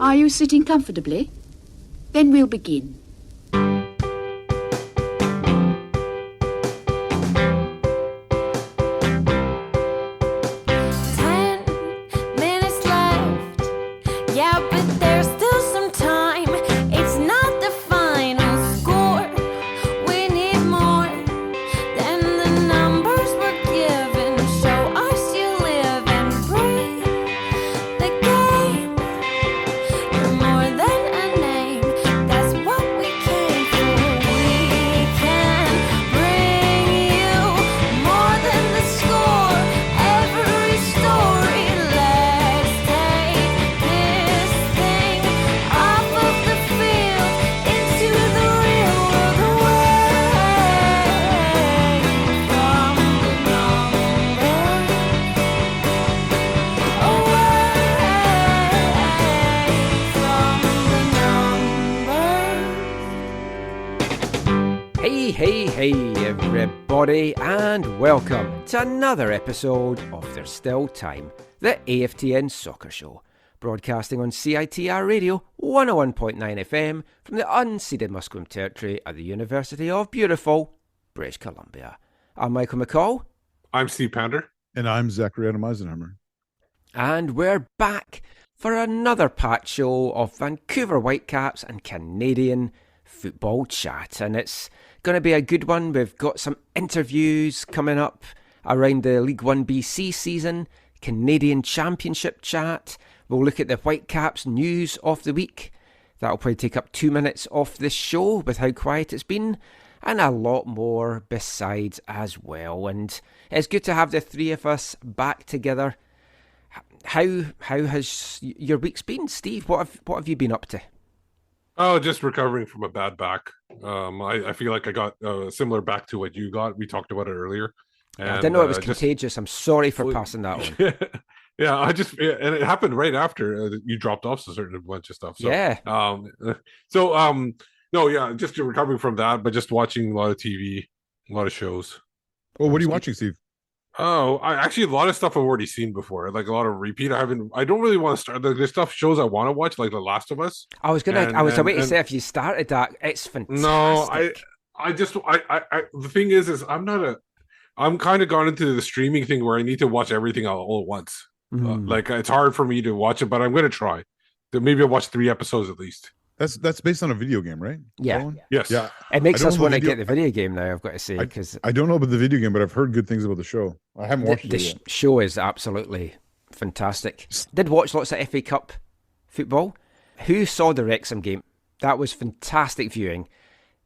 Are you sitting comfortably? Then we'll begin. 'Everybody, and welcome to another episode of There's Still Time, the AFTN Soccer Show, broadcasting on CITR Radio 101.9 FM from the unceded Musqueam Territory at the University of beautiful British Columbia. I'm Michael McCall. I'm Steve Pander. And I'm Zachary Adam Eisenhammer. And we're back for another packed show of Vancouver Whitecaps and Canadian football chat, and it's going to be a good one. We've got some interviews coming up around the League 1 BC season, Canadian Championship chat. We'll look at the Whitecaps news of the week. That'll probably take up 2 minutes off this show with how quiet it's been, and a lot more besides as well. And it's good to have the three of us back together. How has your week's been, Steve? What have you been up to? Oh, just recovering from a bad back. I feel like I got similar back to what you got. We talked about it earlier. And, I didn't know it was contagious. I'm sorry for passing that on. Yeah, and it happened right after you dropped off a certain bunch of stuff. So, yeah. Just recovering from that, but just watching a lot of TV, a lot of shows. Well, what are you watching, Steve? Oh, a lot of stuff I've already seen before, like a lot of repeat. I don't really want to start. There's shows I want to watch, like The Last of Us. I was waiting to say if you started that, it's fantastic. No, the thing is I'm kind of gone into the streaming thing where I need to watch everything all at once. Like it's hard for me to watch it, but I'm going to try. Maybe I'll watch 3 episodes at least. That's based on a video game, right? Yeah. Colin? Yes. Yeah. It makes us want to get the video game now, I've got to say, because I don't know about the video game, but I've heard good things about the show. I haven't watched it yet. The show is absolutely fantastic. Did watch lots of FA Cup football. Who saw the Wrexham game? That was fantastic viewing.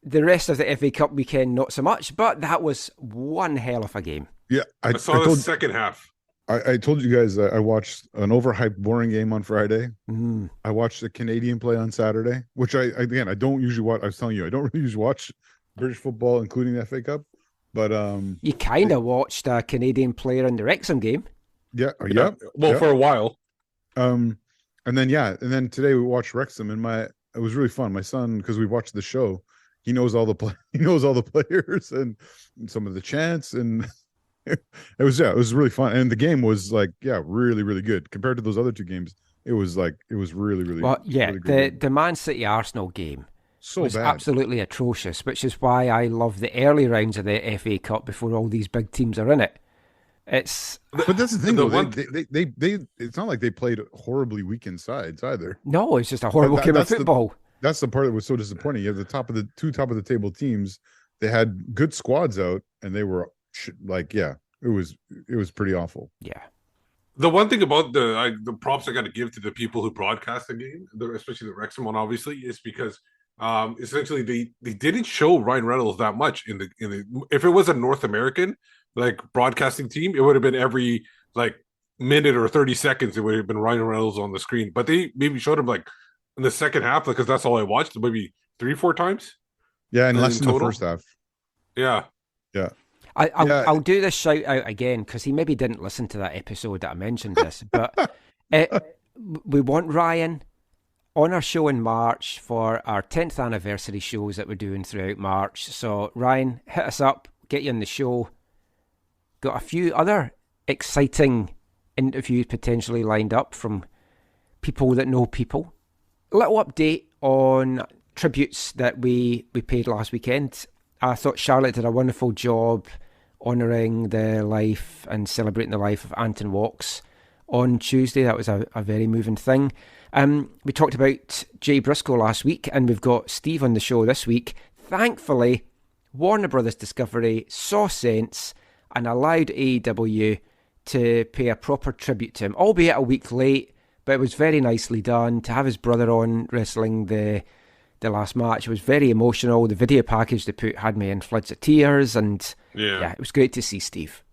The rest of the FA Cup weekend, not so much, but that was one hell of a game. Yeah, I saw the second half. I told you guys I watched an overhyped, boring game on Friday. I watched the Canadian play on Saturday, which I don't usually watch. I was telling you, I don't really usually watch British football, including the FA Cup. But you kind of watched a Canadian player in the Wrexham game. Yeah. For a while. And then today we watched Wrexham, and it was really fun. My son, because we watched the show, he knows all the players and some of the chants and. It was really fun, and the game was really, really good compared to those other 2 games. It was really, really well, yeah. Really good. The Man City Arsenal game was bad. Absolutely atrocious, which is why I love the early rounds of the FA Cup before all these big teams are in it. But that's the thing, though. It's not like they played horribly weakened sides either. No, it's just a horrible game of football. That's the part that was so disappointing. You have the two top of the table teams. They had good squads out, and they were. It was pretty awful. Yeah. The one thing about the props I got to give to the people who broadcast the game, especially the Wrexham one, obviously, is because essentially they didn't show Ryan Reynolds that much in the. If it was a North American broadcasting team, it would have been every minute or 30 seconds. It would have been Ryan Reynolds on the screen, but they maybe showed him in the second half because that's all I watched, maybe 3-4 times. Yeah, and less in the first half. Yeah. I'll do this shout out again because he maybe didn't listen to that episode that I mentioned this, but we want Ryan on our show in March for our 10th anniversary shows that we're doing throughout March. So Ryan, hit us up, get you on the show. Got a few other exciting interviews potentially lined up from people that know people. little update on tributes that we paid last weekend. I thought Charlotte did a wonderful job honouring the life and celebrating the life of Anton Walks on Tuesday. That was a very moving thing. We talked about Jay Briscoe last week, and we've got Steve on the show this week. Thankfully, Warner Brothers Discovery saw sense and allowed AEW to pay a proper tribute to him, albeit a week late, but it was very nicely done. To have his brother on wrestling the last match, it was very emotional. The video package they put had me in floods of tears, and yeah, it was great to see Steve.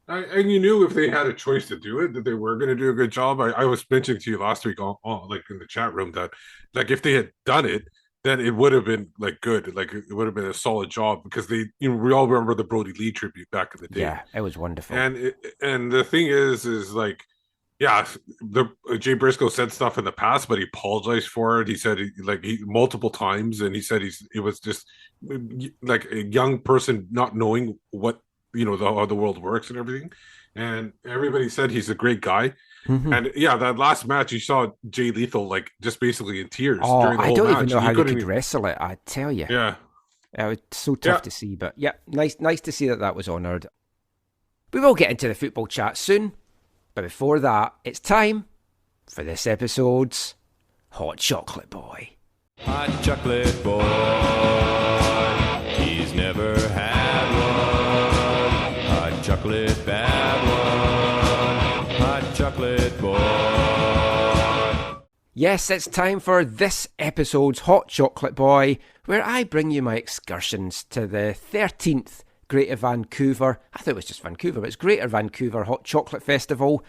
And you knew if they had a choice to do it, that they were going to do a good job. I was mentioning to you last week, like in the chat room, that like if they had done it, then it would have been like good. Like it would have been a solid job, because we all remember the Brody Lee tribute back in the day. Yeah, it was wonderful. And the thing is like, yeah, Jay Briscoe said stuff in the past, but he apologized for it. He said multiple times, and he said it was just like a young person not knowing what how the world works and everything. And everybody said he's a great guy. Mm-hmm. And yeah, that last match, you saw Jay Lethal like just basically in tears during the whole match. I don't even know how he could wrestle it, I tell you. Yeah. It was so tough to see, but yeah, nice to see that was honoured. We will get into the football chat soon, but before that, it's time for this episode's Hot Chocolate Boy. Hot Chocolate Boy, he's never had one. Hot chocolate bad one. Hot Chocolate Boy. Yes, it's time for this episode's Hot Chocolate Boy, where I bring you my excursions to the 13th Greater Vancouver, I thought it was just Vancouver, but it's Greater Vancouver Hot Chocolate Festival.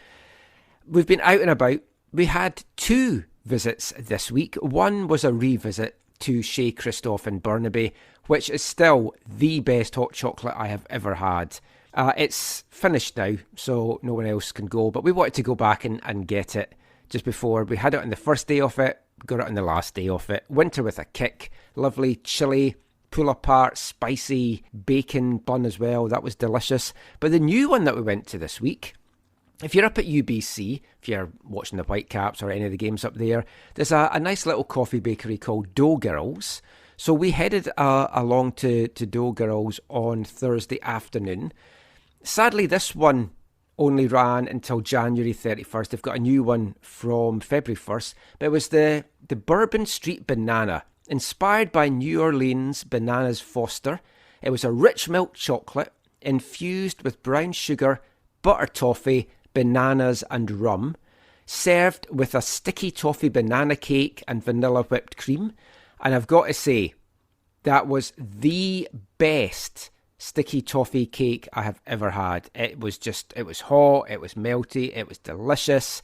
We've been out and about. We had 2 visits this week. One was a revisit to Chez Christophe in Burnaby, which is still the best hot chocolate I have ever had. It's finished now, so no one else can go, but we wanted to go back and get it just before. We had it on the first day of it, got it on the last day of it. Winter with a kick, lovely chili, pull-apart, spicy bacon bun as well. That was delicious. But the new one that we went to this week, if you're up at UBC, if you're watching the Whitecaps or any of the games up there, there's a nice little coffee bakery called Dough Girls. So we headed along to Dough Girls on Thursday afternoon. Sadly, this one only ran until January 31st. They've got a new one from February 1st. But it was the Bourbon Street Banana, inspired by New Orleans Bananas Foster. It was a rich milk chocolate infused with brown sugar, butter toffee, bananas and rum, served with a sticky toffee banana cake and vanilla whipped cream. And I've got to say, that was the best sticky toffee cake I have ever had. It was hot, it was melty, it was delicious.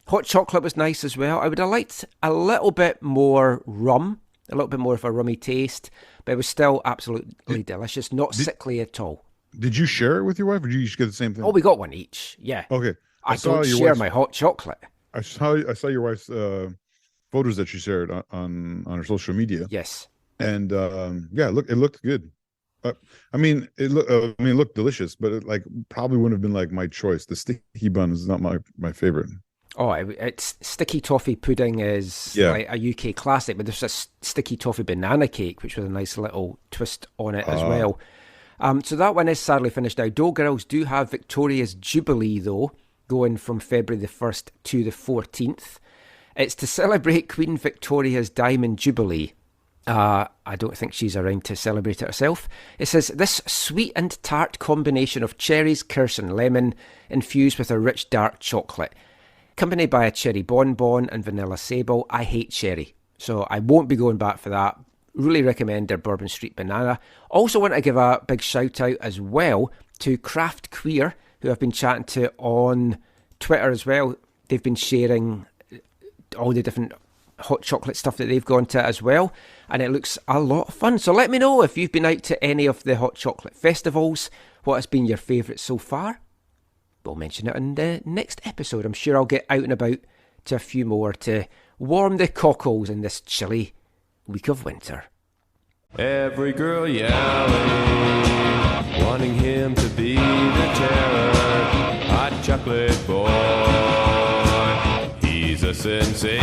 Hot chocolate was nice as well. I would have liked a little bit more rum, a little bit more of a rummy taste, but it was still absolutely delicious, not sickly at all. Did you share it with your wife, or did you each get the same thing? Oh, we got one each, yeah. Okay. I don't share my hot chocolate. I saw your wife's photos that she shared on her social media. Yes. And it looked good. It looked delicious, but it probably wouldn't have been like my choice. The sticky bun is not my favorite. Oh, it's sticky toffee pudding is like a UK classic, but there's a sticky toffee banana cake, which was a nice little twist on it as well. So that one is sadly finished now. Dough Girls do have Victoria's Jubilee, though, going from February the 1st to the 14th. It's to celebrate Queen Victoria's Diamond Jubilee. I don't think she's around to celebrate it herself. It says, this sweet and tart combination of cherries, kirsch and lemon, infused with a rich dark chocolate, accompanied by a cherry bonbon and vanilla sable. I hate cherry, so I won't be going back for that. Really recommend their Bourbon Street Banana. Also want to give a big shout out as well to Craft Queer, who I've been chatting to on Twitter as well. They've been sharing all the different hot chocolate stuff that they've gone to as well, and it looks a lot of fun. So let me know if you've been out to any of the hot chocolate festivals. What has been your favourite so far? We'll mention it in the next episode. I'm sure I'll get out and about to a few more to warm the cockles in this chilly week of winter. Every girl yelling, wanting him to be the terror. Hot chocolate boy, he's a sensation.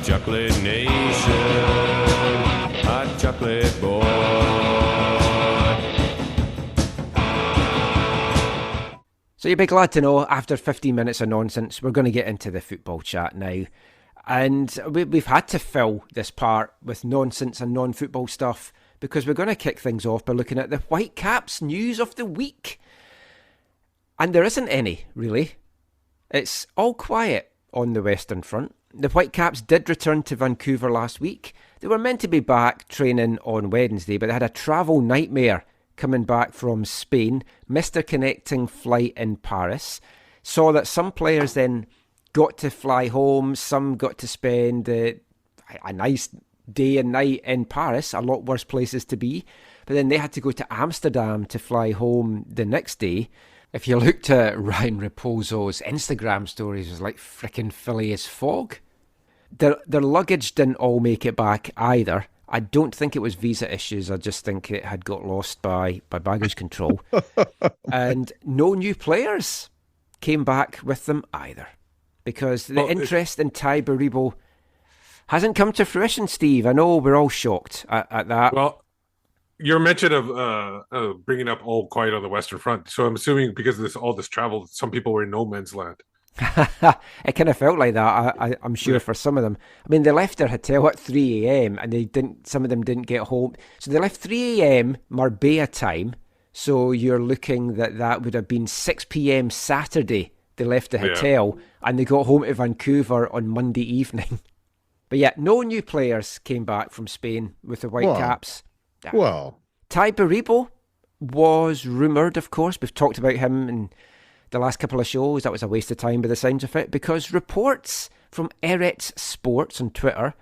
chocolate nation, hot chocolate boy. So you'll be glad to know, after 15 minutes of nonsense, we're going to get into the football chat now. And we've had to fill this part with nonsense and non-football stuff because we're going to kick things off by looking at the Whitecaps news of the week. And there isn't any, really. It's all quiet on the Western Front. The Whitecaps did return to Vancouver last week. They were meant to be back training on Wednesday, but they had a travel nightmare coming back from Spain, missed their connecting flight in Paris, saw that some players then got to fly home, some got to spend a nice day and night in Paris, a lot worse places to be, but then they had to go to Amsterdam to fly home the next day. If you looked at Ryan Raposo's Instagram stories, it was like frickin' Philly as fog. Their luggage didn't all make it back either. I don't think it was visa issues. I just think it had got lost by baggage control. And no new players came back with them either. Because the interest in Ty Baribo hasn't come to fruition, Steve. I know we're all shocked at that. Well, your mention of bringing up all quiet on the Western Front. So I'm assuming because of all this travel, some people were in no man's land. It kind of felt like that. I'm sure for some of them. I mean, they left their hotel at 3 a.m. and some of them didn't get home. So they left 3 a.m. Marbella time. So you're looking that would have been 6 p.m. Saturday. They left the hotel and they got home to Vancouver on Monday evening. But yeah, no new players came back from Spain with the Whitecaps. Well, Ty Baribo was rumoured, of course. We've talked about him in the last couple of shows. That was a waste of time by the sounds of it, because reports from Eretz Sports on Twitter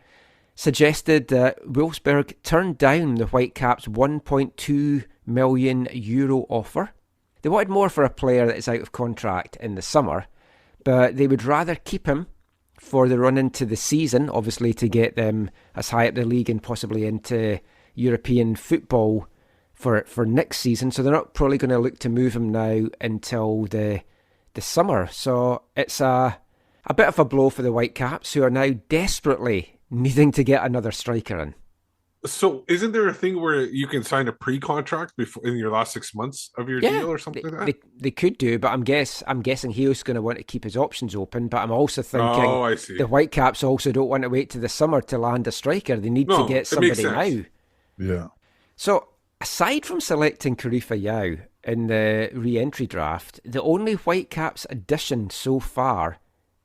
suggested that Wolfsburg turned down the Whitecaps' €1.2 million offer. They wanted more for a player that is out of contract in the summer, but they would rather keep him for the run into the season, obviously to get them as high up the league and possibly into European football for next season. So they're not probably going to look to move him now until the summer. So it's a bit of a blow for the Whitecaps, who are now desperately needing to get another striker in. So isn't there a thing where you can sign a pre-contract before in your last 6 months of your deal or something like that? They could do, but I'm guessing he's going to want to keep his options open. But I'm also thinking the Whitecaps also don't want to wait to the summer to land a striker. They need to get somebody now. Yeah. So aside from selecting Karifa Yao in the re-entry draft, the only Whitecaps addition so far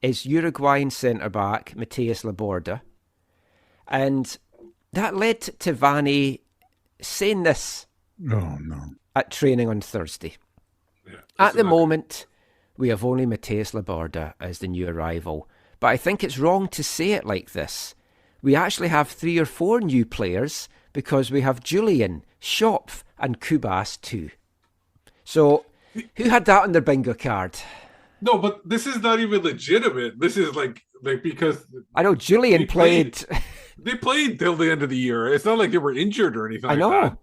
is Uruguayan centre-back Mateus Laborda. And that led to Vanni saying this at training on Thursday. Yeah, at the moment, we have only Mateus Laborda as the new arrival. But I think it's wrong to say it like this. We actually have 3 or 4 new players because we have Julian, Schopf and Kubas too. So, who had that on their bingo card? No, but this is not even legitimate. This is like because I know Julian played. They played till the end of the year. It's not like they were injured or anything. I know. Like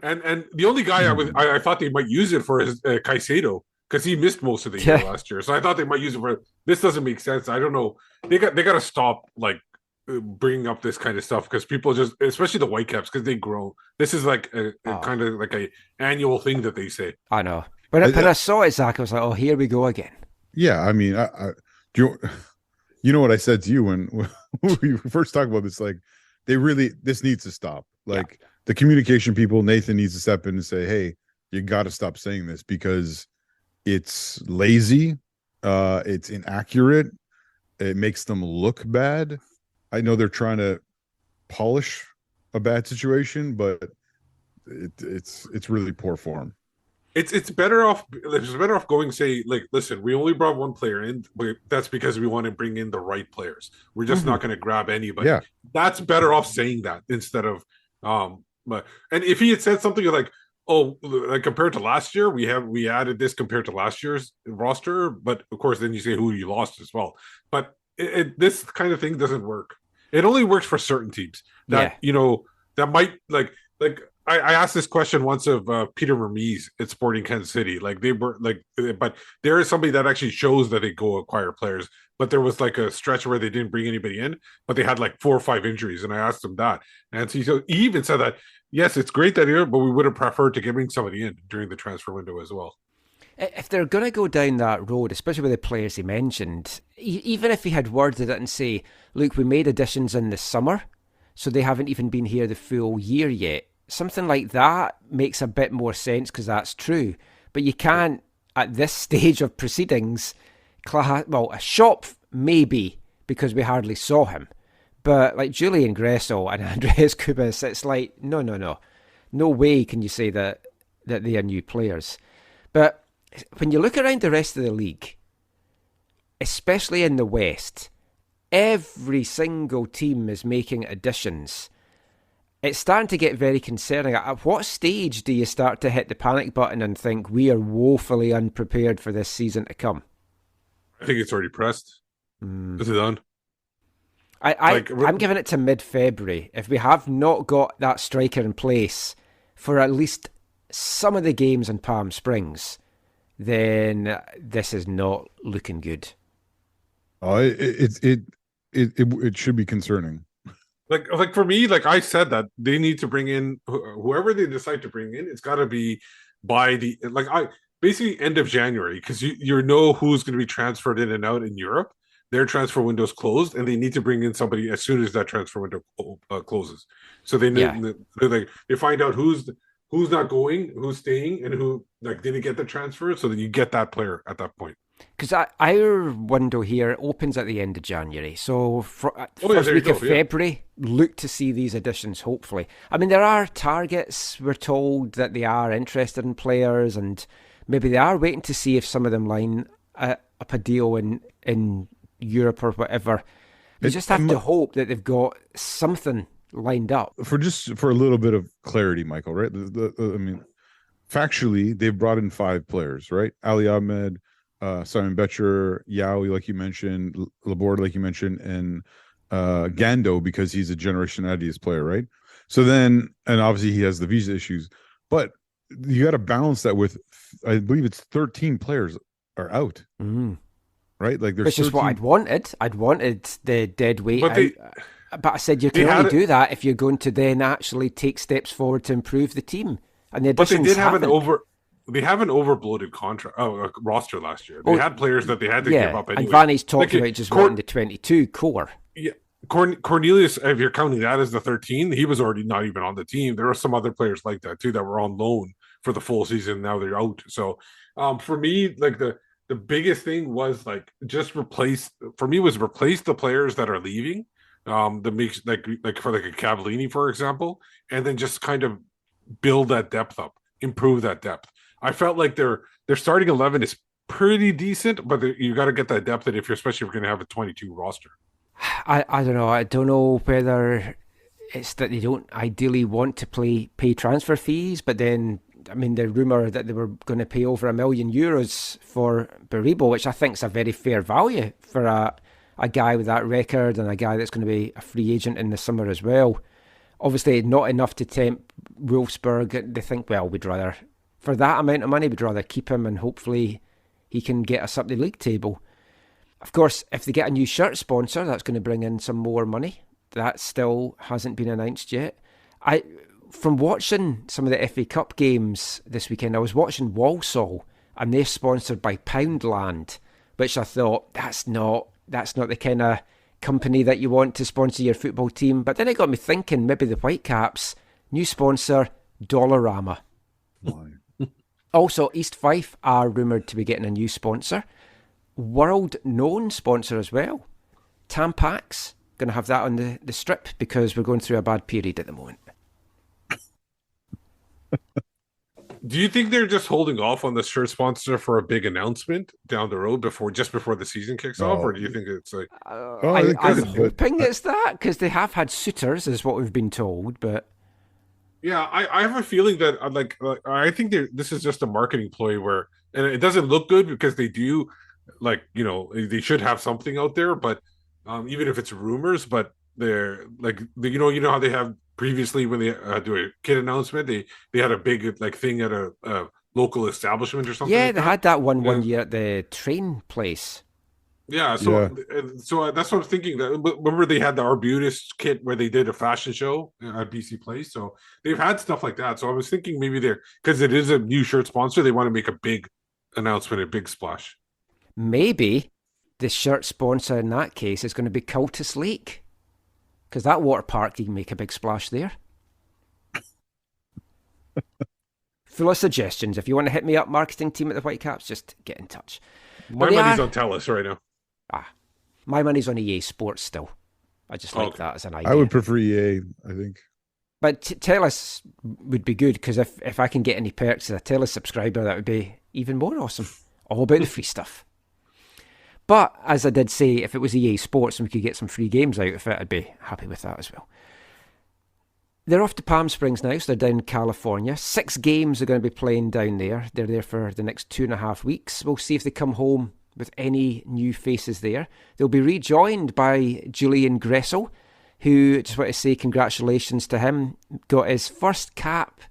that. And the only guy I thought they might use it for is Caicedo, because he missed most of the year last year. So I thought they might use it for. This doesn't make sense. I don't know. They got to stop bringing up this kind of stuff, because people just, especially the Whitecaps, because they grow. This is like a kind of like a annual thing that they say. I know. When I saw it, Zach, I was like, "Oh, here we go again." Yeah, I mean, you know what I said to you when we first talked about this? Like, this needs to stop. Like, the communication people, Nathan needs to step in and say, "Hey, you got to stop saying this because it's lazy, it's inaccurate, it makes them look bad." I know they're trying to polish a bad situation, but it's really poor form. It's better off. It's better off going say, like, listen, we only brought one player in. That's because we want to bring in the right players. We're just not going to grab anybody. Yeah. That's better off saying that instead of But and if he had said something like, "Oh, like compared to last year, we added this compared to last year's roster," but of course, then you say who you lost as well. But this kind of thing doesn't work. It only works for certain teams that that might like I asked this question once of Peter Vermees at Sporting Kansas City. Like they were like, but there is somebody that actually shows that they go acquire players. But there was like a stretch where they didn't bring anybody in, but they had like 4 or 5 injuries. And I asked him that, and so he even said that yes, it's great that here, but we would have preferred to bring somebody in during the transfer window as well. If they're going to go down that road, especially with the players he mentioned, even if he had worded it and say, look, we made additions in the summer, so they haven't even been here the full year yet. Something like that makes a bit more sense because that's true. But you can't, at this stage of proceedings, a shop maybe because we hardly saw him. But like Julian Gressel and Andreas Kubis, it's like, no. No way can you say that they are new players. But when you look around the rest of the league, especially in the West, every single team is making additions. It's starting to get very concerning. At what stage do you start to hit the panic button and think we are woefully unprepared for this season to come? I think it's already pressed. Is it done? I'm giving it to mid-February. If we have not got that striker in place for at least some of the games in Palm Springs, then this is not looking good. Oh, it should be concerning. Like for me, like I said, that they need to bring in whoever they decide to bring in. It's got to be by the basically end of January, because you know who's going to be transferred in and out in Europe. Their transfer window's closed, and they need to bring in somebody as soon as that transfer window closes. So they they find out who's not going, who's staying, and who didn't get the transfer. So that you get that player at that point. Because our window here opens at the end of January. So first week of February, look to see these additions, hopefully. I mean, there are targets. We're told that they are interested in players, and maybe they are waiting to see if some of them line up a deal in Europe or whatever. You just have to hope that they've got something lined up. For a little bit of clarity, Michael, right? I mean, factually, they've brought in 5 players, right? Ali Ahmed, Simon Betcher, Yowie, like you mentioned, Laborde, like you mentioned, and Gando, because he's a Generation Ideas player, right? So then, and obviously he has the visa issues, but you got to balance that with, I believe it's 13 players are out, right? Like there's which is what I'd wanted. I'd wanted the dead weight out. But I said you can only do that if you're going to then actually take steps forward to improve the team. And the additions but they did have They have an overbloated roster last year. They had players that they had to give up anyway. And Vanny's talked about just wanting the 22 core. Yeah, Cornelius, if you're counting that as the 13, he was already not even on the team. There were some other players like that too that were on loan for the full season. Now they're out. So for me, like the biggest thing was just replace the players that are leaving. The mix like for a Cavallini, for example, and then just kind of build that depth up, improve that depth. I felt like their starting 11 is pretty decent, but you got to get that depth in especially if you're going to have a 22 roster. I don't know. I don't know whether it's that they don't ideally want to pay transfer fees, but then, I mean, the rumour that they were going to pay over €1 million for Baribo, which I think is a very fair value for a guy with that record and a guy that's going to be a free agent in the summer as well. Obviously, not enough to tempt Wolfsburg. They think, well, for that amount of money, we'd rather keep him and hopefully he can get us up the league table. Of course, if they get a new shirt sponsor, that's going to bring in some more money. That still hasn't been announced yet. From watching some of the FA Cup games this weekend, I was watching Walsall, and they're sponsored by Poundland, which I thought, that's not the kind of company that you want to sponsor your football team. But then it got me thinking, maybe the Whitecaps, new sponsor, Dollarama. Also, East Fife are rumoured to be getting a new sponsor. World-known sponsor as well. Tampax, going to have that on the strip because we're going through a bad period at the moment. Do you think they're just holding off on the shirt sponsor for a big announcement down the road before the season kicks off, or do you think it's like? I'm hoping it's that, because they have had suitors, is what we've been told. But yeah, I have a feeling that I think this is just a marketing ploy where, and it doesn't look good because they do, they should have something out there, but even if it's rumors, but they're you know how they have previously when they do a kid announcement, they had a big like thing at a local establishment or something. Yeah, like they that. had that one Yeah. year at the train place. Yeah, Yeah. so that's what I'm thinking. That remember they had the Arbutus kit where they did a fashion show at BC Place. So they've had stuff like that. So I was thinking maybe they're because it is a new shirt sponsor, they want to make a big announcement, a big splash. Maybe the shirt sponsor in that case is going to be Cultus Lake, because that water park, you can make a big splash there. Full of suggestions. If you want to hit me up, marketing team at the Whitecaps, just get in touch. My money's on TELUS right now. My money's on EA Sports still. I just like that as an idea. I would prefer EA, I think. But TELUS would be good, because if I can get any perks as a TELUS subscriber, that would be even more awesome. All about the free stuff. But as I did say, if it was EA Sports and we could get some free games out of it, I'd be happy with that as well. They're off to Palm Springs now, so they're down in California. 6 games are going to be playing down there. They're there for the next 2.5 weeks. We'll see if they come home with any new faces there. They'll be rejoined by Julian Gressel, who, just want to say congratulations to him, got his first cap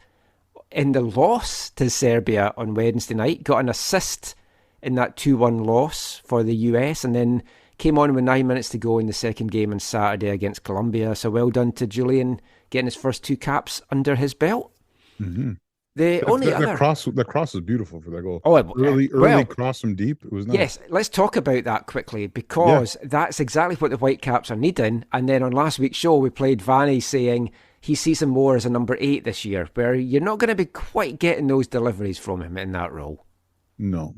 in the loss to Serbia on Wednesday night, got an assist in that 2-1 loss for the US, and then came on with 9 minutes to go in the second game on Saturday against Colombia. So well done to Julian, getting his first 2 caps under his belt. Mm-hmm. That cross was beautiful for that goal. Oh, early cross from deep. It was nice. Yes, let's talk about that quickly, because that's exactly what the Whitecaps are needing. And then on last week's show, we played Vanny saying he sees him more as a number 8 this year, where you're not going to be quite getting those deliveries from him in that role. No.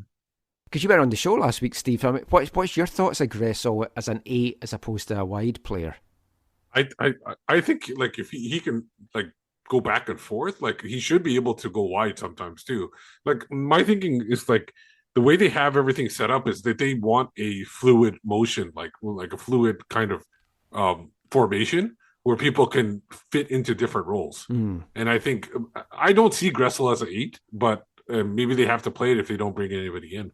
Because you went on the show last week, Steve. I mean, what's your thoughts of Gressel as an 8 as opposed to a wide player? I think like if he can like go back and forth, like he should be able to go wide sometimes too. Like my thinking is like the way they have everything set up is that they want a fluid motion, like a fluid kind of formation where people can fit into different roles. And I think I don't see Gressel as an 8, but maybe they have to play it if they don't bring anybody in.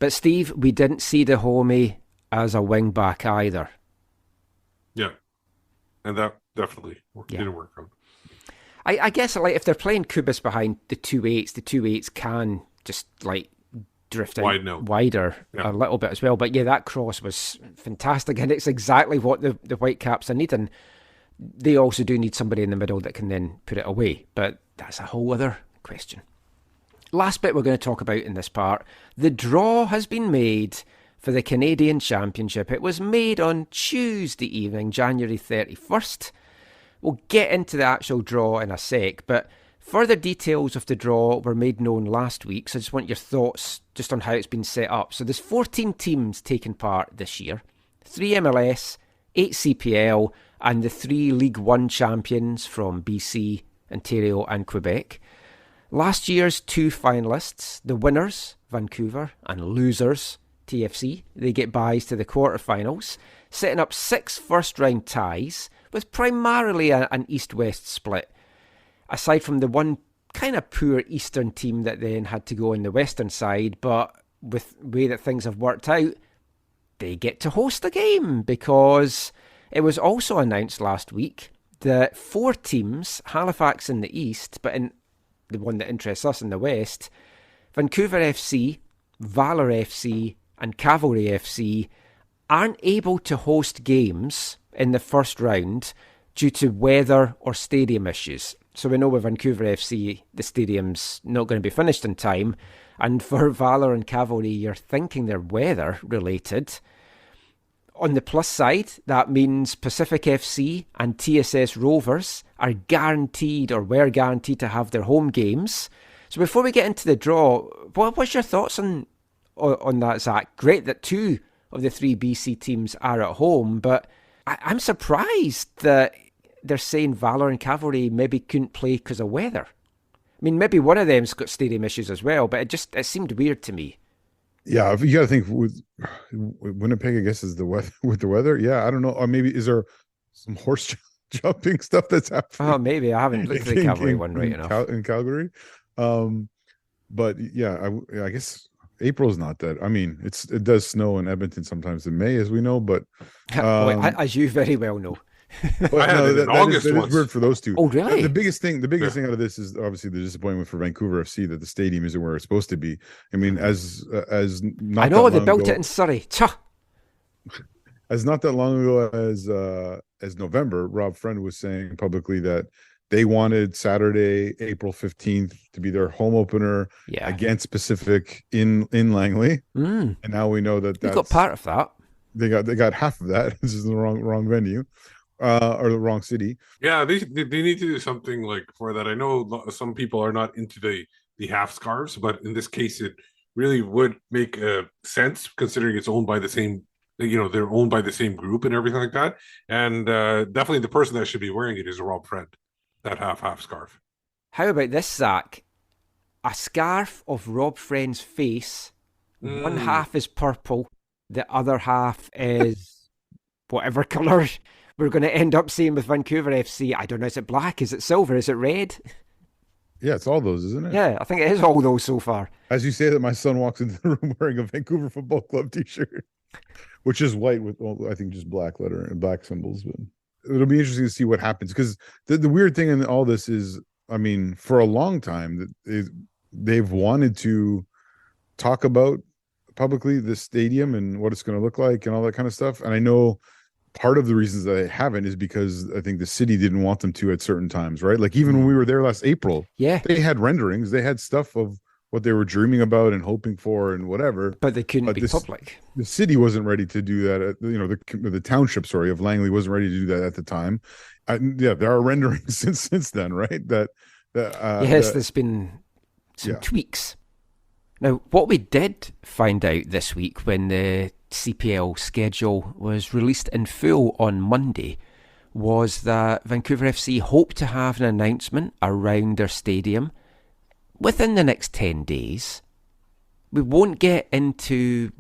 But Steve, we didn't see the homie as a wing back either. Yeah, and that definitely didn't work out. I guess like if they're playing Kubas behind the 2-8s can just like drift out wider a little bit as well. But yeah, that cross was fantastic, and it's exactly what the Whitecaps are needing. They also do need somebody in the middle that can then put it away, but that's a whole other question. Last bit we're going to talk about in this part, the draw has been made for the Canadian Championship. It was made on Tuesday evening, January 31st. We'll get into the actual draw in a sec, but further details of the draw were made known last week, so I just want your thoughts just on how it's been set up. So there's 14 teams taking part this year, 3 MLS, 8 CPL, and the 3 League One champions from BC, Ontario and Quebec. Last year's 2 finalists, the winners, Vancouver, and losers, TFC, they get byes to the quarterfinals, setting up 6 first-round ties with primarily an east-west split. Aside from the one kind of poor eastern team that then had to go on the western side, but with the way that things have worked out, they get to host a game, because it was also announced last week that 4 teams, Halifax in the east, but in the one that interests us in the west, Vancouver FC, Valor FC and Cavalry FC aren't able to host games in the first round due to weather or stadium issues. So we know with Vancouver FC, the stadium's not going to be finished in time, and for Valor and Cavalry, you're thinking they're weather related. On the plus side, that means Pacific FC and TSS Rovers are guaranteed or were guaranteed to have their home games. So before we get into the draw, what's your thoughts on that, Zach? Great that 2 of the 3 BC teams are at home, but I'm surprised that they're saying Valor and Cavalry maybe couldn't play because of weather. I mean, maybe one of them's got stadium issues as well, but it seemed weird to me. Yeah, you got to think with Winnipeg, I guess, is the weather with the weather. Yeah, I don't know. Or maybe is there some horse jumping stuff that's happening? Oh, maybe I haven't looked at the Cavalry one right enough. In Calgary, but yeah, I guess April's not that. I mean, it does snow in Edmonton sometimes in May, as we know. But as you very well know. I had it in August that once. is weird for those two. Oh, really? The biggest thing out of this is obviously the disappointment for Vancouver FC that the stadium isn't where it's supposed to be. I mean, as not I know that they long built ago, it in Surrey. Tcha. as not that long ago as November, Rob Friend was saying publicly that they wanted Saturday, April 15th to be their home opener Yeah. against Pacific in Langley. Mm. And now we know that You got part of that. they got half of that. This is the wrong venue, or the wrong city. Yeah, they need to do something like for that. I know some people are not into the half scarves, but in this case, it really would make sense considering it's owned by the same. They're owned by the same group and everything like that. And definitely the person that should be wearing it is Rob Friend, that half scarf. How about this, Zach? A scarf of Rob Friend's face. One half is purple. The other half is whatever colour we're going to end up seeing with Vancouver FC. I don't know. Is it black? Is it silver? Is it red? Yeah, it's all those, isn't it? Yeah, I think it is all those so far. As you say that, my son walks into the room wearing a Vancouver Football Club t-shirt, which is white with, I think, just black letter and black symbols. But it'll be interesting to see what happens, because the weird thing in all this is, I mean, for a long time they've wanted to talk about publicly the stadium and what it's going to look like and all that kind of stuff. And I know part of the reasons that they haven't is because I think the city didn't want them to at certain times, right? Like even when we were there last April, yeah, they had renderings, they had stuff of what they were dreaming about and hoping for and whatever, but they couldn't be public. The city wasn't ready to do that. The township, of Langley wasn't ready to do that at the time. There are renderings since then, right? There's been some tweaks. Now, what we did find out this week when the CPL schedule was released in full on Monday was that Vancouver FC hope to have an announcement around their stadium within the next 10 days. We won't get into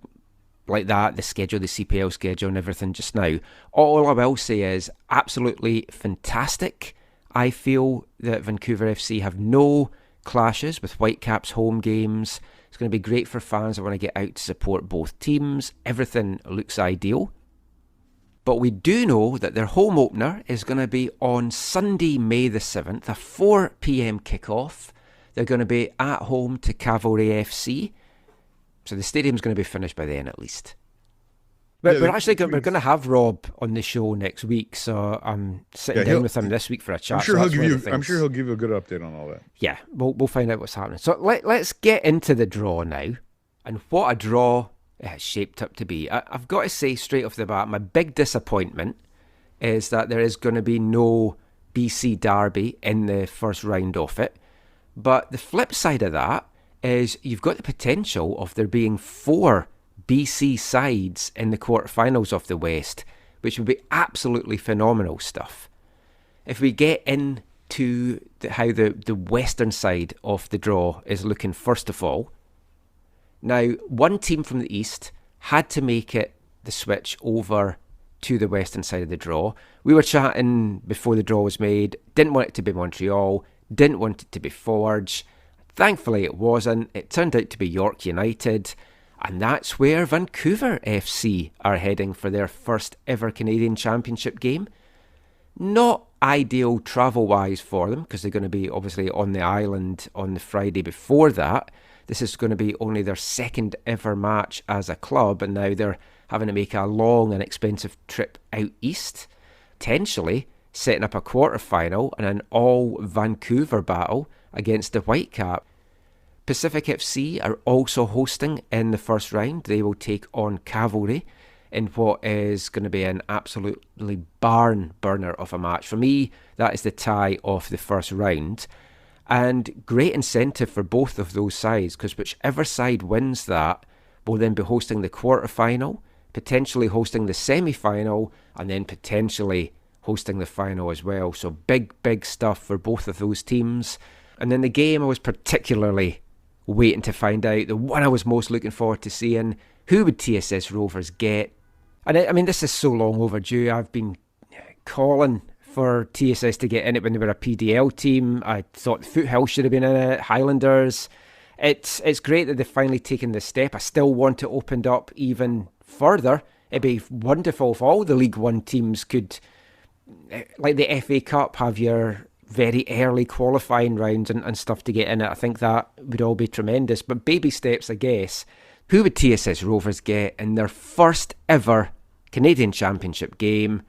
like that, the schedule, the CPL schedule and everything just now. All I will say is absolutely fantastic. I feel that Vancouver FC have no clashes with Whitecaps home games. It's going to be great for fans that want to get out to support both teams. Everything looks ideal. But we do know that their home opener is going to be on Sunday, May the 7th, a 4 p.m. kickoff. They're going to be at home to Cavalry FC. So the stadium's going to be finished by then at least. But we're going to have Rob on the show next week, so I'm sitting down with him this week for a chat. I'm sure he'll give you a good update on all that. Yeah, we'll find out what's happening. So let's get into the draw now, and what a draw it has shaped up to be. I've got to say straight off the bat, my big disappointment is that there is going to be no BC Derby in the first round of it. But the flip side of that is you've got the potential of there being 4 BC sides in the quarterfinals of the West, which would be absolutely phenomenal stuff. If we get into how the western side of the draw is looking first of all, now one team from the East had to make it the switch over to the western side of the draw. We were chatting before the draw was made, didn't want it to be Montreal, didn't want it to be Forge. Thankfully it wasn't. It turned out to be York United. And that's where Vancouver FC are heading for their first ever Canadian Championship game. Not ideal travel-wise for them, because they're going to be obviously on the island on the Friday before that. This is going to be only their second ever match as a club, and now they're having to make a long and expensive trip out east, potentially setting up a quarter-final and an all-Vancouver battle against the Whitecaps. Pacific FC are also hosting in the first round. They will take on Cavalry in what is going to be an absolutely barn burner of a match. For me, that is the tie of the first round. And great incentive for both of those sides, because whichever side wins that will then be hosting the quarter-final, potentially hosting the semi-final, and then potentially hosting the final as well. So big stuff for both of those teams. And then the game I was particularly waiting to find out, the one I was most looking forward to seeing, who would TSS Rovers get? And I mean, this is so long overdue. I've been calling for TSS to get in it when they were a PDL team. I thought Foothill should have been in it, Highlanders. It's great that they've finally taken this step. I still want it opened up even further. It'd be wonderful if all the League One teams could like the FA Cup, have your very early qualifying rounds and stuff to get in it. I think that would all be tremendous. But baby steps, I guess. Who would TSS Rovers get in their first ever Canadian Championship game?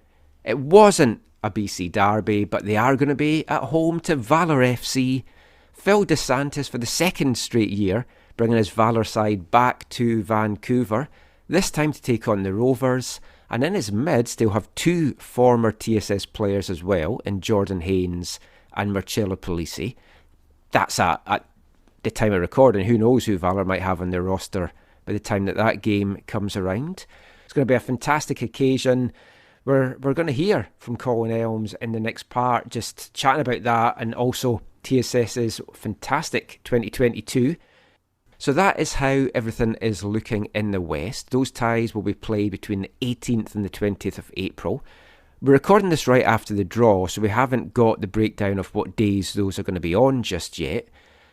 It wasn't a BC derby, but they are going to be at home to Valour FC. Phil DeSantis for the second straight year, bringing his Valour side back to Vancouver, this time to take on the Rovers. And in his midst, he'll have two former TSS players as well, in Jordan Haynes and Marcello Polisi. That's at the time of recording. Who knows who Valour might have on their roster by the time that game comes around. It's going to be a fantastic occasion. We're going to hear from Colin Elmes in the next part, just chatting about that and also TSS's fantastic 2022. So that is how everything is looking in the West. Those ties will be played between the 18th and the 20th of April. We're recording this right after the draw, so we haven't got the breakdown of what days those are going to be on just yet.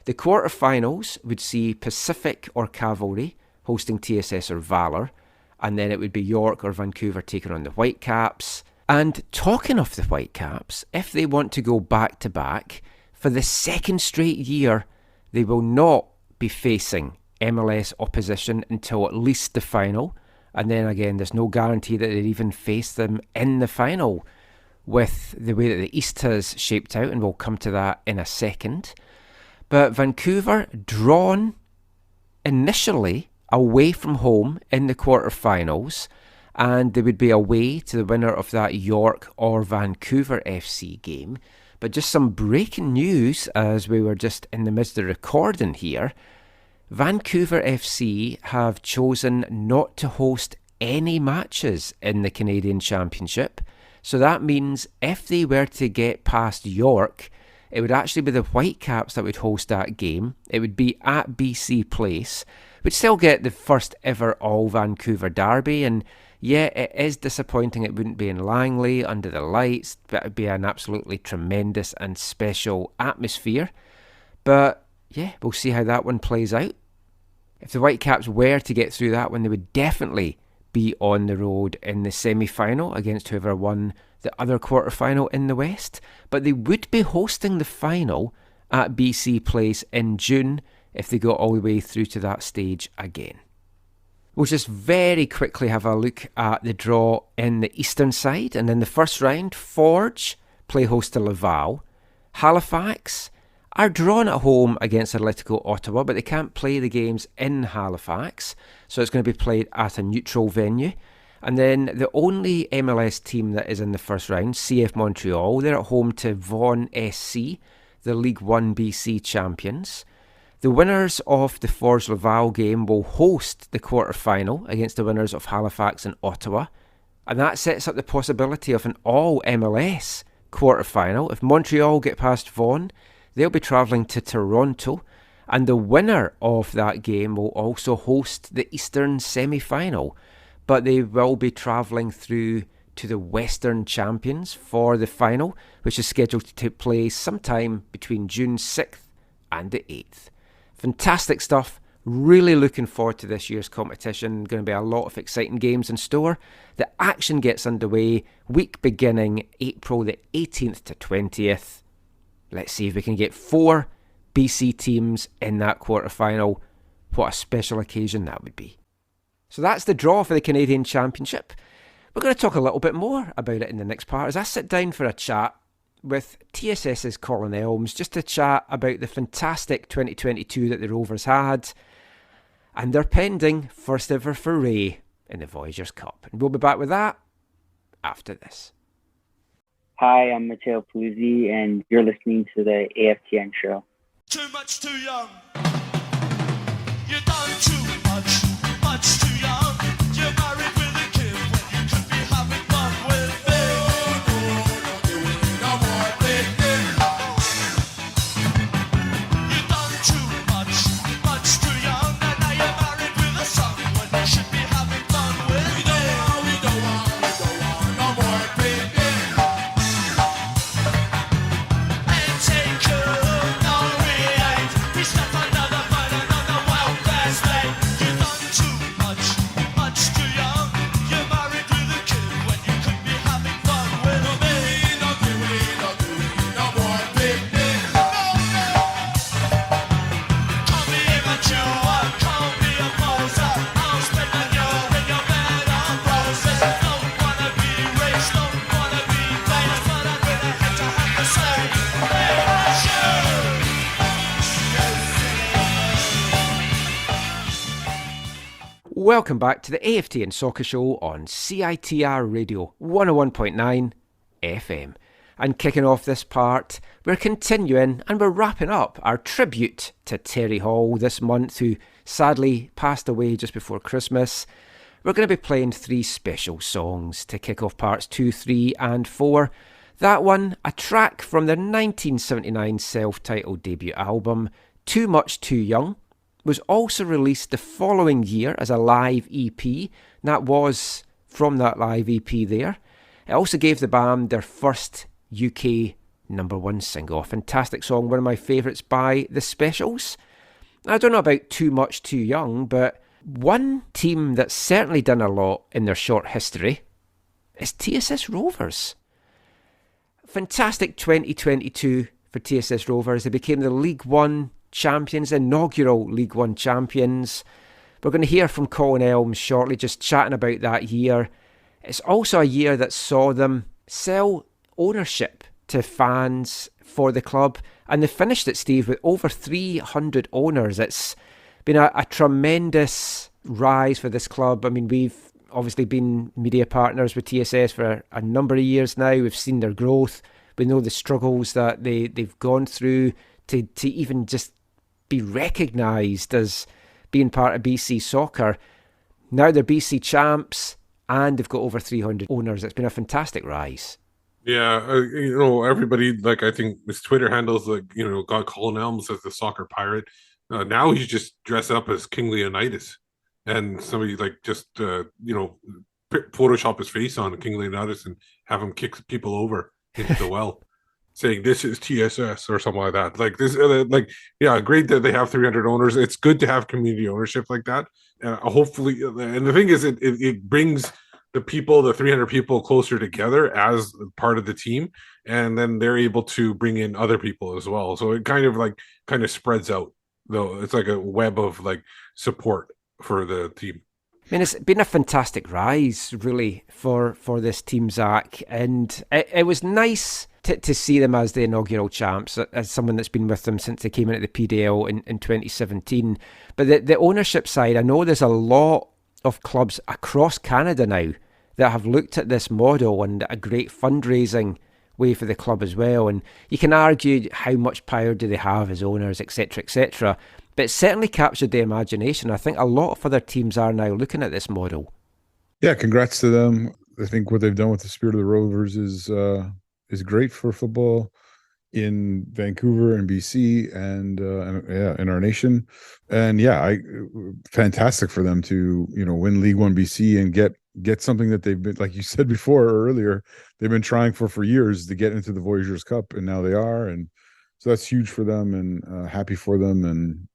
The quarterfinals would see Pacific or Cavalry hosting TSS or Valour, and then it would be York or Vancouver taking on the Whitecaps. And talking of the Whitecaps, if they want to go back-to-back, for the second straight year, they will not be facing MLS opposition until at least the final, and then again there's no guarantee that they'd even face them in the final with the way that the East has shaped out, and we'll come to that in a second. But Vancouver drawn initially away from home in the quarterfinals, and they would be away to the winner of that York or Vancouver FC game. But just some breaking news as we were just in the midst of recording here. Vancouver FC have chosen not to host any matches in the Canadian Championship. So that means if they were to get past York, it would actually be the Whitecaps that would host that game. It would be at BC Place, which still get the first ever all Vancouver derby. And yeah, it is disappointing it wouldn't be in Langley under the lights, but it would be an absolutely tremendous and special atmosphere. But yeah, we'll see how that one plays out. If the Whitecaps were to get through that one, they would definitely be on the road in the semi-final against whoever won the other quarter-final in the West. But they would be hosting the final at BC Place in June if they got all the way through to that stage again. We'll just very quickly have a look at the draw in the eastern side. And in the first round, Forge play host to Laval. Halifax are drawn at home against Atletico Ottawa, but they can't play the games in Halifax, so it's going to be played at a neutral venue. And then the only MLS team that is in the first round, CF Montreal, they're at home to Vaughan SC, the League One BC champions. The winners of the Forge Laval game will host the quarter-final against the winners of Halifax and Ottawa. And that sets up the possibility of an all-MLS quarter-final. If Montreal get past Vaughan, they'll be travelling to Toronto. And the winner of that game will also host the Eastern semi-final. But they will be travelling through to the Western champions for the final, which is scheduled to take place sometime between June 6th and the 8th. Fantastic stuff. Really looking forward to this year's competition. Going to be a lot of exciting games in store. The action gets underway week beginning April the 18th to 20th. Let's see if we can get 4 BC teams in that quarter-final. What a special occasion that would be. So that's the draw for the Canadian Championship. We're going to talk a little bit more about it in the next part as I sit down for a chat with TSS's Colin Elmes, just to chat about the fantastic 2022 that the Rovers had and their pending first ever foray in the Voyageurs Cup. And we'll be back with that after this. Hi, I'm Matteo Puzzi, and you're listening to the AFTN show. Too much too young. You done too much, much too young. You're married with a kid when you could be having fun with me. You done too much, much too young. And now you're married with a son when you should be having fun with me. We don't want no more baby. And take care, no we ain't. We slept on Welcome back to the AFTN Soccer Show on CITR Radio 101.9 FM. And kicking off this part, we're continuing and we're wrapping up our tribute to Terry Hall this month, who sadly passed away just before Christmas. We're going to be playing 3 special songs to kick off parts 2, 3 and 4. That one, a track from their 1979 self-titled debut album, Too Much Too Young, was also released the following year as a live EP, and that was from that live EP there. It also gave the band their first UK #1 single. A fantastic song, one of my favourites by The Specials. I don't know about Too Much Too Young, but one team that's certainly done a lot in their short history is TSS Rovers. Fantastic 2022 for TSS Rovers. They became the League One champions, inaugural League One champions. We're going to hear from Colin Elmes shortly, just chatting about that year. It's also a year that saw them sell ownership to fans for the club, and they finished it, Steve, with over 300 owners. It's been a tremendous rise for this club. I mean, we've obviously been media partners with TSS for a number of years now. We've seen their growth. We know the struggles that they've gone through to even just be recognised as being part of BC soccer. Now they're BC champs and they've got over 300 owners. It's been a fantastic rise. Yeah, everybody, like, I think his Twitter handles, like, got Colin Elmes as the soccer pirate. Now he's just dressed up as King Leonidas, and somebody like just Photoshop his face on King Leonidas and have him kick people over into the well, saying this is TSS or something like that. Like this, great that they have 300 owners. It's good to have community ownership like that. Hopefully, and the thing is, it brings the 300 people closer together as part of the team, and then they're able to bring in other people as well. So it kind of spreads out, though. It's like a web of like support for the team. I mean, it's been a fantastic rise, really, for this team, Zach. And it was nice to see them as the inaugural champs, as someone that's been with them since they came into the PDL in 2017. But the ownership side, I know there's a lot of clubs across Canada now that have looked at this model and a great fundraising way for the club as well. And you can argue how much power do they have as owners, etc., etc., but it certainly captured the imagination. I think a lot of other teams are now looking at this model. Yeah, congrats to them. I think what they've done with the Spirit of the Rovers is great for football in Vancouver and BC and in our nation. And fantastic for them to win League One BC and get something that they've been, like you said before or earlier, they've been trying for years to get into the Voyageurs Cup, and now they are, and so that's huge for them, and happy for them. And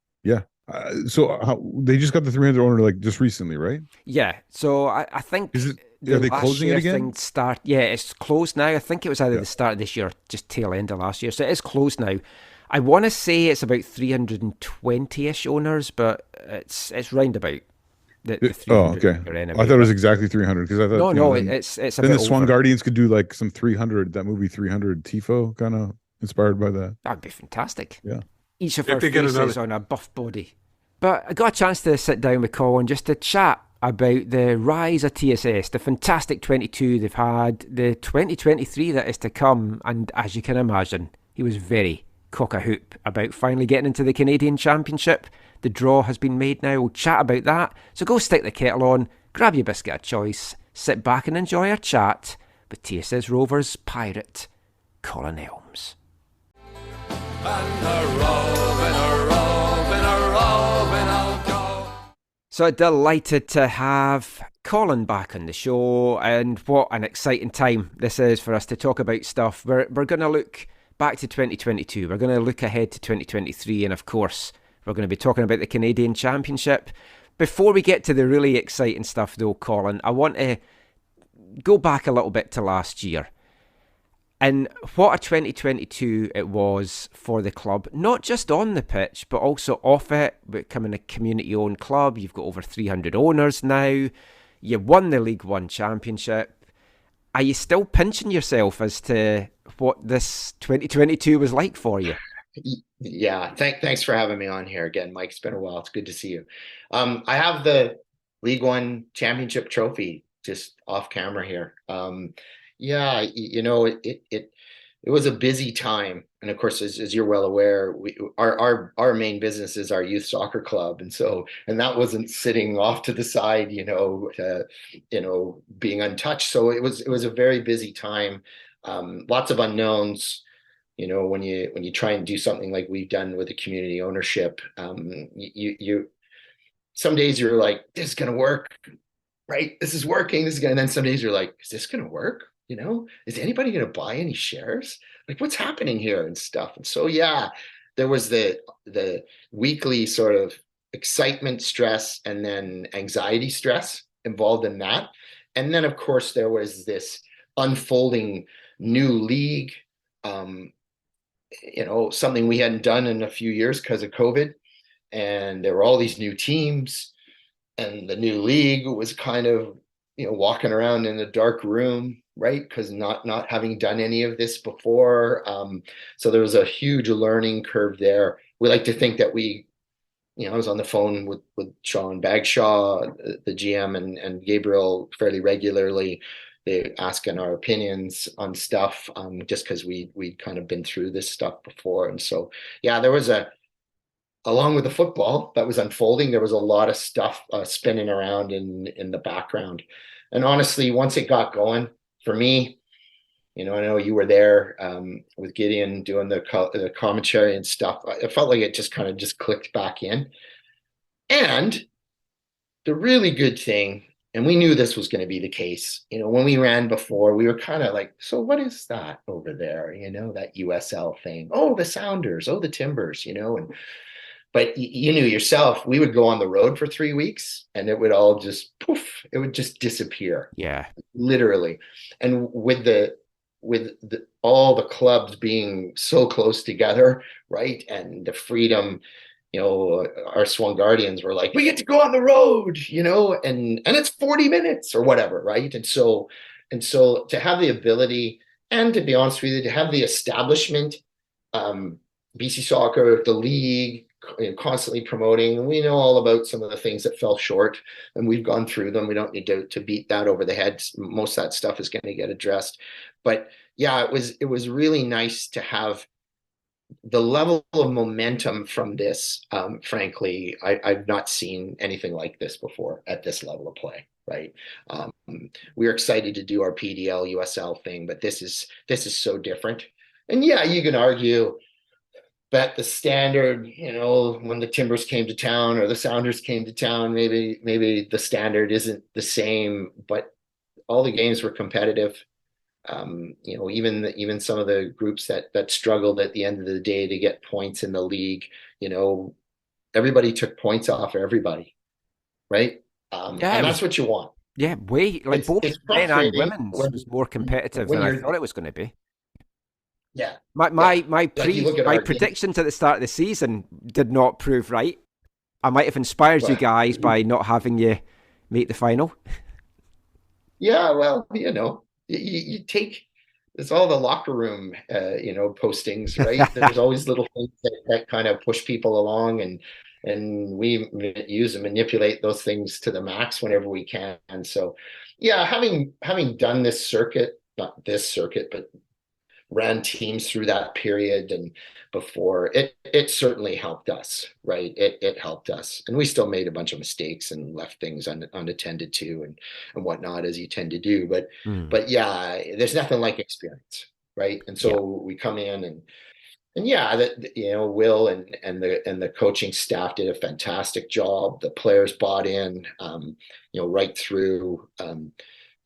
they just got the 300 owner like just recently, right? Yeah. So I think are they closing it again? It's closed now. I think it was either the start of this year or just tail end of last year. So it is closed now. I want to say it's about 320-ish owners, but it's round about the 300. Okay. Anyway. I thought it was exactly 300 because I thought it's a then bit the Swan over. Guardians could do like some 300. That movie 300 Tifo kind of inspired by that. That'd be fantastic. Yeah. Each of our faces on a buff body. But I got a chance to sit down with Colin just to chat about the rise of TSS, the fantastic 22 they've had, the 2023 that is to come, and as you can imagine, he was very cock-a-hoop about finally getting into the Canadian Championship. The draw has been made now. We'll chat about that. So go stick the kettle on, grab your biscuit of choice, sit back and enjoy our chat with TSS Rovers pirate Colin Elmes. So delighted to have Colin back on the show, and what an exciting time this is for us to talk about stuff. We're going to look back to 2022, we're going to look ahead to 2023, and of course we're going to be talking about the Canadian Championship. Before we get to the really exciting stuff though, Colin, I want to go back a little bit to last year. And what a 2022 it was for the club, not just on the pitch, but also off it, becoming a community-owned club. You've got over 300 owners now. You won the League One Championship. Are you still pinching yourself as to what this 2022 was like for you? Yeah, thanks for having me on here again, Mike. It's been a while. It's good to see you. I have the League One championship trophy, just off camera here. Yeah, you know, it was a busy time, and of course, as you're well aware, our main business is our youth soccer club, and that wasn't sitting off to the side, being untouched. So it was a very busy time, lots of unknowns. When you try and do something like we've done with the community ownership, you some days you're like, this is gonna work, right? This is working. This is gonna, and then some days you're like, is this gonna work? Is anybody gonna buy any shares? Like, what's happening here and stuff? And so, yeah, there was the weekly sort of excitement, stress, and then anxiety stress involved in that. And then, of course, there was this unfolding new league, something we hadn't done in a few years because of COVID. And there were all these new teams, and the new league was kind of, walking around in a dark room, right? Because not having done any of this before. So there was a huge learning curve there. We like to think that I was on the phone with Sian Bagshawe, the GM, and Gabriel fairly regularly. They asking our opinions on stuff, just because we'd kind of been through this stuff before. And so, yeah, there was along with the football that was unfolding, there was a lot of stuff spinning around in the background. And honestly, once it got going, for me, I know you were there with Gideon doing the commentary and stuff. It felt like it just kind of just clicked back in. And the really good thing, and we knew this was going to be the case, when we ran before, we were kind of like, so what is that over there? That USL thing. Oh, the Sounders. Oh, the Timbers, But you knew yourself, we would go on the road for 3 weeks and it would all just poof, it would just disappear. Yeah. Literally. And with all the clubs being so close together, right? And the freedom, our Swan Guardians were like, we get to go on the road, and it's 40 minutes or whatever, right? And so to have the ability, and to be honest with you, to have the establishment, BC Soccer, the league, constantly promoting, and we know all about some of the things that fell short, and we've gone through them. We don't need to beat that over the head. Most of that stuff is going to get addressed. But yeah, it was really nice to have the level of momentum from this. Frankly, I've not seen anything like this before at this level of play. Right. We're excited to do our PDL USL thing, but this is so different. And yeah, you can argue that the standard, when the Timbers came to town or the Sounders came to town, maybe the standard isn't the same, but all the games were competitive. Even some of the groups that struggled at the end of the day to get points in the league, everybody took points off everybody, right? And that's what you want. Yeah, both men and women's was more competitive than I thought it was going to be. Yeah. My predictions at the start of the season did not prove right. I might have inspired you guys by not having you make the final. Yeah, well, you take, it's all the locker room, postings, right? There's always little things that kind of push people along, and we use and manipulate those things to the max whenever we can. And so, yeah, having done this circuit, not this circuit, but ran teams through that period and before, it certainly helped us, right? It helped us, and we still made a bunch of mistakes and left things unattended to and whatnot, as you tend to do. But yeah, there's nothing like experience, right? And so we come in and yeah, Will and the coaching staff did a fantastic job. The players bought in, right through.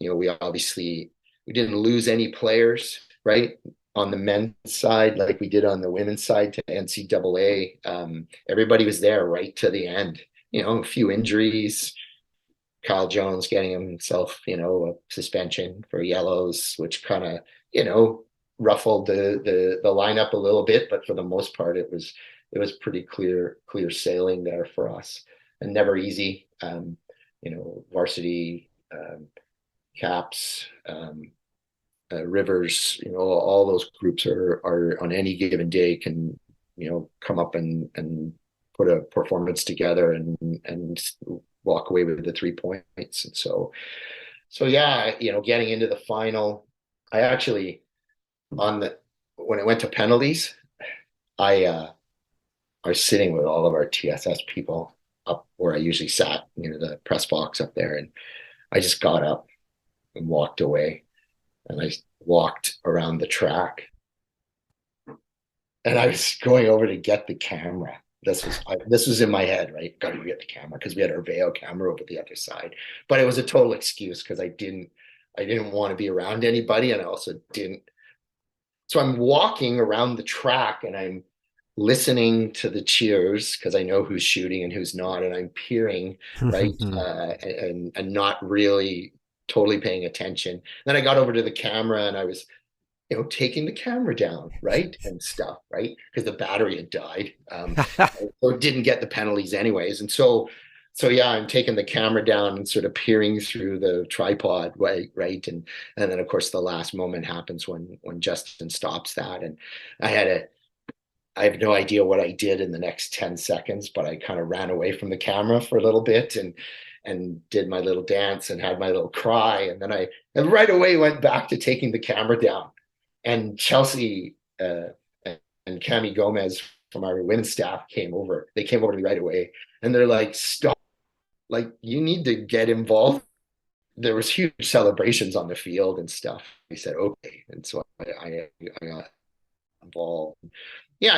We didn't lose any players, right, on the men's side like we did on the women's side to NCAA. Everybody was there right to the end. A few injuries. Kyle Jones getting himself, a suspension for yellows, which kind of, ruffled the lineup a little bit. But for the most part, it was pretty clear sailing there for us, and never easy. Varsity, Caps, Rivers, all those groups are on any given day can, come up and put a performance together and walk away with the 3 points. And so yeah, getting into the final, I actually when it went to penalties, I was sitting with all of our TSS people up where I usually sat, the press box up there, and I just got up and walked away, and I walked around the track, and I was going over to get the camera. This was in my head, right? Got to get the camera because we had our Veo camera over the other side, but it was a total excuse because I didn't want to be around anybody, and I also didn't. So I'm walking around the track and I'm listening to the cheers because I know who's shooting and who's not, and I'm peering, right, and not really totally paying attention. Then I got over to the camera and I was, taking the camera down, right, and stuff, right, because the battery had died, so it didn't get the penalties anyways, and so yeah, I'm taking the camera down and sort of peering through the tripod, right, and then of course the last moment happens when Justin stops that, and I have no idea what I did in the next 10 seconds, but I kind of ran away from the camera for a little bit and did my little dance and had my little cry. And then I right away went back to taking the camera down. And Chelsea and Cami Gomez from our women's staff came over. They came over to me right away. And they're like, stop, like, you need to get involved. There was huge celebrations on the field and stuff. He said, okay. And so I got involved. Yeah,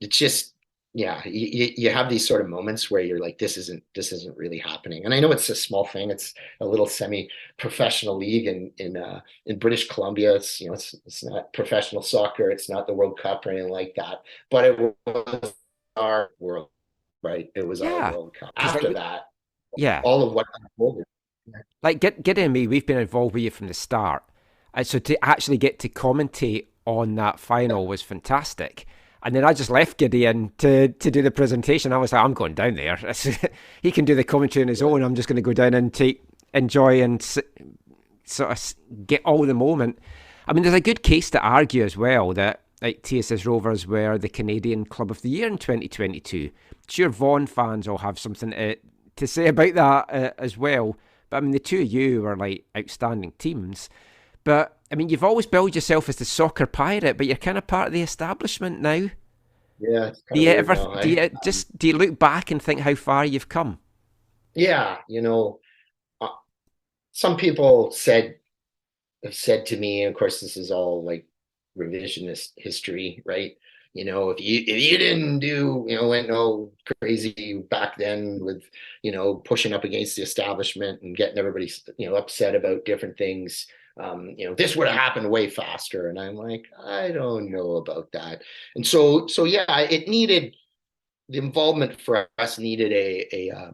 it's just, yeah, you have these sort of moments where you're like, this isn't really happening. And I know it's a small thing. It's a little semi-professional league in British Columbia. It's it's not professional soccer. It's not the World Cup or anything like that. But it was our world, right? It was our World Cup. After that, all of what unfolded. Like Gideon me, we've been involved with you from the start, and so to actually get to commentate on that final was fantastic. And then I just left Gideon to do the presentation. I was like, I'm going down there. He can do the commentary on his own. I'm just going to go down and enjoy and sort of get all the moment. I mean, there's a good case to argue as well that like TSS Rovers were the Canadian Club of the Year in 2022. Sure, Vaughan fans will have something to say about that as well. But I mean, the two of you were like outstanding teams. But I mean, you've always billed yourself as the soccer pirate, but you're kind of part of the establishment now. Yeah. Do you look back and think how far you've come? Yeah, some people have said to me, of course, this is all like revisionist history, right? If you didn't do, went no crazy back then with, pushing up against the establishment and getting everybody, upset about different things. This would have happened way faster. And I'm like, I don't know about that. And so yeah, it needed the involvement for us needed a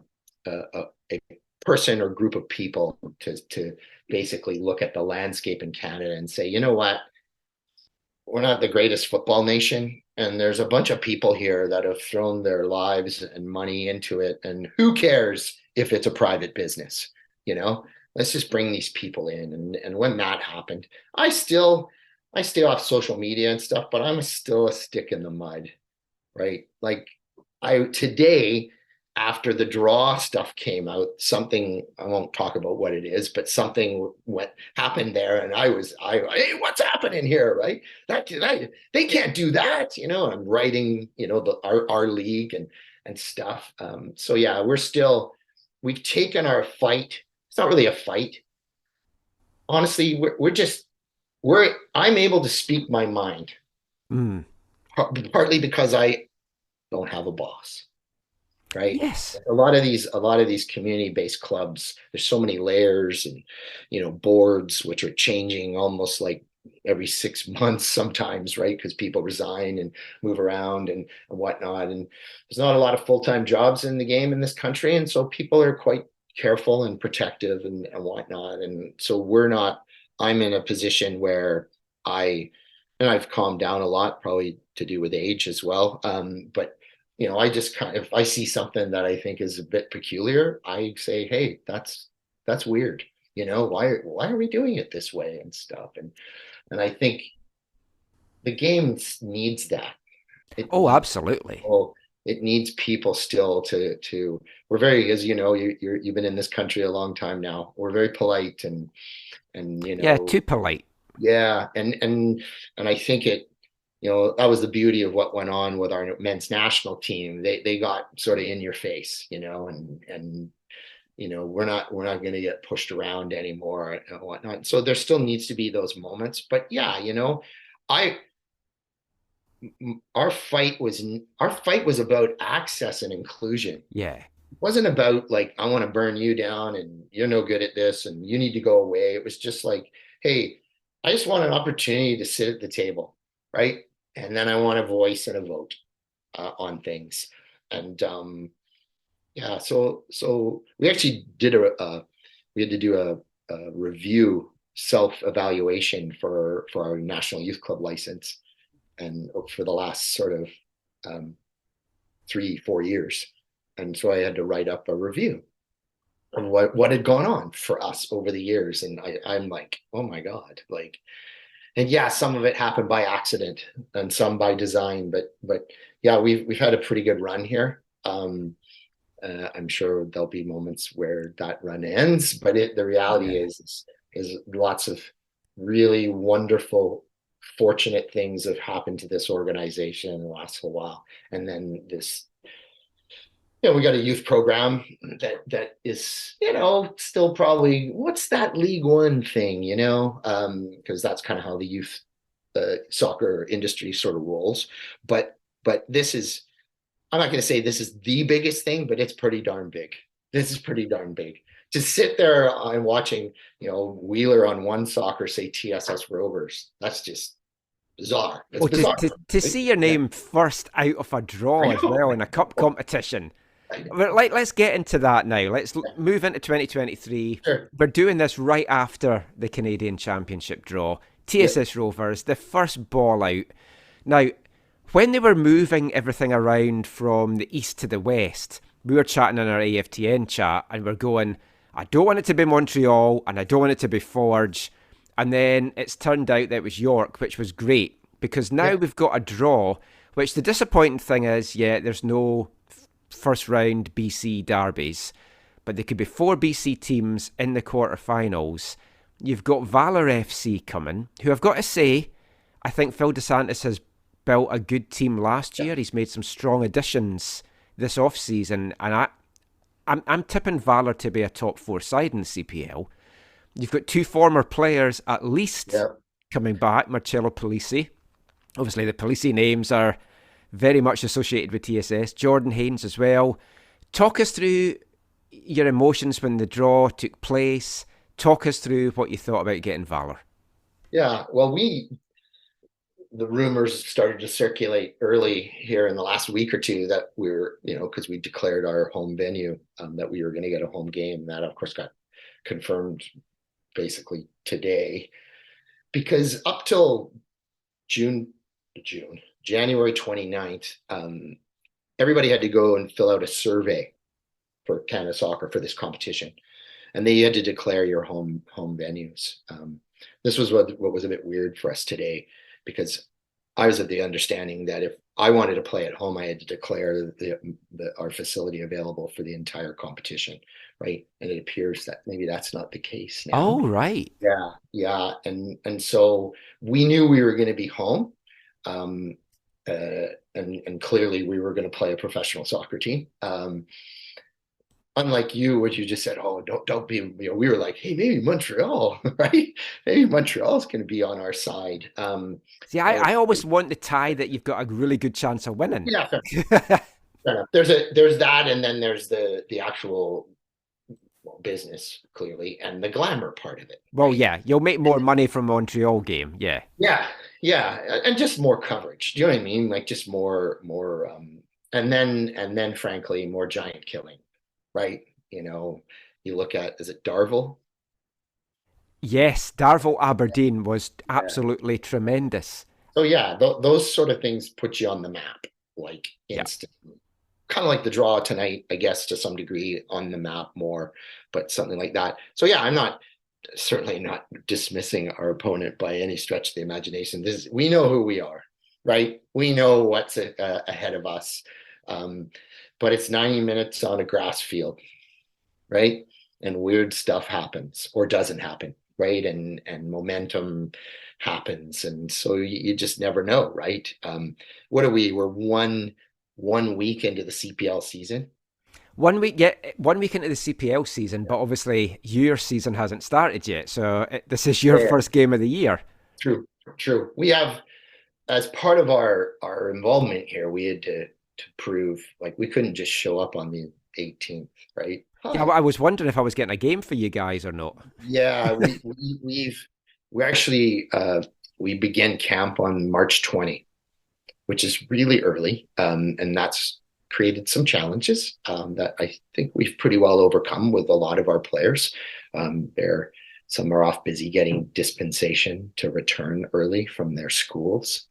person or group of people to basically look at the landscape in Canada and say, you know what, we're not the greatest football nation. And there's a bunch of people here that have thrown their lives and money into it. And who cares if it's a private business, Let's just bring these people in. And when that happened, I still off social media and stuff, but I'm still a stick in the mud, right? Like today, after the draw stuff came out, something, I won't talk about what it is, but something happened there. And hey, what's happening here, right? They can't do that, I'm writing, our league and stuff. So yeah, we've taken our fight. It's not really a fight. Honestly, I'm able to speak my mind, partly because I don't have a boss, right? Yes. A lot of these community-based clubs, there's so many layers and boards which are changing almost like every 6 months sometimes, right? Because people resign and move around and whatnot, and there's not a lot of full-time jobs in the game in this country, and so people are quite careful and protective and whatnot. And so I'm in a position where I've calmed down a lot, probably to do with age as well. But I just if I see something that I think is a bit peculiar, I say, hey, that's weird. Why are we doing it this way and stuff? And I think the game needs that. Absolutely. it needs people still to we're very, as you know, you've been in this country a long time now. We're very polite and Yeah, too polite. yeah, and I think it, that was the beauty of what went on with our men's national team. They got sort of in your face, and we're not going to get pushed around anymore and whatnot. So there still needs to be those moments. But yeah, I our fight was about access and inclusion. Yeah. It wasn't about like, I want to burn you down and you're no good at this and you need to go away. It was just like, hey, I just want an opportunity to sit at the table, right? And then I want a voice and a vote on things. And yeah, so we actually we had to do a review self-evaluation for our National Youth Club license, and for the last sort of 3-4 years. And so I had to write up a review of what had gone on for us over the years. And I'm like, oh my God, like, and yeah, some of it happened by accident and some by design, but yeah, we've had a pretty good run here. I'm sure there'll be moments where that run ends, but the reality is lots of really wonderful, fortunate things have happened to this organization in the last little while. And then this, we got a youth program that is, still probably, what's that League One thing, because that's kind of how the youth soccer industry sort of rolls. But this is, I'm not going to say this is the biggest thing, but it's pretty darn big. This is pretty darn big. To sit there and watching, Wheeler on one soccer say TSS Rovers, that's just bizarre. It's bizarre. To see your name first out of a draw as well in a cup competition. But let's get into that now. Let's move into 2023. Sure. We're doing this right after the Canadian Championship draw. TSS Rovers, the first ball out. Now, when they were moving everything around from the east to the west, we were chatting in our AFTN chat and we're going, I don't want it to be Montreal and I don't want it to be Forge. And then it's turned out that it was York, which was great because now we've got a draw, which the disappointing thing is, there's no first round BC derbies, but there could be 4 BC teams in the quarterfinals. You've got Valor FC coming, who I've got to say, I think Phil DeSantis has built a good team last year. He's made some strong additions this off-season, and I'm tipping Valor to be a top 4 side in the CPL. You've got 2 former players at least coming back, Marcello Polisi. Obviously, the Polisi names are very much associated with TSS. Jordan Haynes as well. Talk us through your emotions when the draw took place. Talk us through what you thought about getting Valor. Yeah, well, the rumors started to circulate early here in the last week or two that we were, because we declared our home venue, that we were going to get a home game. That, of course, got confirmed basically today, because up till January 29th, everybody had to go and fill out a survey for Canada Soccer for this competition. And they had to declare your home venues. This was what was a bit weird for us today, because I was of the understanding that if I wanted to play at home, I had to declare our facility available for the entire competition, right? And it appears that maybe that's not the case now. Oh, right. Yeah. And so we knew we were going to be home. And clearly we were going to play a professional soccer team. Unlike you, what you just said, don't be, we were like, hey, maybe Montreal, right? Maybe Montreal's going to be on our side. See, I always want the tie that you've got a really good chance of winning. Yeah, fair enough. There's that, and then there's the actual business, clearly, and the glamour part of it. Well, yeah, you'll make more money from Montreal game, yeah. Yeah, and just more coverage. Do you know what I mean? Like just more, and then frankly, more giant killing, right? You look at, is it Darvel? Yes, Darvel Aberdeen was absolutely tremendous. So yeah, those sort of things put you on the map, like instantly. Kind of like the draw tonight, I guess, to some degree on the map more, but something like that. So yeah, I'm certainly not dismissing our opponent by any stretch of the imagination. We know who we are, right? We know what's ahead of us. But it's 90 minutes on a grass field, right? And weird stuff happens or doesn't happen, right? And momentum happens, and so you just never know, right? What are we? We're one week into the CPL season. 1 week, yeah, 1 week into the CPL season, but obviously your season hasn't started yet. So this is your first game of the year. True. We have, as part of our involvement here, we had to prove, like, we couldn't just show up on the 18th, right? Yeah, I was wondering if I was getting a game for you guys or not. Yeah, we actually we begin camp on March 20, which is really early, and that's created some challenges that I think we've pretty well overcome with a lot of our players. Some are off busy getting dispensation to return early from their schools.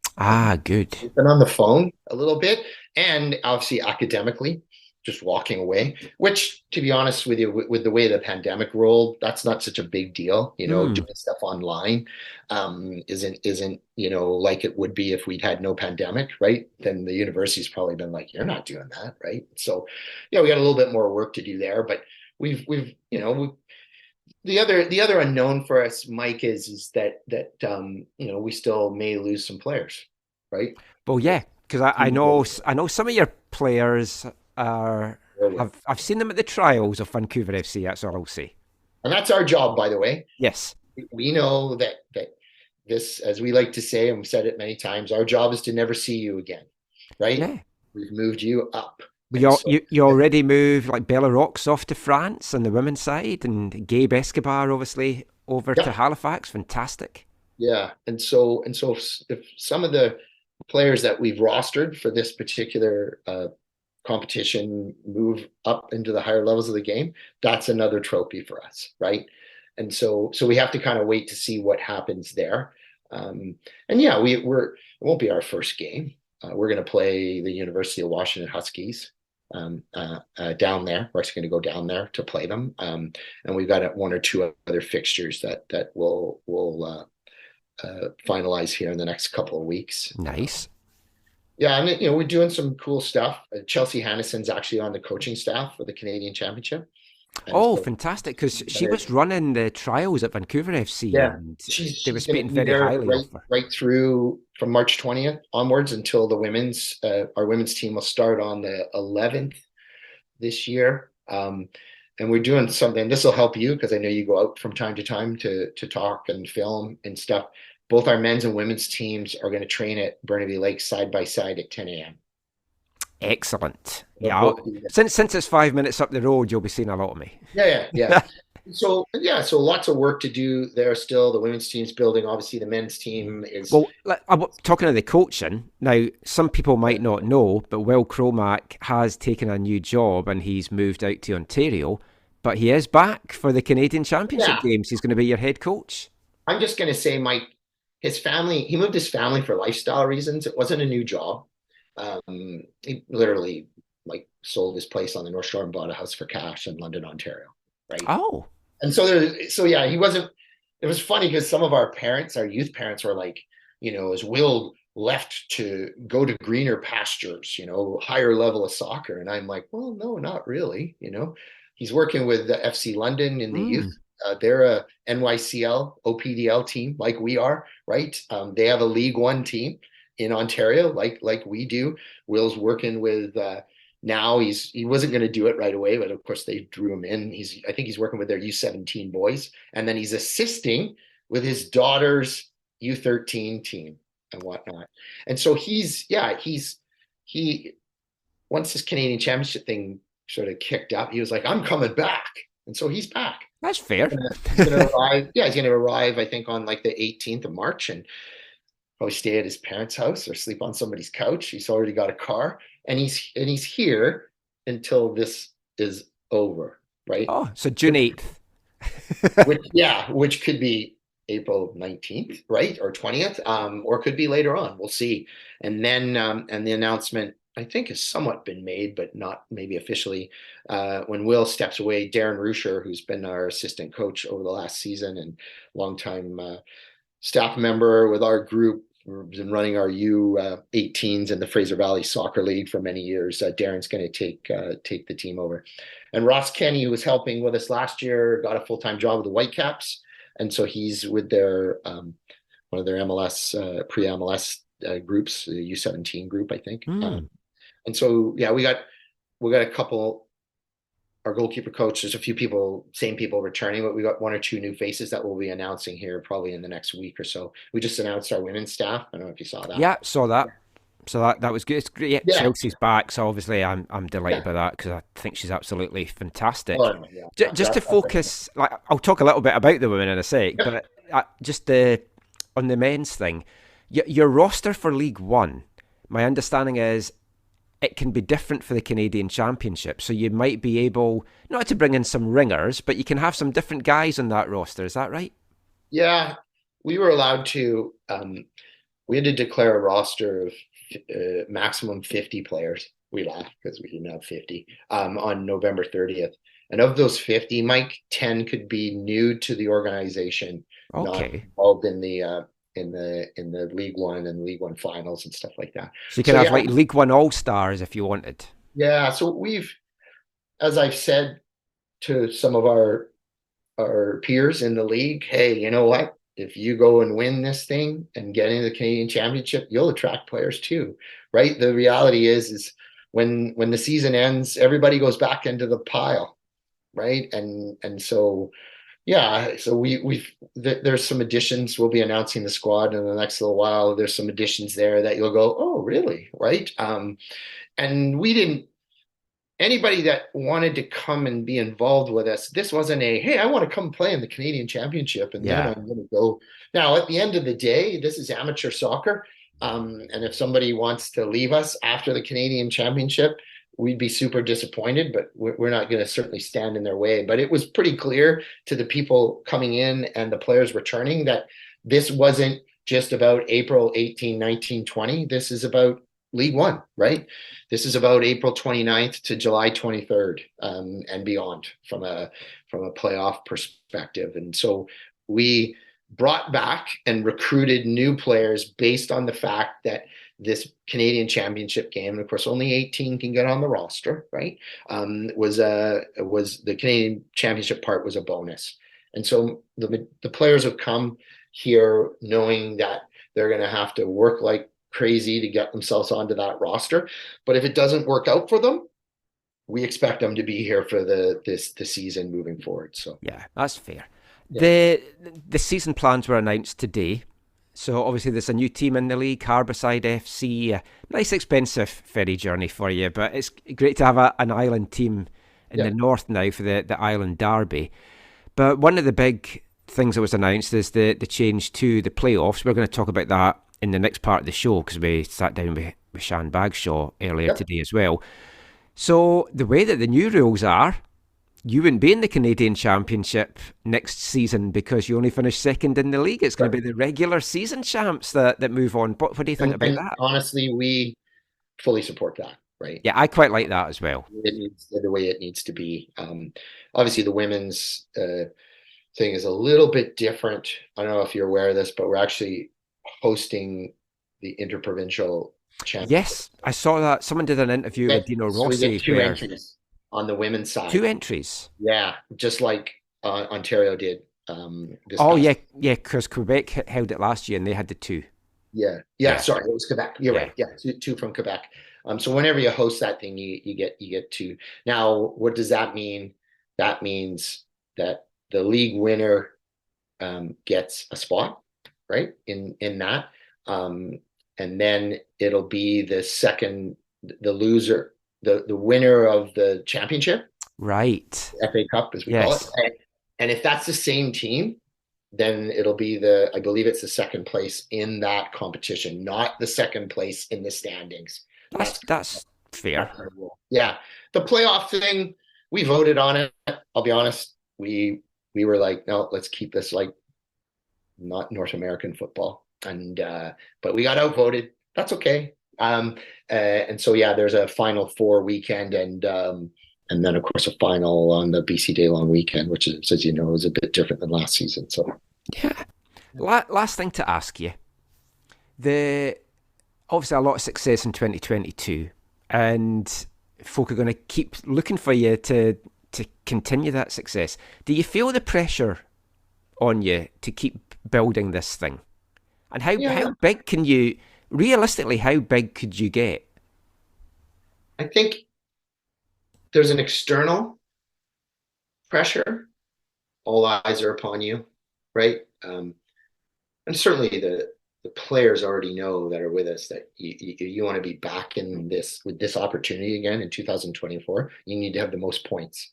Good. We've been on the phone a little bit, and obviously academically, just walking away, which, to be honest with you, with the way the pandemic rolled, that's not such a big deal. Doing stuff online isn't like it would be if we'd had no pandemic, right? Then the university's probably been like, you're not doing that, right? So we got a little bit more work to do there, but we've the other unknown for us, Mike, is that we still may lose some players, right? Well, yeah, because I know some of your players are. I've seen them at the trials of Vancouver FC. That's all I'll say. And that's our job, by the way. Yes, we know that this, as we like to say, and we've said it many times, our job is to never see you again, right? Yeah. We've moved you up. You already moved, like, Bella Rock's off to France on the women's side, and Gabe Escobar obviously over to Halifax. Fantastic. Yeah, and so if some of the players that we've rostered for this particular competition move up into the higher levels of the game, that's another trophy for us, right? And so we have to kind of wait to see what happens there. And yeah, it won't be our first game. We're going to play the University of Washington Huskies down there. We're actually going to go down there to play them, and we've got one or two other fixtures that we'll finalize here in the next couple of weeks. Nice. Yeah, and we're doing some cool stuff. Chelsea Hannison's actually on the coaching staff for the Canadian Championship. And fantastic! Because she was running the trials at Vancouver FC, and they were speaking very highly of her. Right through from March 20th onwards until our women's team will start on the 11th this year. And we're doing something. This will help you because I know you go out from time to time to talk and film and stuff. Both our men's and women's teams are going to train at Burnaby Lake side by side at 10 a.m. Excellent. Yeah, since it's 5 minutes up the road, you'll be seeing a lot of me. Yeah. So lots of work to do there still. The women's team's building. Obviously, the men's team is. Well, I'm talking of the coaching now. Some people might not know, but Will Cromack has taken a new job and he's moved out to Ontario. But he is back for the Canadian Championship games. He's going to be your head coach. I'm just going to say, Mike, he moved his family for lifestyle reasons. It wasn't a new job. He literally sold his place on the North Shore and bought a house for cash in London, Ontario. Right. Oh. And he wasn't. It was funny because some of our youth parents were like, as Will left to go to greener pastures, higher level of soccer. And I'm like, well, no, not really. He's working with the FC London in the youth. They're a NYCL OPDL team like we are, right? They have a League One team in Ontario like we do. Will's working with now he wasn't going to do it right away, but of course they drew him in. I think he's working with their U17 boys, and then he's assisting with his daughter's U13 team and whatnot. And so he once this Canadian Championship thing sort of kicked up, he was like, I'm coming back. And so he's back. That's fair. He's going to arrive. Yeah, he's going to arrive, I think, on the 18th of March, and probably stay at his parents' house or sleep on somebody's couch. He's already got a car, and he's here until this is over, right? Oh, so June 8th. which could be April 19th, right? Or 20th, or could be later on. We'll see. And then and the announcement, I think, has somewhat been made, but not maybe officially. When Will steps away, Darren Rusher, who's been our assistant coach over the last season and longtime staff member with our group, we've been running our U18s in the Fraser Valley Soccer League for many years. Darren's going to take the team over. And Ross Kenny, who was helping with us last year, got a full-time job with the Whitecaps. And so he's with their one of their MLS, pre-MLS groups, the U17 group, I think. And so, yeah, we got a couple. Our goalkeeper coach, there's a few people, same people returning, but we got one or two new faces that we'll be announcing here probably in the next week or so. We just announced our women's staff. I don't know if you saw that. Yeah, saw that. So that was good. It's great. Yeah, Yeah. Chelsea's back, so obviously I'm delighted by that because I think she's absolutely fantastic. Oh, yeah. Just to focus, like I'll talk a little bit about the women in a sec, but just on the men's thing, your roster for League One, my understanding is it can be different for the Canadian Championship. So you might be able, not to bring in some ringers, but you can have some different guys on that roster. Is that right? Yeah, we were allowed to, we had to declare a roster of maximum 50 players. We laughed because we didn't have 50 on November 30th. And of those 50, Mike, 10 could be new to the organization, not involved in the League One and League One finals and stuff like that. So you can have like League One All-Stars if you wanted. Yeah, so we've, as I've said to some of our peers in the league, hey, you know what? If you go and win this thing and get into the Canadian Championship, you'll attract players too, right? The reality is when the season ends, everybody goes back into the pile, right? And so yeah, so there's some additions. We'll be announcing the squad in the next little while. There's some additions there that you'll go, oh, really? Right? And we didn't. Anybody that wanted to come and be involved with us, this wasn't hey, I want to come play in the Canadian Championship, and then I'm going to go. Now, at the end of the day, this is amateur soccer, and if somebody wants to leave us after the Canadian Championship, we'd be super disappointed, but we're not going to certainly stand in their way. But it was pretty clear to the people coming in and the players returning that this wasn't just about April 18, 19, 20. This is about League One, right? This is about April 29th to July 23rd and beyond from a playoff perspective. And so we brought back and recruited new players based on the fact that this Canadian Championship game, and of course only 18 can get on the roster, right? Was the Canadian Championship part was a bonus. And so the players have come here knowing that they're going to have to work like crazy to get themselves onto that roster. But if it doesn't work out for them, we expect them to be here for the season moving forward. So yeah, that's fair. Yeah. The season plans were announced today. So obviously there's a new team in the league, Harbourside FC. A nice expensive ferry journey for you, but it's great to have an island team in the north now for the Island Derby. But one of the big things that was announced is the change to the playoffs. We're going to talk about that in the next part of the show because we sat down with Sian Bagshawe earlier today as well. So the way that the new rules are, you wouldn't be in the Canadian Championship next season because you only finished second in the league. It's going to be the regular season champs that move on. What do you think about that? Honestly, we fully support that, right? Yeah, I quite like that as well. It needs the way it needs to be. Obviously, the women's thing is a little bit different. I don't know if you're aware of this, but we're actually hosting the interprovincial championship. Yes, I saw that. Someone did an interview with Dino Rossi. We get two entries on the women's side. 2 entries. Yeah, just like Ontario did. Because Quebec held it last year and they had the 2. Yeah. Sorry, it was Quebec. You're right. Yeah, two from Quebec. So whenever you host that thing, you get 2. Now, what does that mean? That means that the league winner gets a spot, right? In that, and then it'll be the loser. The winner of the championship, right? FA Cup, as we call it. And if that's the same team, then it'll be I believe it's the second place in that competition, not the second place in the standings. That's fair. Yeah. The playoff thing, we voted on it. I'll be honest. We were like, no, let's keep this like not North American football. And but we got outvoted. That's okay. And so there's a Final Four weekend and then of course a final on the BC Day Long weekend, which is, as you know, is a bit different than last season. So last thing to ask you, the obviously a lot of success in 2022, and folk are going to keep looking for you to continue that success. Do you feel the pressure on you to keep building this thing? And how big can you, realistically, how big could you get? I think there's an external pressure. All eyes are upon you, right? And certainly the players already know that are with us that you want to be back in this with this opportunity again in 2024. You need to have the most points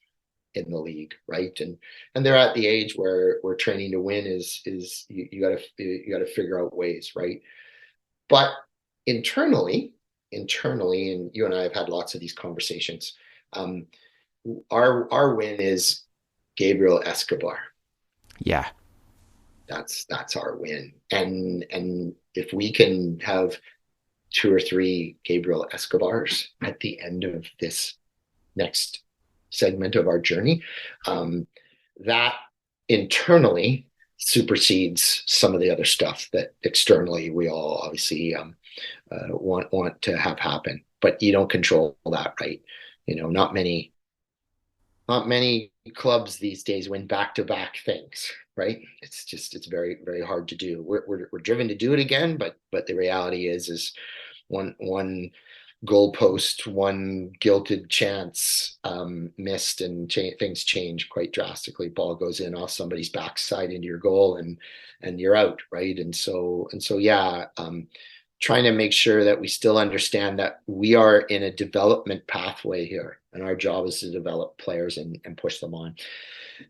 in the league, right? And they're at the age where training to win is you got to figure out ways, right? But internally, and you and I have had lots of these conversations. Our win is Gabriel Escobar. Yeah. That's our win. And if we can have 2 or 3 Gabriel Escobars at the end of this next segment of our journey, that internally supersedes some of the other stuff that externally we all obviously want to have happen. But you don't control that, right? Not many clubs these days win back-to-back things, right? It's very, very hard to do. We're driven to do it again, but the reality is one goalpost, one guilted chance missed, and things change quite drastically. Ball goes in off somebody's backside into your goal, and you're out, right? And so yeah. Trying to make sure that we still understand that we are in a development pathway here, and our job is to develop players and push them on.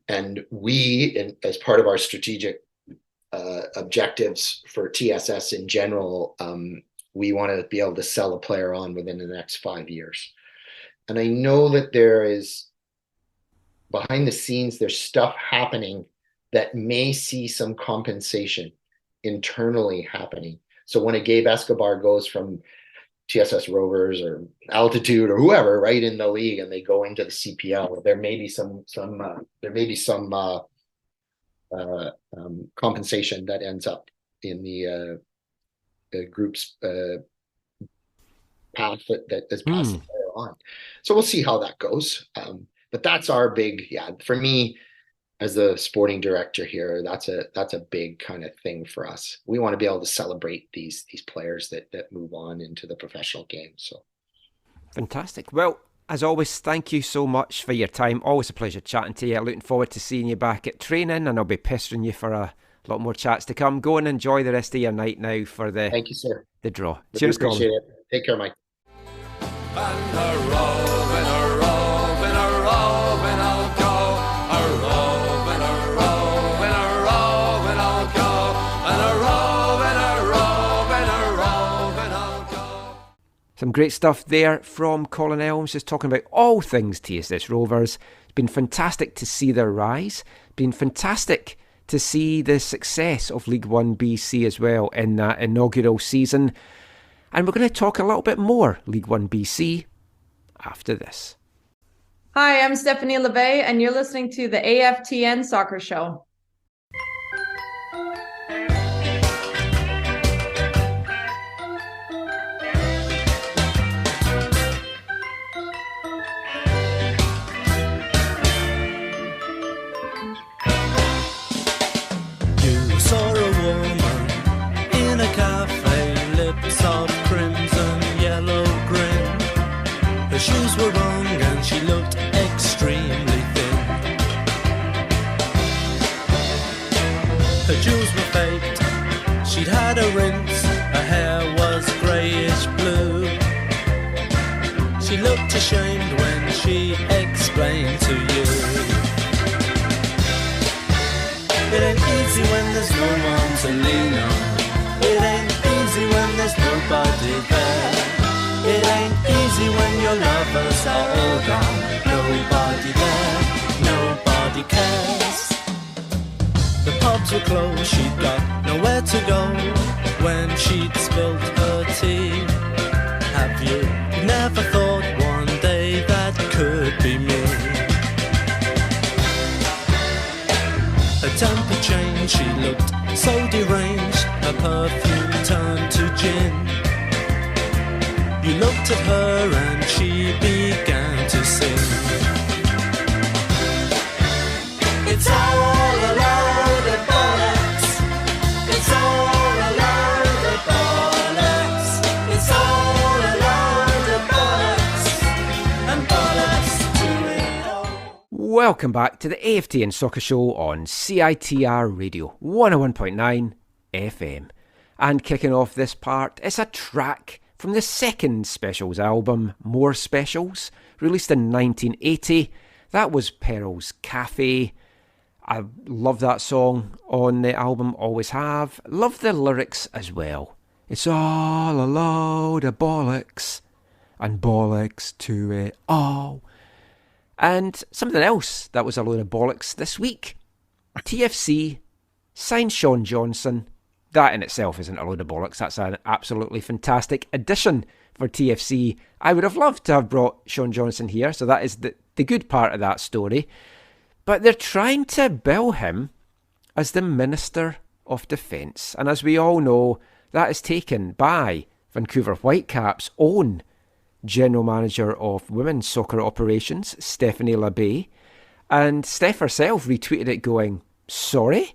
And we, as part of our strategic objectives for TSS in general, we want to be able to sell a player on within the next 5 years. And I know that there is, behind the scenes, there's stuff happening that may see some compensation internally happening. So when a Gabe Escobar goes from TSS Rovers or Altitude or whoever, right, in the league, and they go into the CPL, there may be some compensation that ends up in the group's path that is passed the player on. So we'll see how that goes. But that's our big, for me, as the sporting director here, that's a big kind of thing for us. We want to be able to celebrate these players that move on into the professional game. So fantastic. Well, as always, thank you so much for your time. Always a pleasure chatting to you. Looking forward to seeing you back at training, and I'll be pestering you for a lot more chats to come. Go and enjoy the rest of your night now for the thank you, sir. The draw. Really Cheers, appreciate Colin. it. Take care, Mike. And a roving I'll go. A roving I'll go. And a roving I'll go. Some great stuff there from Colin Elmes, just talking about all things TSS Rovers. It's been fantastic to see their rise. Been fantastic to see the success of League One BC as well in that inaugural season. And we're going to talk a little bit more League One BC after this. Hi, I'm Stephanie LeVay, and you're listening to the AFTN Soccer Show. You saw a woman in a cafe, lips of crimson, yellow grin. Her shoes were wrong and she looked extremely thin. Her jewels were faked, she'd had a rinse, her hair was greyish blue. She looked ashamed when she explained to you. It ain't easy when there's no one to lean on. It ain't easy when there's nobody there. It ain't easy when your lovers are all gone. Nobody there, nobody cares. The pubs were closed, she'd got nowhere to go when she'd spilled her tea. Have you never thought one day that could be me? Her temper changed, she looked so deranged. Her perfume turned to gin. You looked at her and she began to sing. It's all a load of bollocks. It's all a load of bollocks. It's all a load of bollocks. And bollocks to it all. Welcome back to the AFTN Soccer Show on CITR Radio 101.9 FM. And kicking off this part is a track from the second Specials album, More Specials, released in 1980. That was Pearl's Cafe. I love that song on the album, always have. Love the lyrics as well. It's all a load of bollocks, and bollocks to it all. And something else that was a load of bollocks this week. TFC signed Sean Johnson. That in itself isn't a load of bollocks. That's an absolutely fantastic addition for TFC. I would have loved to have brought Sean Johnson here, so that is the good part of that story. But they're trying to bill him as the Minister of Defence. And as we all know, that is taken by Vancouver Whitecaps' own General Manager of Women's Soccer Operations, Stephanie LaBaye. And Steph herself retweeted it going, "Sorry?" ?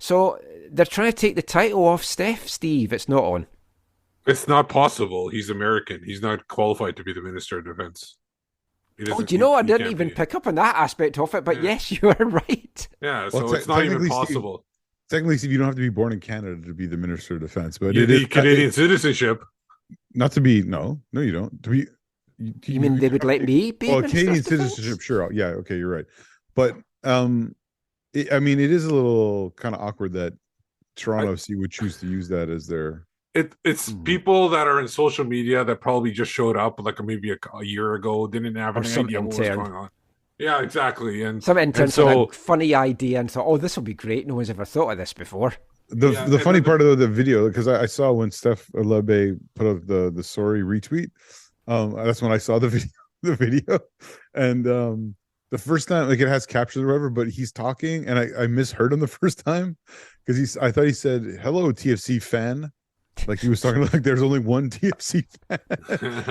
So they're trying to take the title off Steph, Steve. It's not on. It's not possible. He's American. He's not qualified to be the Minister of Defense. Oh, do you know, I didn't even pick up on that aspect of it, but yes, you are right. Yeah, so it's not even possible. Technically, Steve, you don't have to be born in Canada to be the Minister of Defence, but you need Canadian citizenship. Not to be, no, you don't. To be, you mean they would let me be? Well, Canadian citizenship, sure. Yeah, okay, you're right. But it is a little kind of awkward that Toronto FC would choose to use that as their. It's people that are in social media that probably just showed up like maybe a year ago, didn't have any idea what was going on. Yeah, exactly. And some interns had a funny idea and thought, "Oh, this will be great. No one's ever thought of this before." The funny part of the video, because I saw when Steph LaBaye put up the sorry retweet, that's when I saw the video, and the first time, like, it has captions or whatever, but he's talking and I misheard him the first time because I thought he said, "Hello, TFC fan." Like he was talking like there's only one TFC fan,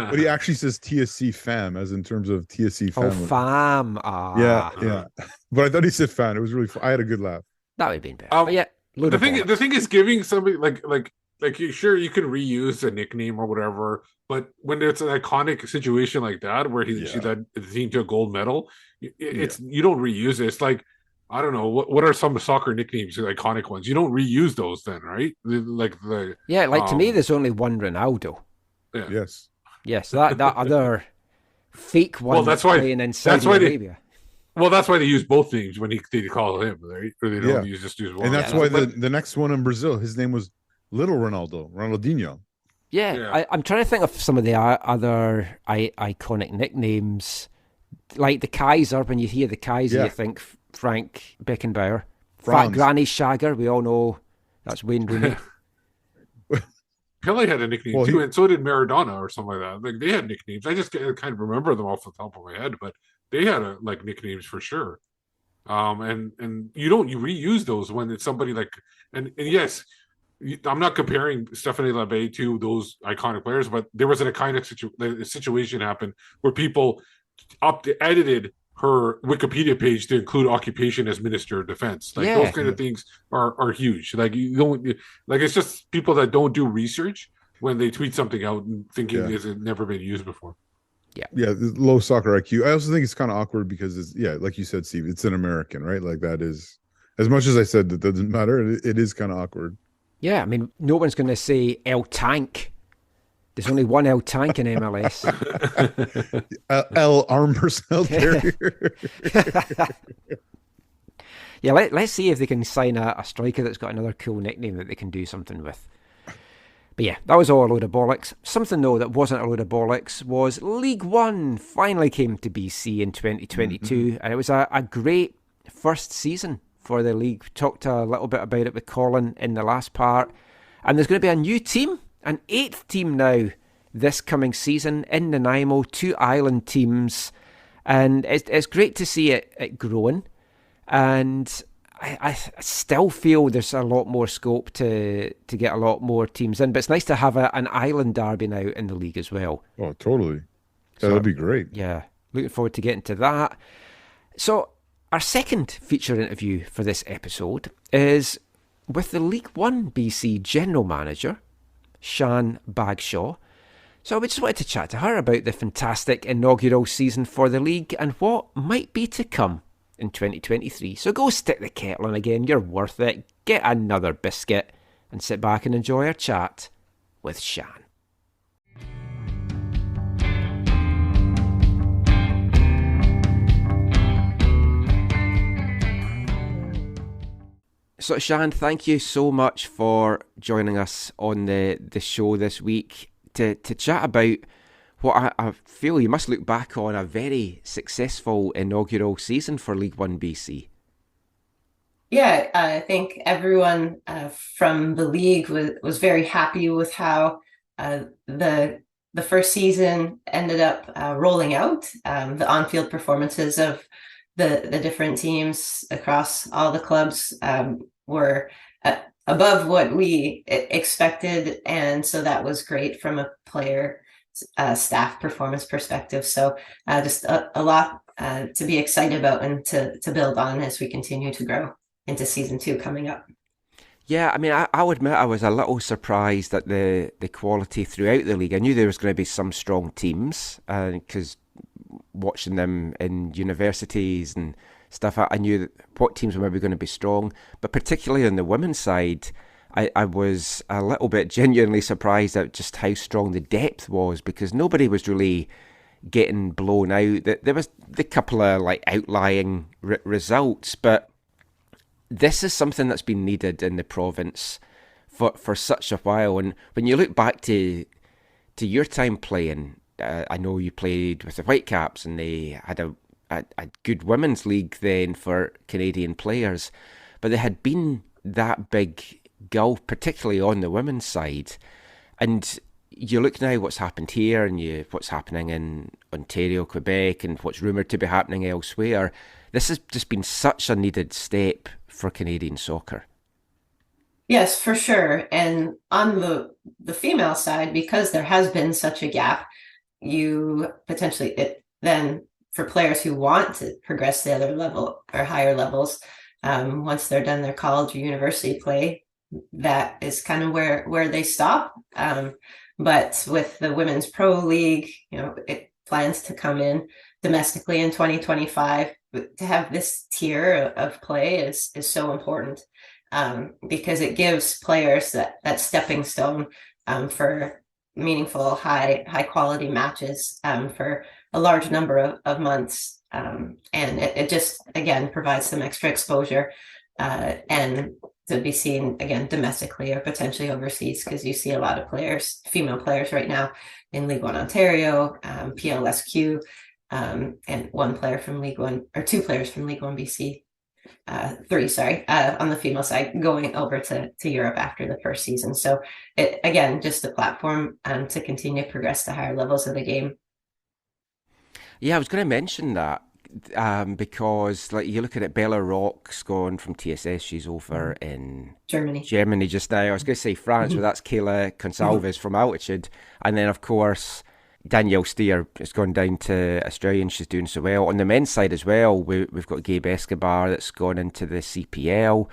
but he actually says TSC fam, as in terms of TSC fam. Oh, fam. Yeah. But I thought he said fan. It was really fun. I had a good laugh. That would have been better. But yeah, the thing is giving somebody like sure, you can reuse a nickname or whatever, but when it's an iconic situation like that where he led the team to a gold medal, it's you don't reuse it. It's like, I don't know, what are some soccer nicknames, the iconic ones? You don't reuse those then, right? Like to me, there's only one Ronaldo. Yeah. Yes. That other fake one. Well, that's why. Playing in Saudi Arabia. That's why they use both names when they call him, right? Or they don't just use one. And that's why the next one in Brazil, his name was Little Ronaldo, Ronaldinho. Yeah. I'm trying to think of some of the other iconic nicknames, like the Kaiser. When you hear the Kaiser, you think Frank Beckenbauer. Fat Granny Shagger, we all know that's Wayne Rooney. Pele had a nickname too, and so did Maradona or something like that. Like they had nicknames. I just kind of remember them off the top of my head, but they had nicknames for sure. And you reuse those when it's somebody like and yes, I'm not comparing Stephanie LaBaye to those iconic players, but there was an iconic situation happened where people edited her Wikipedia page to include occupation as Minister of Defense. Those kind of things are huge. Like you don't it's just people that don't do research when they tweet something out and thinking it's never been used before. Yeah, low soccer IQ. I also think it's kind of awkward because it's like you said, Steve, it's an American, right? Like that is, as much as I said that doesn't matter, it is kind of awkward. Yeah, I mean, no one's going to say El Tank. There's only one El Tank in MLS. El Arm Personnel Carrier. Yeah, let's see if they can sign a striker that's got another cool nickname that they can do something with. But yeah, that was all a load of bollocks. Something, though, that wasn't a load of bollocks was League One finally came to BC in 2022, and it was a great first season for the league. We talked a little bit about it with Colin in the last part. And there's going to be a new team, an 8th team now this coming season in Nanaimo, 2 island teams. And it's great to see it growing. And I still feel there's a lot more scope to get a lot more teams in, but it's nice to have an island derby now in the league as well. Oh, totally. Yeah, So, that'd be great. yeah, looking forward to getting to that. So, our second feature interview for this episode is with the League One BC General Manager, Sian Bagshawe. So we just wanted to chat to her about the fantastic inaugural season for the league and what might be to come in 2023. So go stick the kettle on again, you're worth it. Get another biscuit and sit back and enjoy our chat with Sian. So Sian, thank you so much for joining us on the show this week to chat about what I feel you must look back on a very successful inaugural season for League One BC. Yeah, I think everyone from the league was very happy with how the first season ended up rolling out. The on-field performances of the different teams across all the clubs were above what we expected, and so that was great from a player staff performance perspective. So just a lot to be excited about and to build on as we continue to grow into season 2 coming up. Yeah, I mean, I'll admit I was a little surprised at the quality throughout the league. I knew there was going to be some strong teams because watching them in universities and stuff, I knew what teams were maybe going to be strong. But particularly on the women's side, I was a little bit genuinely surprised at just how strong the depth was, because nobody was really getting blown out. There was the couple of like outlying results, but this is something that's been needed in the province for such a while. And when you look back to your time playing, I know you played with the Whitecaps and they had a good women's league then for Canadian players, but there had been that big gulf, particularly on the women's side. And you look now what's happened here and what's happening in Ontario, Quebec, and what's rumoured to be happening elsewhere. This has just been such a needed step for Canadian soccer. Yes, for sure. And on the female side, because there has been such a gap, you potentially then for players who want to progress to the other level or higher levels, once they're done their college or university play, that is kind of where they stop. But with the Women's Pro League, it plans to come in domestically in 2025. To have this tier of play is so important because it gives players that stepping stone for meaningful high quality matches for a large number of months, and it just again provides some extra exposure and to be seen again domestically or potentially overseas, because you see a lot of female players right now in League One Ontario, PLSQ, and one player from League One, or two players from League One BC, three on the female side, going over to Europe after the first season. So it again just a platform to continue to progress to higher levels of the game. Yeah, I was going to mention that because like you look at it, Bella Rock's gone from TSS, she's over in Germany just now. I was going to say France, but that's Kayla Consalves from Altitude, and then of course Danielle Steer has gone down to Australia and she's doing so well. On the men's side as well, we've got Gabe Escobar that's gone into the CPL,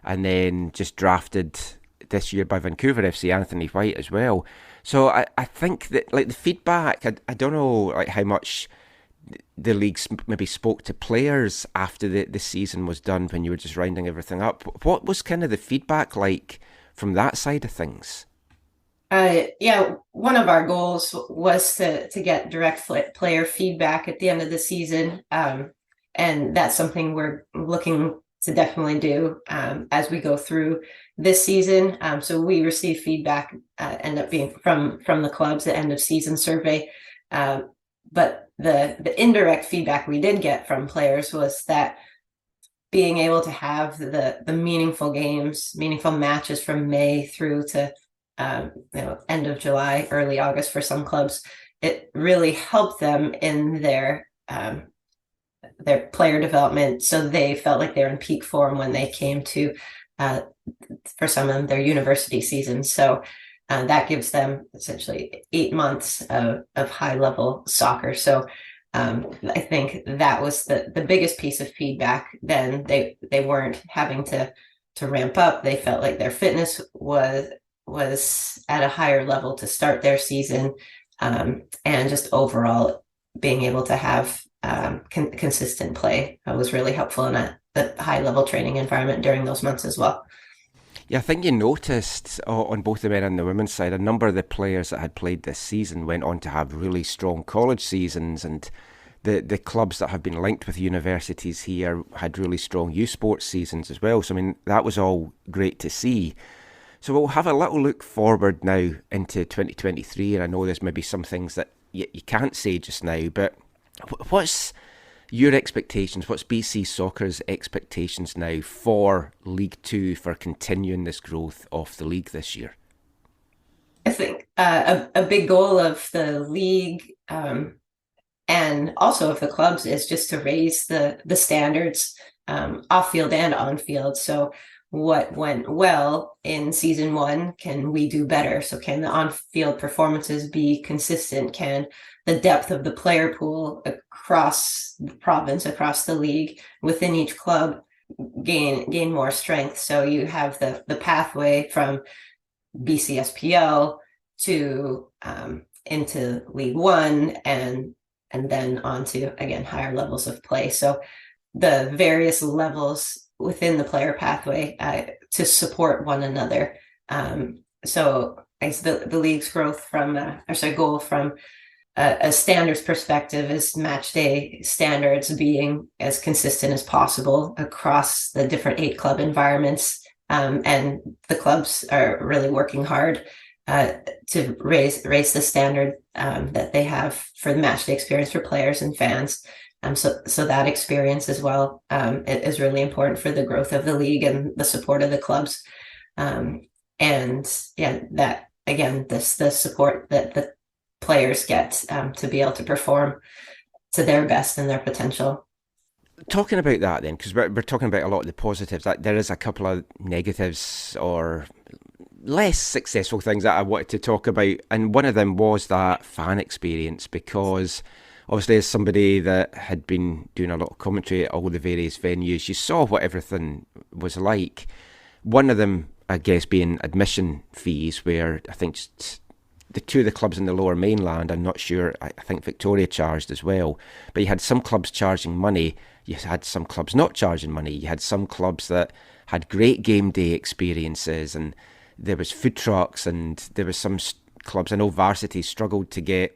and then just drafted this year by Vancouver FC, Anthony White as well. So I think that like the feedback, I don't know like how much the leagues maybe spoke to players after the season was done when you were just rounding everything up. What was kind of the feedback like from that side of things? Yeah, one of our goals was to get direct player feedback at the end of the season. And that's something we're looking to definitely do as we go through this season. So we receive feedback, end up being from the clubs, the end of season survey. But the indirect feedback we did get from players was that being able to have the meaningful games, meaningful matches from May through to end of July, early August for some clubs, it really helped them in their their player development, so they felt like they're in peak form when they came to, for some of them, their university season. So that gives them essentially 8 months of high level soccer. So I think that was the biggest piece of feedback. Then they weren't having to ramp up. They felt like their fitness was at a higher level to start their season, and just overall being able to have consistent play was really helpful in a high level training environment during those months as well. Yeah, I think you noticed on both the men and the women's side, a number of the players that had played this season went on to have really strong college seasons, and the clubs that have been linked with universities here had really strong youth sports seasons as well. So, I mean, that was all great to see. So we'll have a little look forward now into 2023, and I know there's maybe some things that you can't say just now, but what's your expectations? What's BC Soccer's expectations now for League Two, for continuing this growth of the league this year? I think a big goal of the league, and also of the clubs, is just to raise the standards, off field and on field. So what went well in season one, can we do better? So can the on field performances be consistent? Can the depth of the player pool across the province, across the league, within each club gain more strength? So you have the pathway from BCSPL to into League One, and then on to, again, higher levels of play. So the various levels within the player pathway to support one another. So I guess the league's growth from, goal from a standards perspective is match day standards being as consistent as possible across the different 8 club environments. And the clubs are really working hard to raise the standard that they have for the match day experience for players and fans. So that experience as well it is really important for the growth of the league and the support of the clubs. And yeah, that again, the support that the players get to be able to perform to their best and their potential. Talking about that then, because we're talking about a lot of the positives, that there is a couple of negatives or less successful things that I wanted to talk about, and one of them was that fan experience, because obviously as somebody that had been doing a lot of commentary at all the various venues, you saw what everything was like. One of them, I guess, being admission fees, where I think the two of the clubs in the Lower Mainland, I'm not sure, I think Victoria charged as well, but you had some clubs charging money, you had some clubs not charging money, you had some clubs that had great game day experiences, and there was food trucks, and there was some clubs, I know Varsity struggled to get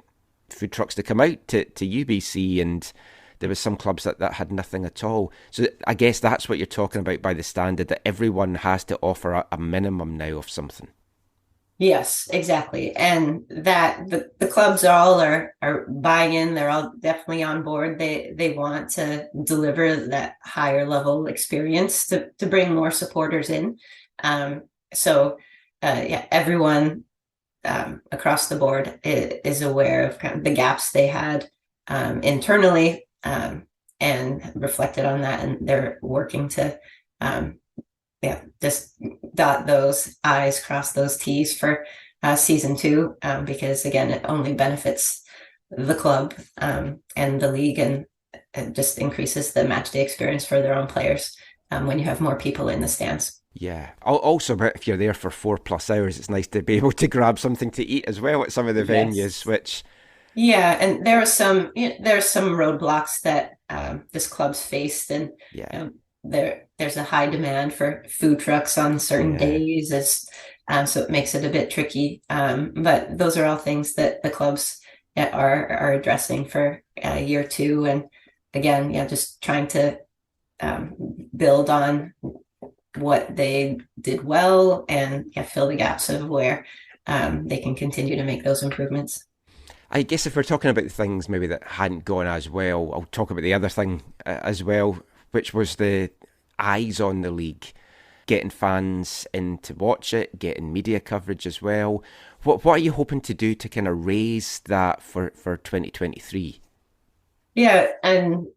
food trucks to come out to UBC, and there was some clubs that had nothing at all. So I guess that's what you're talking about by the standard, that everyone has to offer a minimum now of something. Yes, exactly. And that the clubs all are buying in. They're all definitely on board. They want to deliver that higher level experience to bring more supporters in. Everyone across the board is aware of kind of the gaps they had internally, and reflected on that, and they're working to just dot those I's, cross those T's for season 2, because again, it only benefits the club and the league, and it just increases the match day experience for their own players when you have more people in the stands. Yeah. Also, if you're there for 4+ hours, it's nice to be able to grab something to eat as well at some of the venues, which... Yeah, and there are some roadblocks that this club's faced, and there's a high demand for food trucks on certain days, so it makes it a bit tricky. But those are all things that the clubs are addressing for year 2, and again, just trying to build on what they did well and fill the gaps of where they can continue to make those improvements. I guess if we're talking about things maybe that hadn't gone as well, I'll talk about the other thing as well, which was the eyes on the league, getting fans in to watch it, getting media coverage as well. What are you hoping to do to kind of raise that for 2023? Yeah, and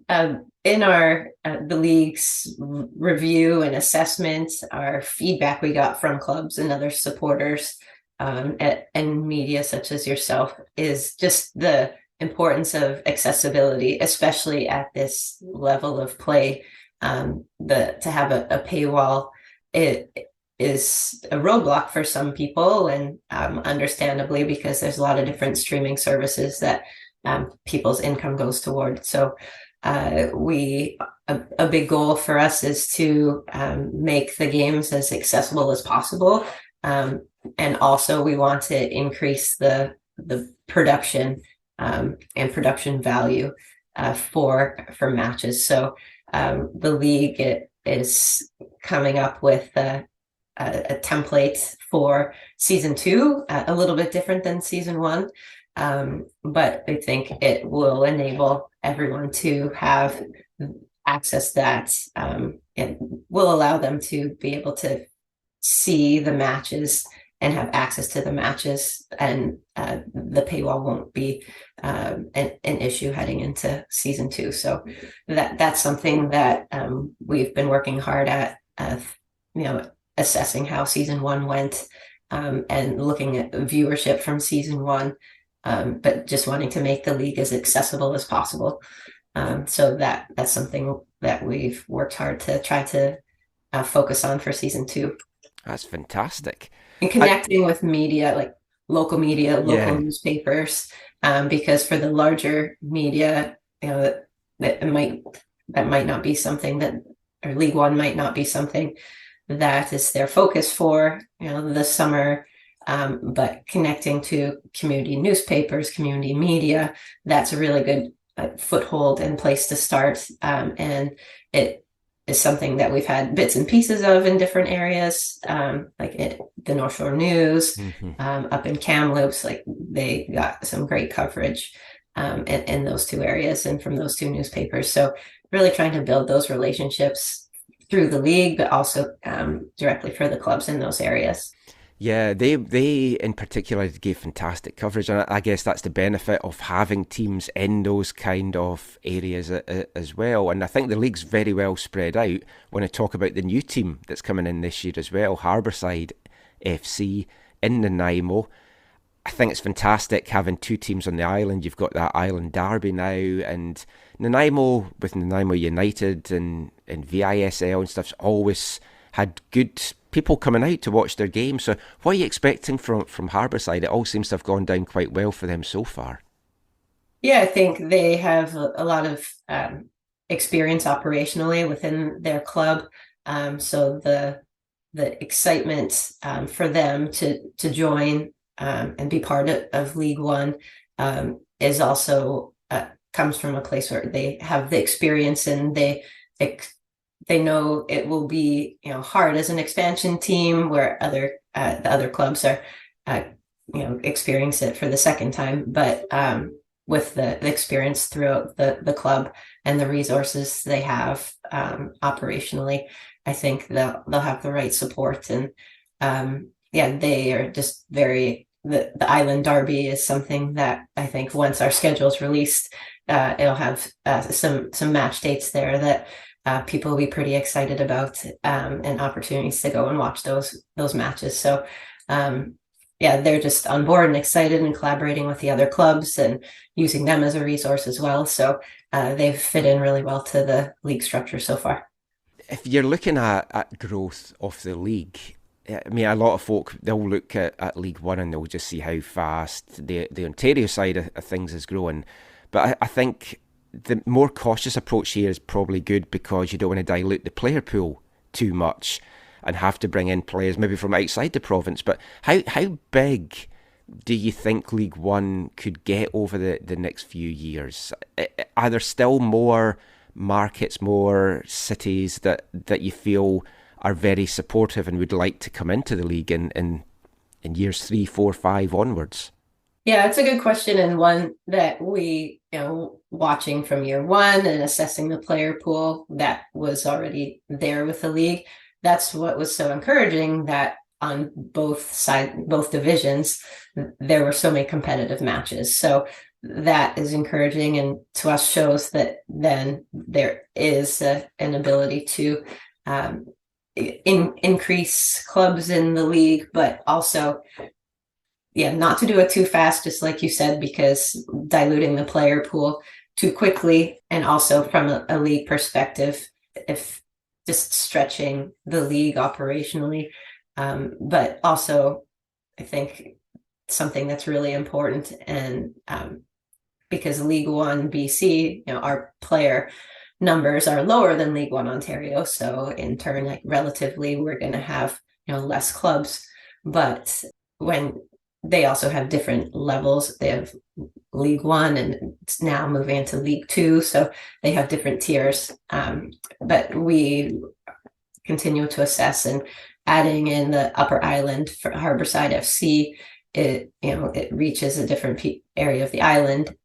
in our the league's review and assessment, our feedback we got from clubs and other supporters and media such as yourself is just the importance of accessibility, especially at this level of play. To have a paywall, it is a roadblock for some people, and understandably, because there's a lot of different streaming services that people's income goes toward. So a big goal for us is to make the games as accessible as possible, and also we want to increase the production and production value for matches. So the league is coming up with a template for season 2, a little bit different than season 1. But I think it will enable everyone to have access that it will allow them to be able to see the matches and have access to the matches, and the paywall won't be an issue heading into season 2. So that's something that we've been working hard at, assessing how season 1 went, and looking at viewership from season 1, but just wanting to make the league as accessible as possible. So that's something that we've worked hard to try to focus on for season 2. That's fantastic. And connecting with media, like local media, local newspapers, because for the larger media, that might not be something that, or League One might not be something that is their focus for, the summer. But connecting to community newspapers, community media, that's a really good foothold and place to start. And it is something that we've had bits and pieces of in different areas, the North Shore News, up in Kamloops, like they got some great coverage in those 2 areas and from those 2 newspapers. So really trying to build those relationships through the league, but also directly for the clubs in those areas. Yeah, they in particular gave fantastic coverage, and I guess that's the benefit of having teams in those kind of areas as well. And I think the league's very well spread out. When I talk about the new team that's coming in this year as well, Harbourside FC in Nanaimo, I think it's fantastic having 2 teams on the island. You've got that island derby now, and Nanaimo with Nanaimo United and VISL and stuff's always had good people coming out to watch their games. So what are you expecting from Harbourside? It all seems to have gone down quite well for them so far. Yeah, I think they have a lot of experience operationally within their club. So the excitement for them to join and be part of League One is also comes from a place where they have the experience, and they know it will be hard as an expansion team where the other clubs are experience it for the second time, but with the experience throughout the club and the resources they have operationally, I think they'll have the right support. And they are just very, the Island Derby is something that I think once our schedule's released, it'll have some match dates there that people will be pretty excited about, and opportunities to go and watch those matches. So they're just on board and excited and collaborating with the other clubs and using them as a resource as well. So they've fit in really well to the league structure so far. If you're looking at growth of the league, I mean, a lot of folk, they'll look at League One and they'll just see how fast the Ontario side of things is growing. But I think the more cautious approach here is probably good, because you don't want to dilute the player pool too much and have to bring in players maybe from outside the province. But how big do you think League One could get over the next few years? Are there still more markets, more cities that you feel are very supportive and would like to come into the league in years 3, 4, 5 onwards? Yeah, it's a good question, and one that we, watching from year 1 and assessing the player pool that was already there with the league. That's what was so encouraging, that on both divisions, there were so many competitive matches. So that is encouraging, and to us shows that then there is an ability to increase clubs in the league, but also, yeah, not to do it too fast, just like you said, because diluting the player pool too quickly, and also from a league perspective, if just stretching the league operationally. But also, I think something that's really important, and because League One BC, our player numbers are lower than League One Ontario, so in turn, like relatively, we're going to have less clubs. But when they also have different levels, they have League One, and it's now moving into League Two, so they have different tiers. But we continue to assess, and adding in the Upper Island for Harborside FC, it reaches a different area of the island,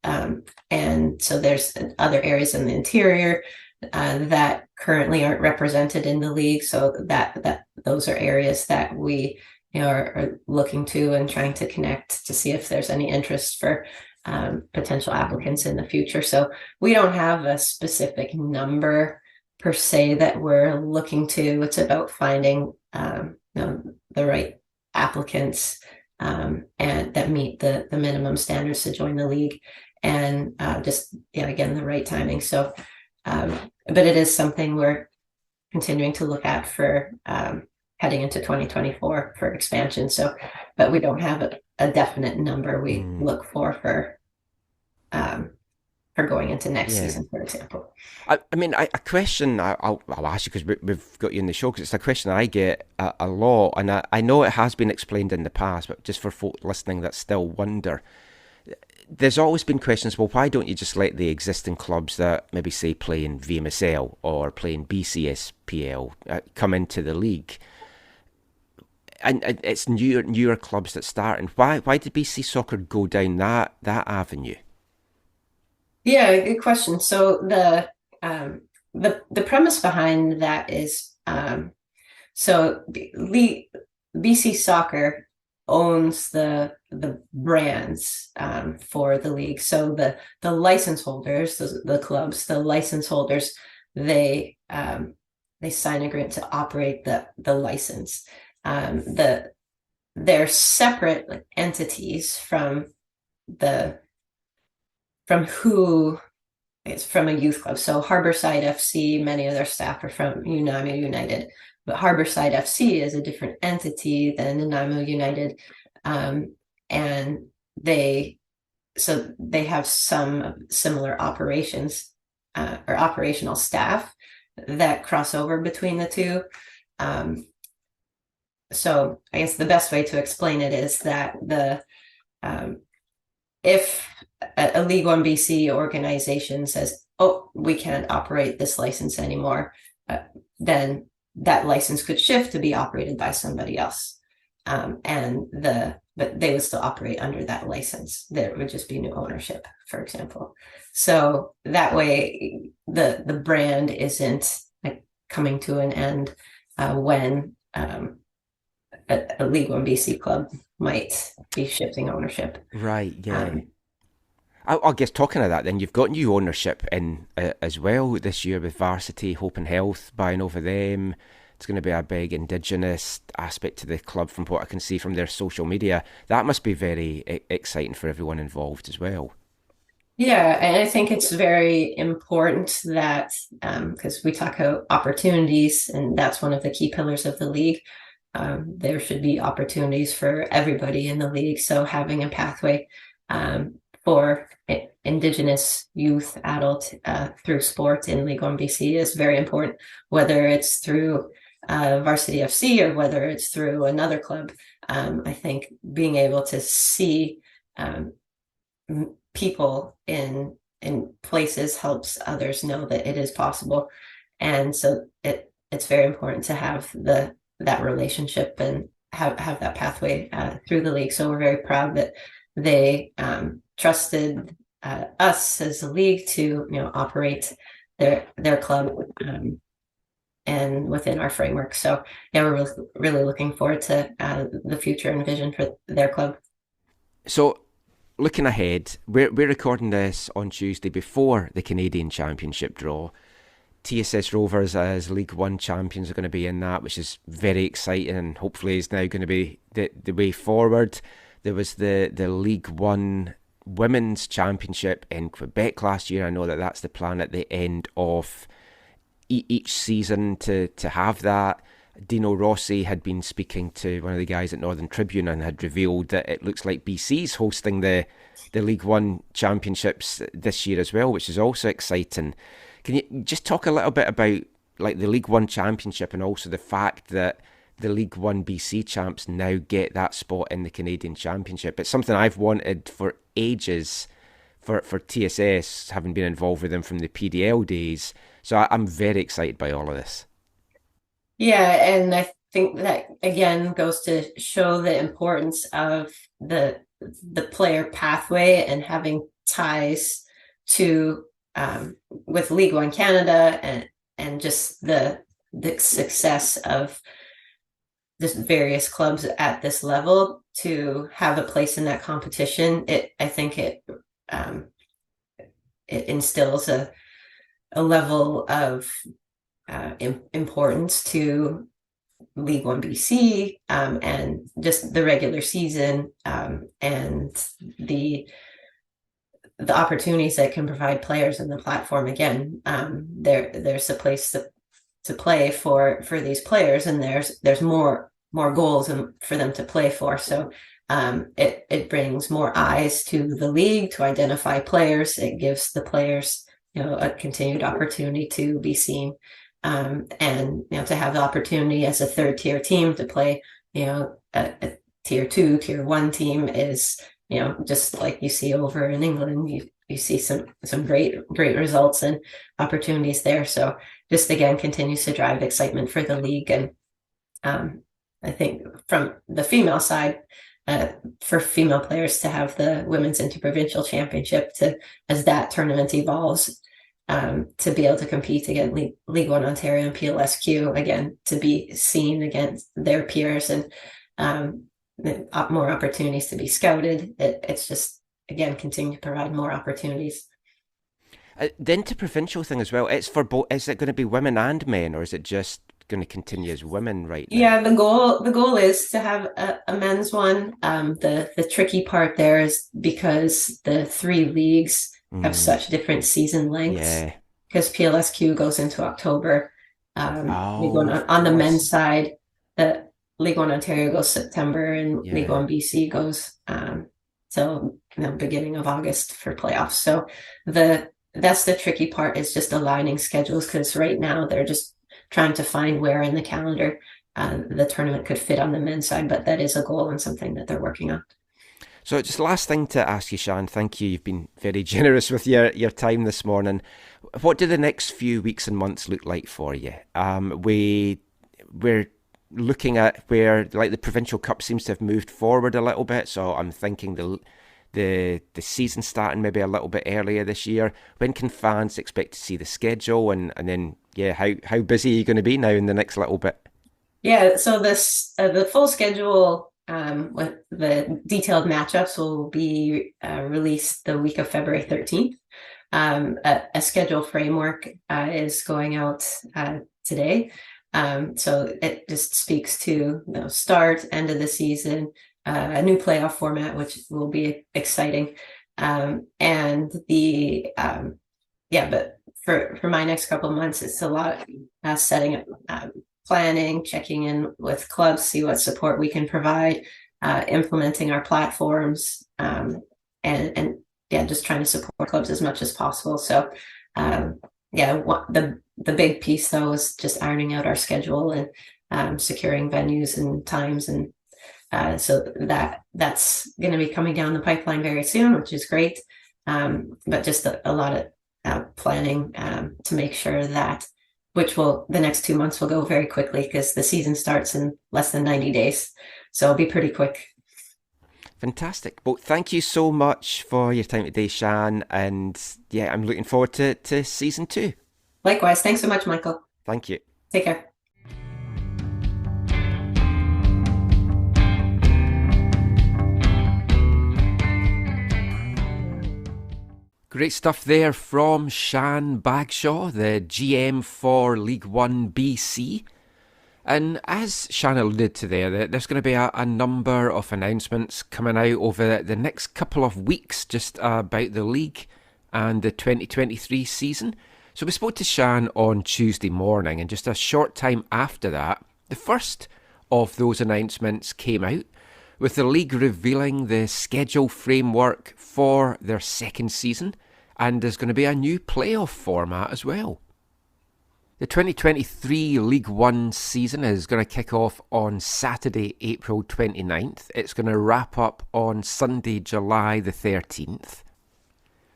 and so there's other areas in the interior that currently aren't represented in the league. So that those are areas that we are looking to and trying to connect to see if there's any interest for potential applicants in the future. So we don't have a specific number per se that we're looking to. It's about finding the right applicants and that meet the minimum standards to join the league, and again, the right timing. So but it is something we're continuing to look at for heading into 2024 for expansion. So, but we don't have a definite number we look for going into next season, for example. I mean, a question I'll ask you, because we've got you in the show, because it's a question I get a lot, and I know it has been explained in the past, but just for folk listening that still wonder, there's always been questions, well, why don't you just let the existing clubs that maybe say play in VMSL or play in BCSPL come into the league? And it's newer clubs that start, and why did BC Soccer go down that avenue? Yeah, good question. So the premise behind that is so BC Soccer owns the brands for the league. So the license holders, the clubs, the license holders, they sign an agreement to operate the license. They're separate entities from who is from a youth club. So Harborside FC, many of their staff are from Nanaimo United, but Harborside FC is a different entity than Nanaimo United, and they have some similar operations or operational staff that cross over between the two. So I guess the best way to explain it is that if a League One BC organization says, "Oh, we can't operate this license anymore," then that license could shift to be operated by somebody else, but they would still operate under that license. There would just be new ownership, for example. So that way, the brand isn't coming to an end when a League One BC club might be shifting ownership. Right, yeah. I guess talking of that, then you've got new ownership in as well this year with Varsity, Hope and Health buying over them. It's going to be a big Indigenous aspect to the club from what I can see from their social media. That must be very exciting for everyone involved as well. Yeah, and I think it's very important that, because we talk about opportunities, and that's one of the key pillars of the league. There should be opportunities for everybody in the league. So having a pathway for Indigenous youth, adult through sport in League One BC is very important, whether it's through Varsity FC or whether it's through another club. I think being able to see people in places helps others know that it is possible, and so it's very important to have that relationship and have that pathway through the league. So we're very proud that they trusted us as a league to operate their club and within our framework. So yeah, we're really looking forward to the future and vision for their club. So looking ahead, we're recording this on Tuesday before the Canadian Championship draw. TSS Rovers as League One champions are going to be in that, which is very exciting, and hopefully is now going to be the way forward. There was the League One Women's Championship in Quebec last year. I know that's the plan at the end of each season to have that. Dino Rossi had been speaking to one of the guys at Northern Tribune and had revealed that it looks like BC's hosting the League One Championships this year as well, which is also exciting. Can you just talk a little bit about like the League One Championship and also the fact that the League One BC champs now get that spot in the Canadian Championship? It's something I've wanted for ages for TSS, having been involved with them from the PDL days. So I'm very excited by all of this. Yeah, and I think that again goes to show the importance of the player pathway and having ties to with League One Canada and just the success of just various clubs at this level to have a place in that competition. I think it instills a level of importance to League One BC and just the regular season and the opportunities that can provide players in the platform. Again, there's a place to play for these players, and there's more goals for them to play for. So it brings more eyes to the league to identify players. It gives the players a continued opportunity to be seen. And to have the opportunity as a third tier team to play, a tier 2, tier 1 team is, just like you see over in England, you see some great results and opportunities there. So just again continues to drive excitement for the league. And I think from the female side, for female players to have the Women's Interprovincial Championship as that tournament evolves. To be able to compete against League One Ontario and PLSQ, again, to be seen against their peers and more opportunities to be scouted. It's just, again, continue to provide more opportunities. The interprovincial thing as well, it's for both. Is it going to be women and men, or is it just going to continue as women right now? Yeah, the goal is to have a men's one. The tricky part there is because the 3 leagues have such different season lengths, because PLSQ goes into October. On the men's side, the League One Ontario goes September, and League One BC goes till beginning of August for playoffs. So that's the tricky part, is just aligning schedules, because right now they're just trying to find where in the calendar the tournament could fit on the men's side, but that is a goal and something that they're working on. So just last thing to ask you, Sian, thank you. You've been very generous with your time this morning. What do the next few weeks and months look like for you? We're looking at where the Provincial Cup seems to have moved forward a little bit. So I'm thinking the season starting maybe a little bit earlier this year. When can fans expect to see the schedule? And then, how busy are you going to be now in the next little bit? Yeah, so the full schedule with the detailed matchups will be released the week of February 13th. A schedule framework is going out today. So it just speaks to start, end of the season, a new playoff format, which will be exciting. And but for my next couple of months, it's a lot setting up planning, checking in with clubs, see what support we can provide, implementing our platforms, and just trying to support clubs as much as possible. So, the big piece though is just ironing out our schedule and securing venues and times, and so that's going to be coming down the pipeline very soon, which is great. But just a lot of planning to make sure that. The next 2 months will go very quickly, because the season starts in less than 90 days. So it'll be pretty quick. Fantastic. Well, thank you so much for your time today, Sian. And I'm looking forward to season 2. Likewise. Thanks so much, Michael. Thank you. Take care. Great stuff there from Sian Bagshawe, the GM for League One BC. And as Sian alluded to there's going to be a number of announcements coming out over the next couple of weeks just about the league and the 2023 season. So we spoke to Sian on Tuesday morning, and just a short time after that, the first of those announcements came out, with the league revealing the schedule framework for their second season, and there's going to be a new playoff format as well. The 2023 League One season is going to kick off on Saturday, April 29th. It's going to wrap up on Sunday, July the 13th.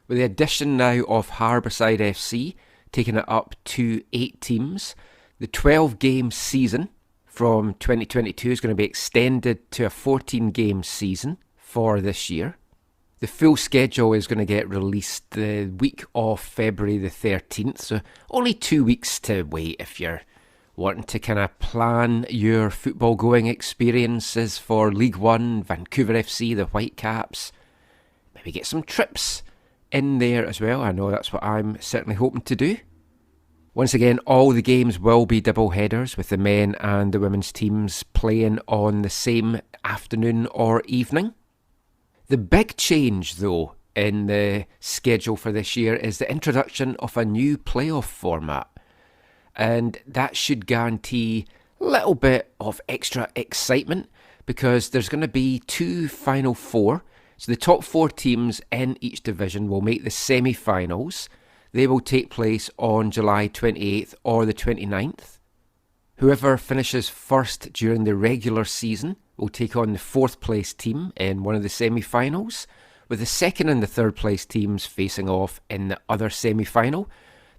With the addition now of Harbourside FC, taking it up to 8 teams, the 12-game season from 2022 is going to be extended to a 14-game season for this year. The full schedule is going to get released the week of February the 13th, so only 2 weeks to wait if you're wanting to kind of plan your football going experiences for League One, Vancouver FC, the Whitecaps. Maybe get some trips in there as well. I know that's what I'm certainly hoping to do. Once again, all the games will be double headers, with the men and the women's teams playing on the same afternoon or evening. The big change, though, in the schedule for this year is the introduction of a new playoff format. And that should guarantee a little bit of extra excitement, because there's going to be 2 Final Four. So the top 4 teams in each division will make the semi-finals. They will take place on July 28th or the 29th. Whoever finishes first during the regular season will take on the 4th place team in one of the semi-finals, with the 2nd and the 3rd place teams facing off in the other semi-final.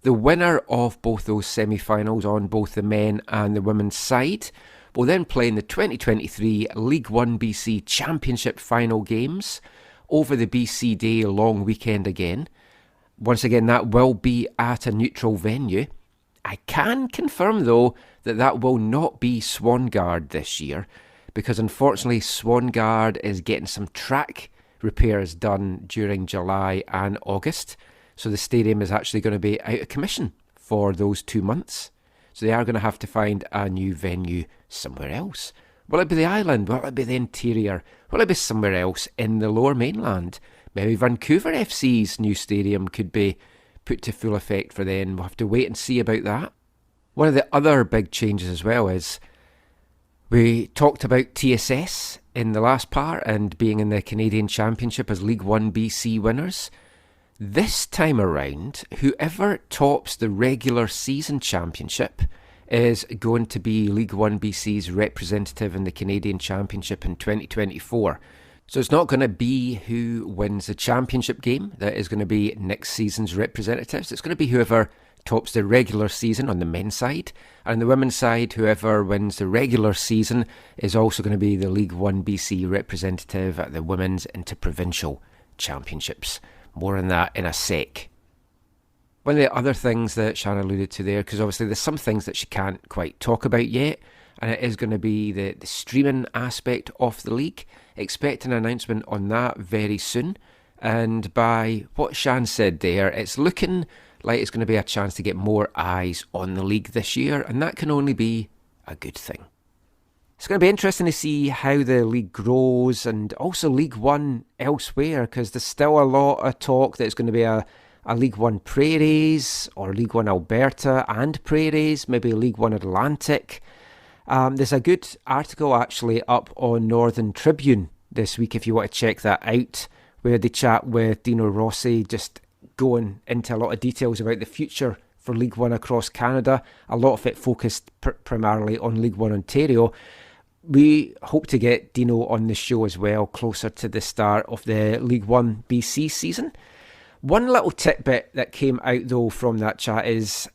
The winner of both those semi-finals on both the men and the women's side will then play in the 2023 League One BC Championship final games over the BC Day long weekend again. Once again, that will be at a neutral venue. I can confirm, though, that will not be Swangard this year, because unfortunately Swangard is getting some track repairs done during July and August, so the stadium is actually going to be out of commission for those 2 months. So they are going to have to find a new venue somewhere else. Will it be the island? Will it be the interior? Will it be somewhere else in the lower mainland? Maybe Vancouver FC's new stadium could be put to full effect for then. We'll have to wait and see about that. One of the other big changes as well is we talked about TSS in the last part and being in the Canadian Championship as League One BC winners. This time around, whoever tops the regular season championship is going to be League One BC's representative in the Canadian Championship in 2024. So it's not going to be who wins the championship game that is going to be next season's representatives. It's going to be whoever tops the regular season on the men's side. And on the women's side, whoever wins the regular season is also going to be the League One BC representative at the Women's Interprovincial Championships. More on that in a sec. One of the other things that Sian alluded to there, because obviously there's some things that she can't quite talk about yet, and it is going to be the streaming aspect of the league. Expect an announcement on that very soon. And by what Sian said there, it's looking like it's going to be a chance to get more eyes on the league this year, and that can only be a good thing. It's going to be interesting to see how the league grows, and also League One elsewhere, because there's still a lot of talk that it's going to be a League One Prairies, or League One Alberta and Prairies, maybe League One Atlantic. There's a good article actually up on Northern Tribune this week if you want to check that out, where they chat with Dino Rossi, just going into a lot of details about the future for League One across Canada. A lot of it focused primarily on League One Ontario. We hope to get Dino on the show as well, closer to the start of the League One BC season. One little tidbit that came out though from that chat is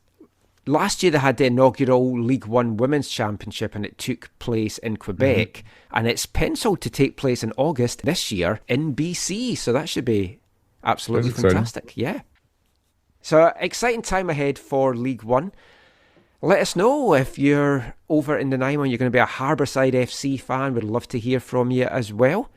last year they had the inaugural League One Women's Championship, and it took place in Quebec, and it's penciled to take place in August this year in BC, so that should be absolutely fantastic. Yeah. So exciting time ahead for League One. Let us know if you're over in Nanaimo and you're going to be a Harbourside FC fan. We'd love to hear from you as well.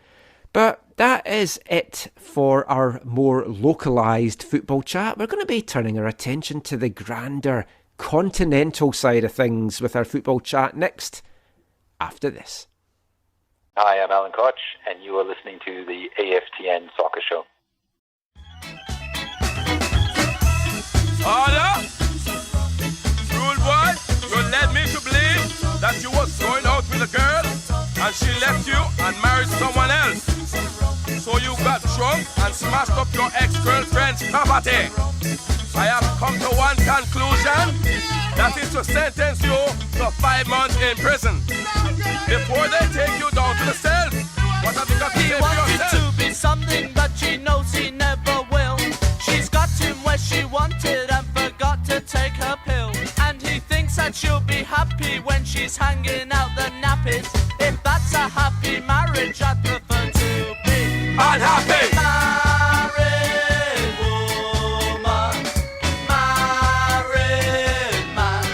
But that is it for our more localised football chat. We're going to be turning our attention to the grander continental side of things with our football chat next, after this. Hi, I'm Alan Koch, and you are listening to the AFTN Soccer Show. Order! School boy, you led me to believe that you was going out with a girl and she left you and married someone else. So you got drunk and smashed up your ex-girlfriend's property. I have come to one conclusion, that is to sentence you to 5 months in prison. Before they take you down to the cells, what have you got to say for wanted yourself? to be something, but she knows he never will. She's got him where she wanted and forgot to take her pill. And he thinks that she'll be happy when she's hanging out the nappies. If that's a happy marriage, I'd prefer to be Unhappy! married woman, married man.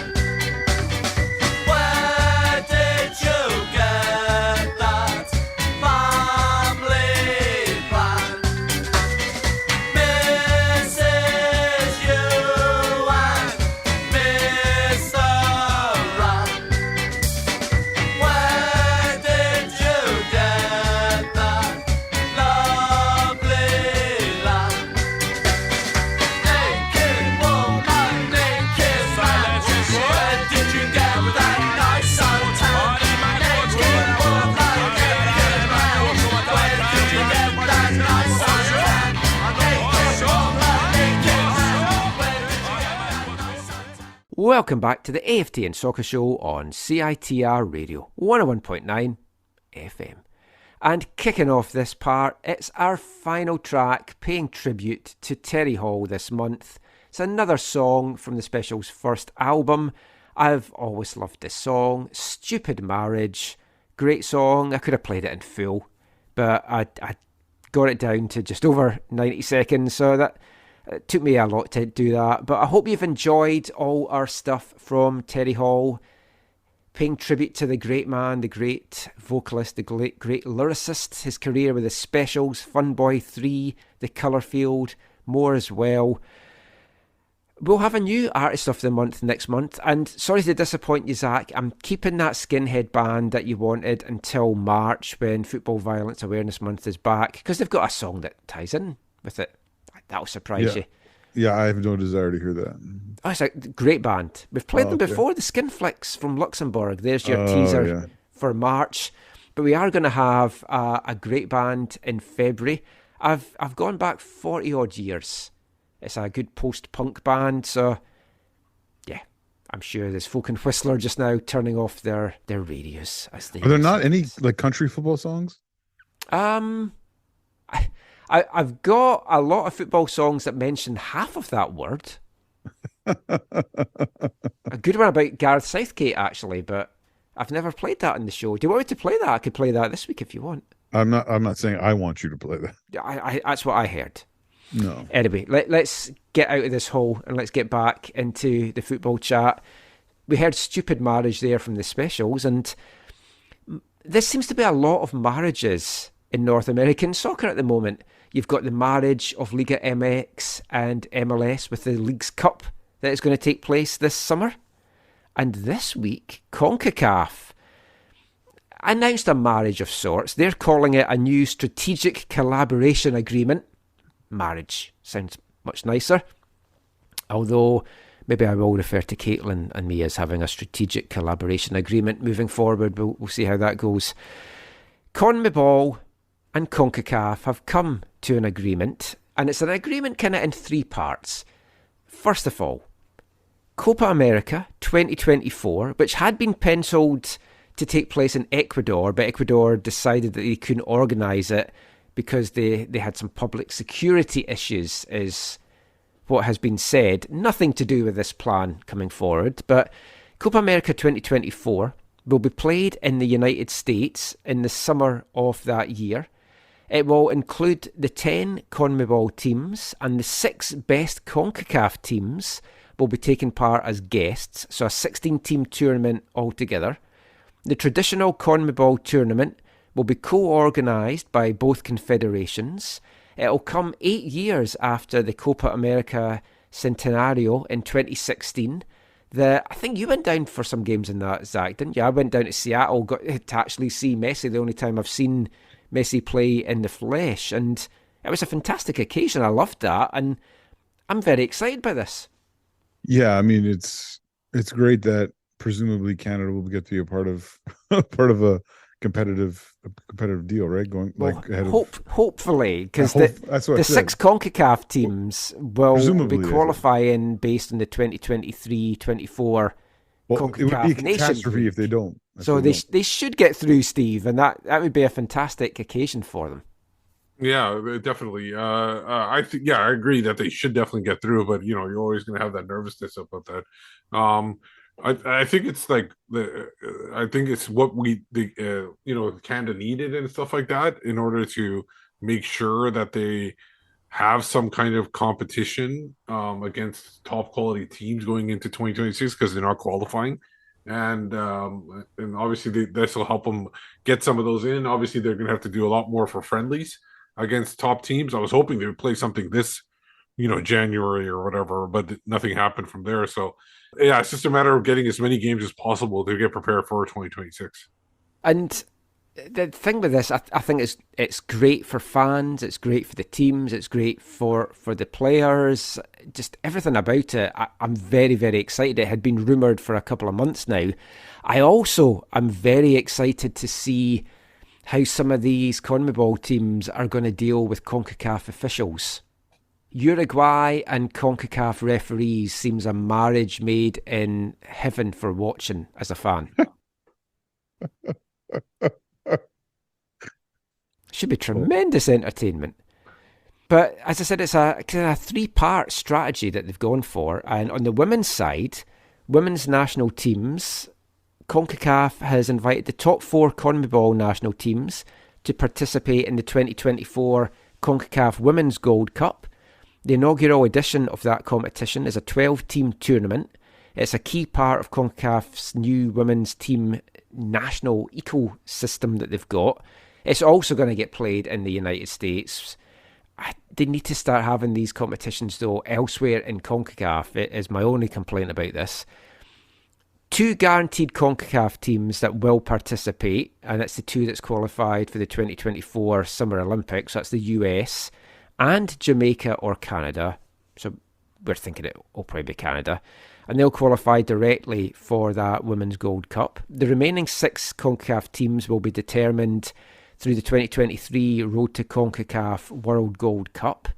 Where did you get that family plan? Mrs. You and Mr. Ram. Where did you get that lovely land? Naked woman, naked man. Where did you get that nice suntan? Naked woman, naked man. Where did you get that nice suntan? Naked woman, naked man. Where did you get that nice suntan? Welcome back to the AFTN Soccer Show on CITR Radio 101.9 FM. And kicking off this part, it's our final track paying tribute to Terry Hall this month. It's another song from the Specials' first album. I've always loved this song. Stupid Marriage. Great song. I could have played it in full, but I got it down to just over 90 seconds, so that it took me a lot to do that. But I hope you've enjoyed all our stuff from Terry Hall, paying tribute to the great man, the great vocalist, the great lyricist. His career with the Specials, Fun Boy 3, The Colour Field, more as well. We'll have a new Artist of the Month next month, and sorry to disappoint you, Zach, I'm keeping that skinhead band that you wanted until March, when Football Violence Awareness Month is back, because they've got a song that ties in with it. That'll surprise you. Yeah, I have no desire to hear that. Oh, it's a great band. We've played them okay. before, the Skinflicks from Luxembourg. There's your teaser yeah. for March. But we are going to have a great band in February. I've gone back 40 odd years. It's a good post-punk band, so yeah, I'm sure there's Folk and Whistler just now turning off their radios. As they Are there not say. any like country football songs? I've got a lot of football songs that mention half of that word. A good one about Gareth Southgate, actually, but I've never played that in the show. Do you want me to play that? I could play that this week if you want. I'm not saying I want you to play that. I that's what I heard. No. Anyway, let's get out of this hole and let's get back into the football chat. We heard Stupid Marriage there from the Specials, and this seems to be a lot of marriages in North American soccer at the moment. You've got the marriage of Liga MX and MLS with the Leagues Cup that is going to take place this summer. And this week, CONCACAF announced a marriage of sorts. They're calling it a new strategic collaboration agreement. Marriage sounds much nicer. Although, maybe I will refer to Caitlin and me as having a strategic collaboration agreement moving forward. We'll see how that goes. CONMEBOL and CONCACAF have come to an agreement, and it's an agreement kind of in three parts. First of all, Copa America 2024, which had been penciled to take place in Ecuador, but Ecuador decided that they couldn't organise it because they had some public security issues, is what has been said. Nothing to do with this plan coming forward, but Copa America 2024 will be played in the United States in the summer of that year. It will include the 10 CONMEBOL teams, and the 6 best CONCACAF teams will be taking part as guests, so a 16-team tournament altogether. The traditional CONMEBOL tournament will be co-organised by both confederations. It'll come 8 years after the Copa America Centenario in 2016. I think you went down for some games in that, Zach, didn't you? I went down to Seattle, got to actually see Messi, the only time I've seen Messi play in the flesh, and it was a fantastic occasion. I loved that, and I'm very excited by this. Yeah, I mean, it's great that presumably Canada will get to be a part of a competitive deal, right? Going like ahead hopefully, because that's what the 6 CONCACAF teams will Presumably be qualifying based on the 2023-24 Well, CONCACAF it would be a Nations catastrophe League. if they don't. So they should get through, Steve, and that would be a fantastic occasion for them. Yeah, definitely. I think, I agree that they should definitely get through, but you're always going to have that nervousness about that. I think it's like I think it's what Canada needed and stuff like that in order to make sure that they have some kind of competition against top quality teams going into 2026 because they're not qualifying. And obviously this will help them get some of those in. Obviously, they're going to have to do a lot more for friendlies against top teams. I was hoping they would play something this, January or whatever, but nothing happened from there. So, yeah, it's just a matter of getting as many games as possible to get prepared for 2026. And the thing with this, I think it's great for fans, it's great for the teams, it's great for the players, just everything about it. I'm very, very excited. It had been rumoured for a couple of months now. I also am very excited to see how some of these CONMEBOL teams are going to deal with CONCACAF officials. Uruguay and CONCACAF referees seems a marriage made in heaven for watching as a fan. Should be tremendous entertainment. But as I said, it's a kind of 3-part strategy that they've gone for. And on the women's side, women's national teams, CONCACAF has invited the top 4 CONMEBOL national teams to participate in the 2024 CONCACAF Women's Gold Cup. The inaugural edition of that competition is a 12-team tournament. It's a key part of CONCACAF's new women's team national ecosystem that they've got. It's also going to get played in the United States. They need to start having these competitions, though, elsewhere in CONCACAF. It is my only complaint about this. 2 guaranteed CONCACAF teams that will participate, and it's the 2 that's qualified for the 2024 Summer Olympics. That's the US and Jamaica or Canada. So we're thinking it will probably be Canada. And they'll qualify directly for that Women's Gold Cup. The remaining 6 CONCACAF teams will be determined through the 2023 Road to CONCACAF World Gold Cup.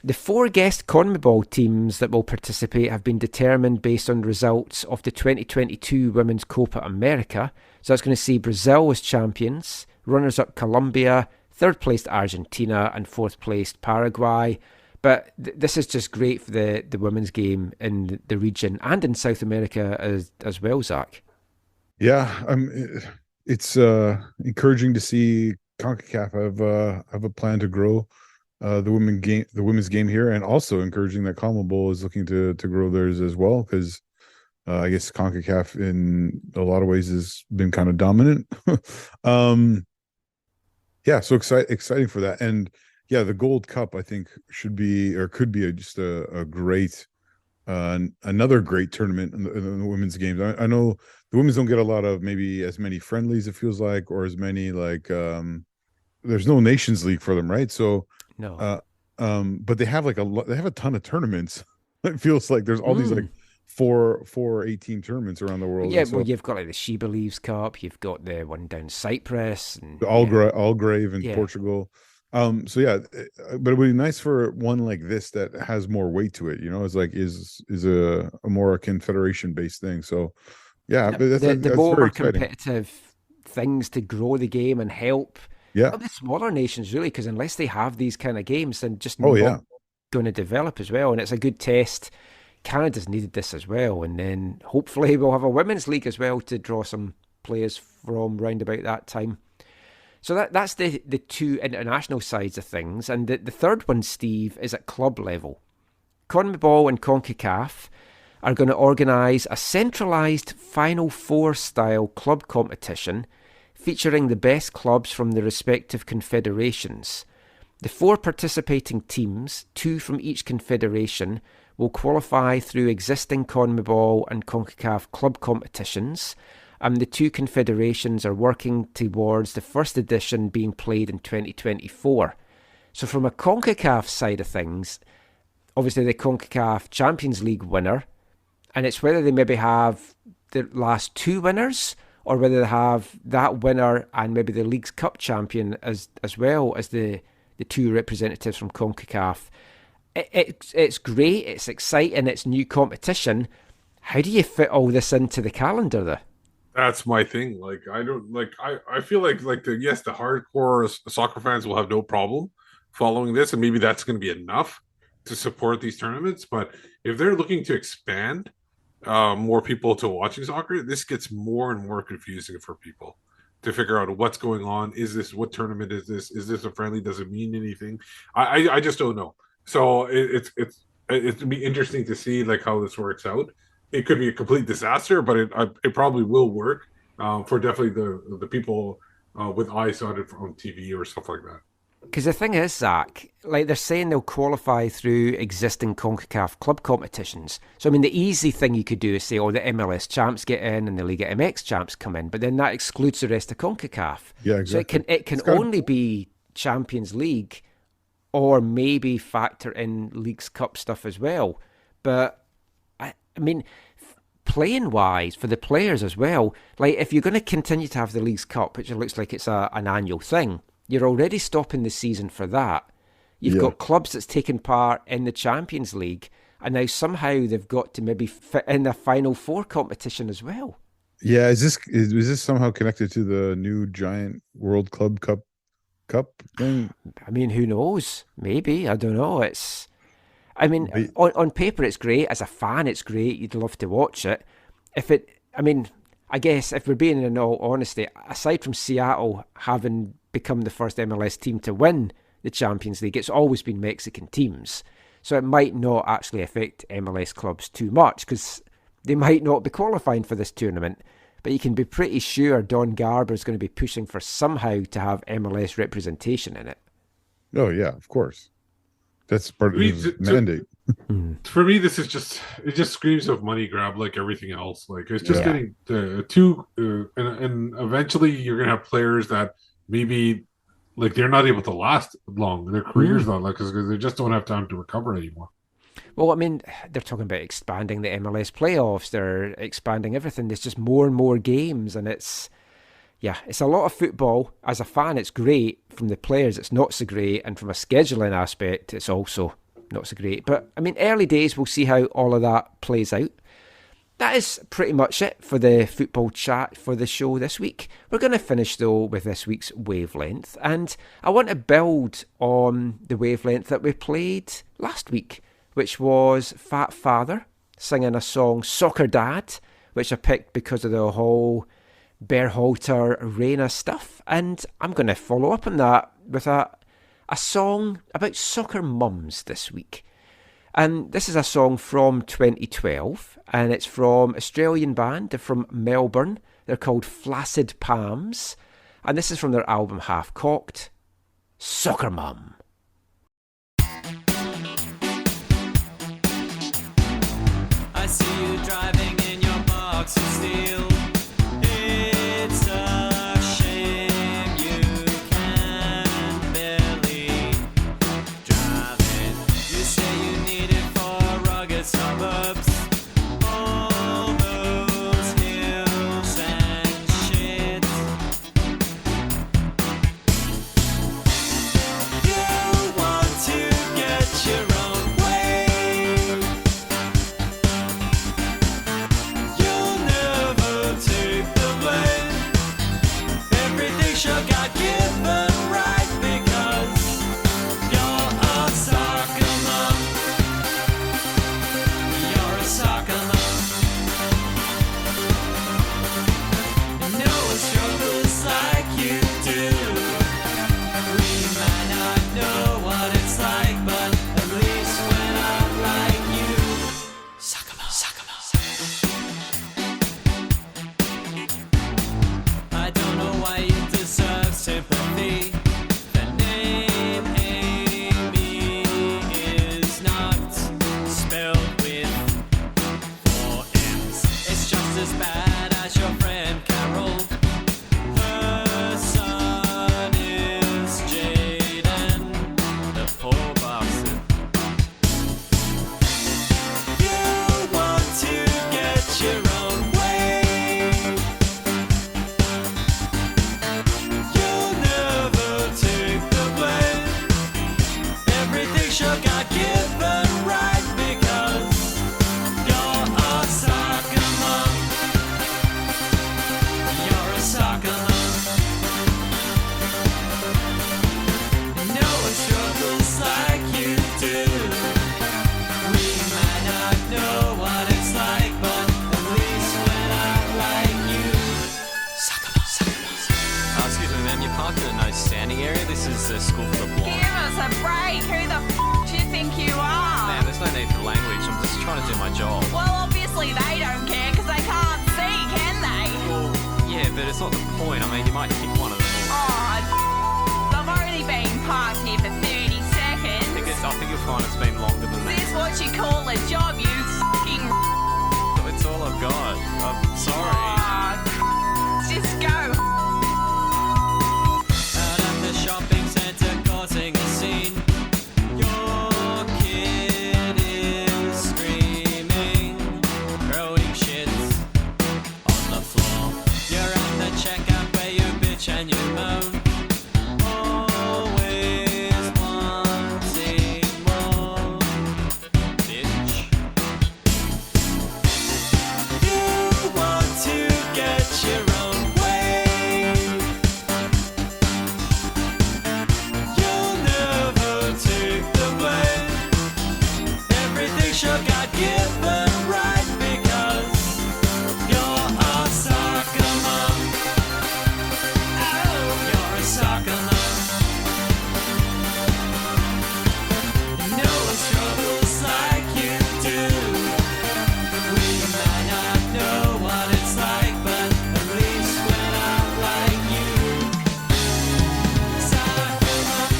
The 4 guest CONMEBOL teams that will participate have been determined based on results of the 2022 Women's Copa America. So that's going to see Brazil as champions, runners-up Colombia, 3rd placed Argentina, and 4th placed Paraguay. But this is just great for the women's game in the region and in South America as well, Zach. Yeah, it's encouraging to see CONCACAF have a plan to grow the women's game here, and also encouraging that CONMEBOL is looking to grow theirs as well, because I guess CONCACAF in a lot of ways has been kind of dominant. Yeah, so exciting for that. And yeah, the Gold Cup I think should be or could be just a great another great tournament in the women's games. I know the women's don't get a lot of maybe as many friendlies, it feels like, or as many like there's no Nations League for them, right? So no, but they have they have a ton of tournaments. It feels like there's all these like four 8-team tournaments around the world. Yeah, well, you've got like the She Believes Cup, you've got the one down Cyprus, and the Algrave in Portugal. So yeah, but it would be nice for one like this that has more weight to it. It's like is a more confederation based thing. So yeah, that's more very exciting. competitive things to grow the game and help. Yeah, the smaller nations really, because unless they have these kind of games, then just not going to develop as well. And it's a good test. Canada's needed this as well, and then hopefully we'll have a women's league as well to draw some players from round about that time. So that's the 2 international sides of things. And the third one, Steve, is at club level. CONMEBOL and CONCACAF are going to organise a centralised Final Four style club competition featuring the best clubs from the respective confederations. The 4 participating teams, 2 from each confederation, will qualify through existing CONMEBOL and CONCACAF club competitions, and the 2 confederations are working towards the first edition being played in 2024. So from a CONCACAF side of things, obviously the CONCACAF Champions League winner, and it's whether they maybe have the last 2 winners or whether they have that winner and maybe the League's Cup champion as well as the 2 representatives from CONCACAF. It's great, it's exciting, it's new competition. How do you fit all this into the calendar though? That's my thing. Like, I don't like. I feel like the hardcore soccer fans will have no problem following this, and maybe that's going to be enough to support these tournaments. But if they're looking to expand more people to watching soccer, this gets more and more confusing for people to figure out what's going on. What tournament is this? Is this a friendly? Does it mean anything? I just don't know. So it's be interesting to see like how this works out. It could be a complete disaster, but it probably will work for definitely the people with eyes on it on TV or stuff like that. Because the thing is, Zach, like they're saying they'll qualify through existing CONCACAF club competitions. So, I mean, the easy thing you could do is say, the MLS champs get in and the Liga MX champs come in, but then that excludes the rest of CONCACAF. Yeah, exactly. So it can only be Champions League or maybe factor in League's Cup stuff as well. But, I mean, playing-wise, for the players as well, like if you're going to continue to have the League's Cup, which it looks like it's an annual thing, you're already stopping the season for that. You've got clubs that's taken part in the Champions League, and now somehow they've got to maybe fit in the Final Four competition as well. Yeah, is this somehow connected to the new giant World Club Cup thing? I mean, who knows? Maybe. I don't know. On paper it's great. As a fan, it's great. You'd love to watch it. I guess if we're being in all honesty, aside from Seattle having become the first MLS team to win the Champions League, it's always been Mexican teams. So it might not actually affect MLS clubs too much because they might not be qualifying for this tournament. But you can be pretty sure Don Garber is going to be pushing for somehow to have MLS representation in it. Oh, yeah, of course. That's part of his mandate. For me, this is just screams of money grab like everything else. Like it's just getting too and eventually you're gonna have players that maybe like they're not able to last long. Their careers not like because they just don't have time to recover anymore. Well, I mean, they're talking about expanding the MLS playoffs. They're expanding everything. There's just more and more games, and it's a lot of football. As a fan, it's great. From the players, it's not so great. And from a scheduling aspect, it's also not so great. But, I mean, early days, we'll see how all of that plays out. That is pretty much it for the football chat for the show this week. We're going to finish, though, with this week's Wavelength. And I want to build on the Wavelength that we played last week, which was Fat Father singing a song, Soccer Dad, which I picked because of the whole Berhalter Reina stuff. And I'm going to follow up on that with a song about soccer mums this week. And this is a song from 2012, and it's from Australian band. They're from Melbourne. They're called Flaccid Palms, and this is from their album Half Cocked, Soccer Mum. I see you driving in your box of steel. It's a shame you can barely drive it. You say you need it for rugged suburbs. All those hills and shit. Yeah. to school for the blind. Give us a break. Who the f*** do you think you are? Man, there's no need for language. I'm just trying to do my job. Well, obviously they don't care because they can't see, can they? Well, yeah, but it's not the point. I mean, you might kick one of them all. Oh, I've only been parked here for 30 seconds. I think you'll find it's been longer than Is that. this what you call a job, you f***ing... It's all I've got. I'm sorry. Oh, just go. Out at the shopping centre causing a scene. Your kid is screaming, throwing shits on the floor. You're at the checkout where you bitch and you moan. Always wanting more, bitch. You want to get your own way. You'll never take the blame. Everything's your God-given right because you're a soccer mom. Oh, you're a soccer mom. No one struggles like you do. We might not know what it's like, but at least we're not like you. Soccer mom.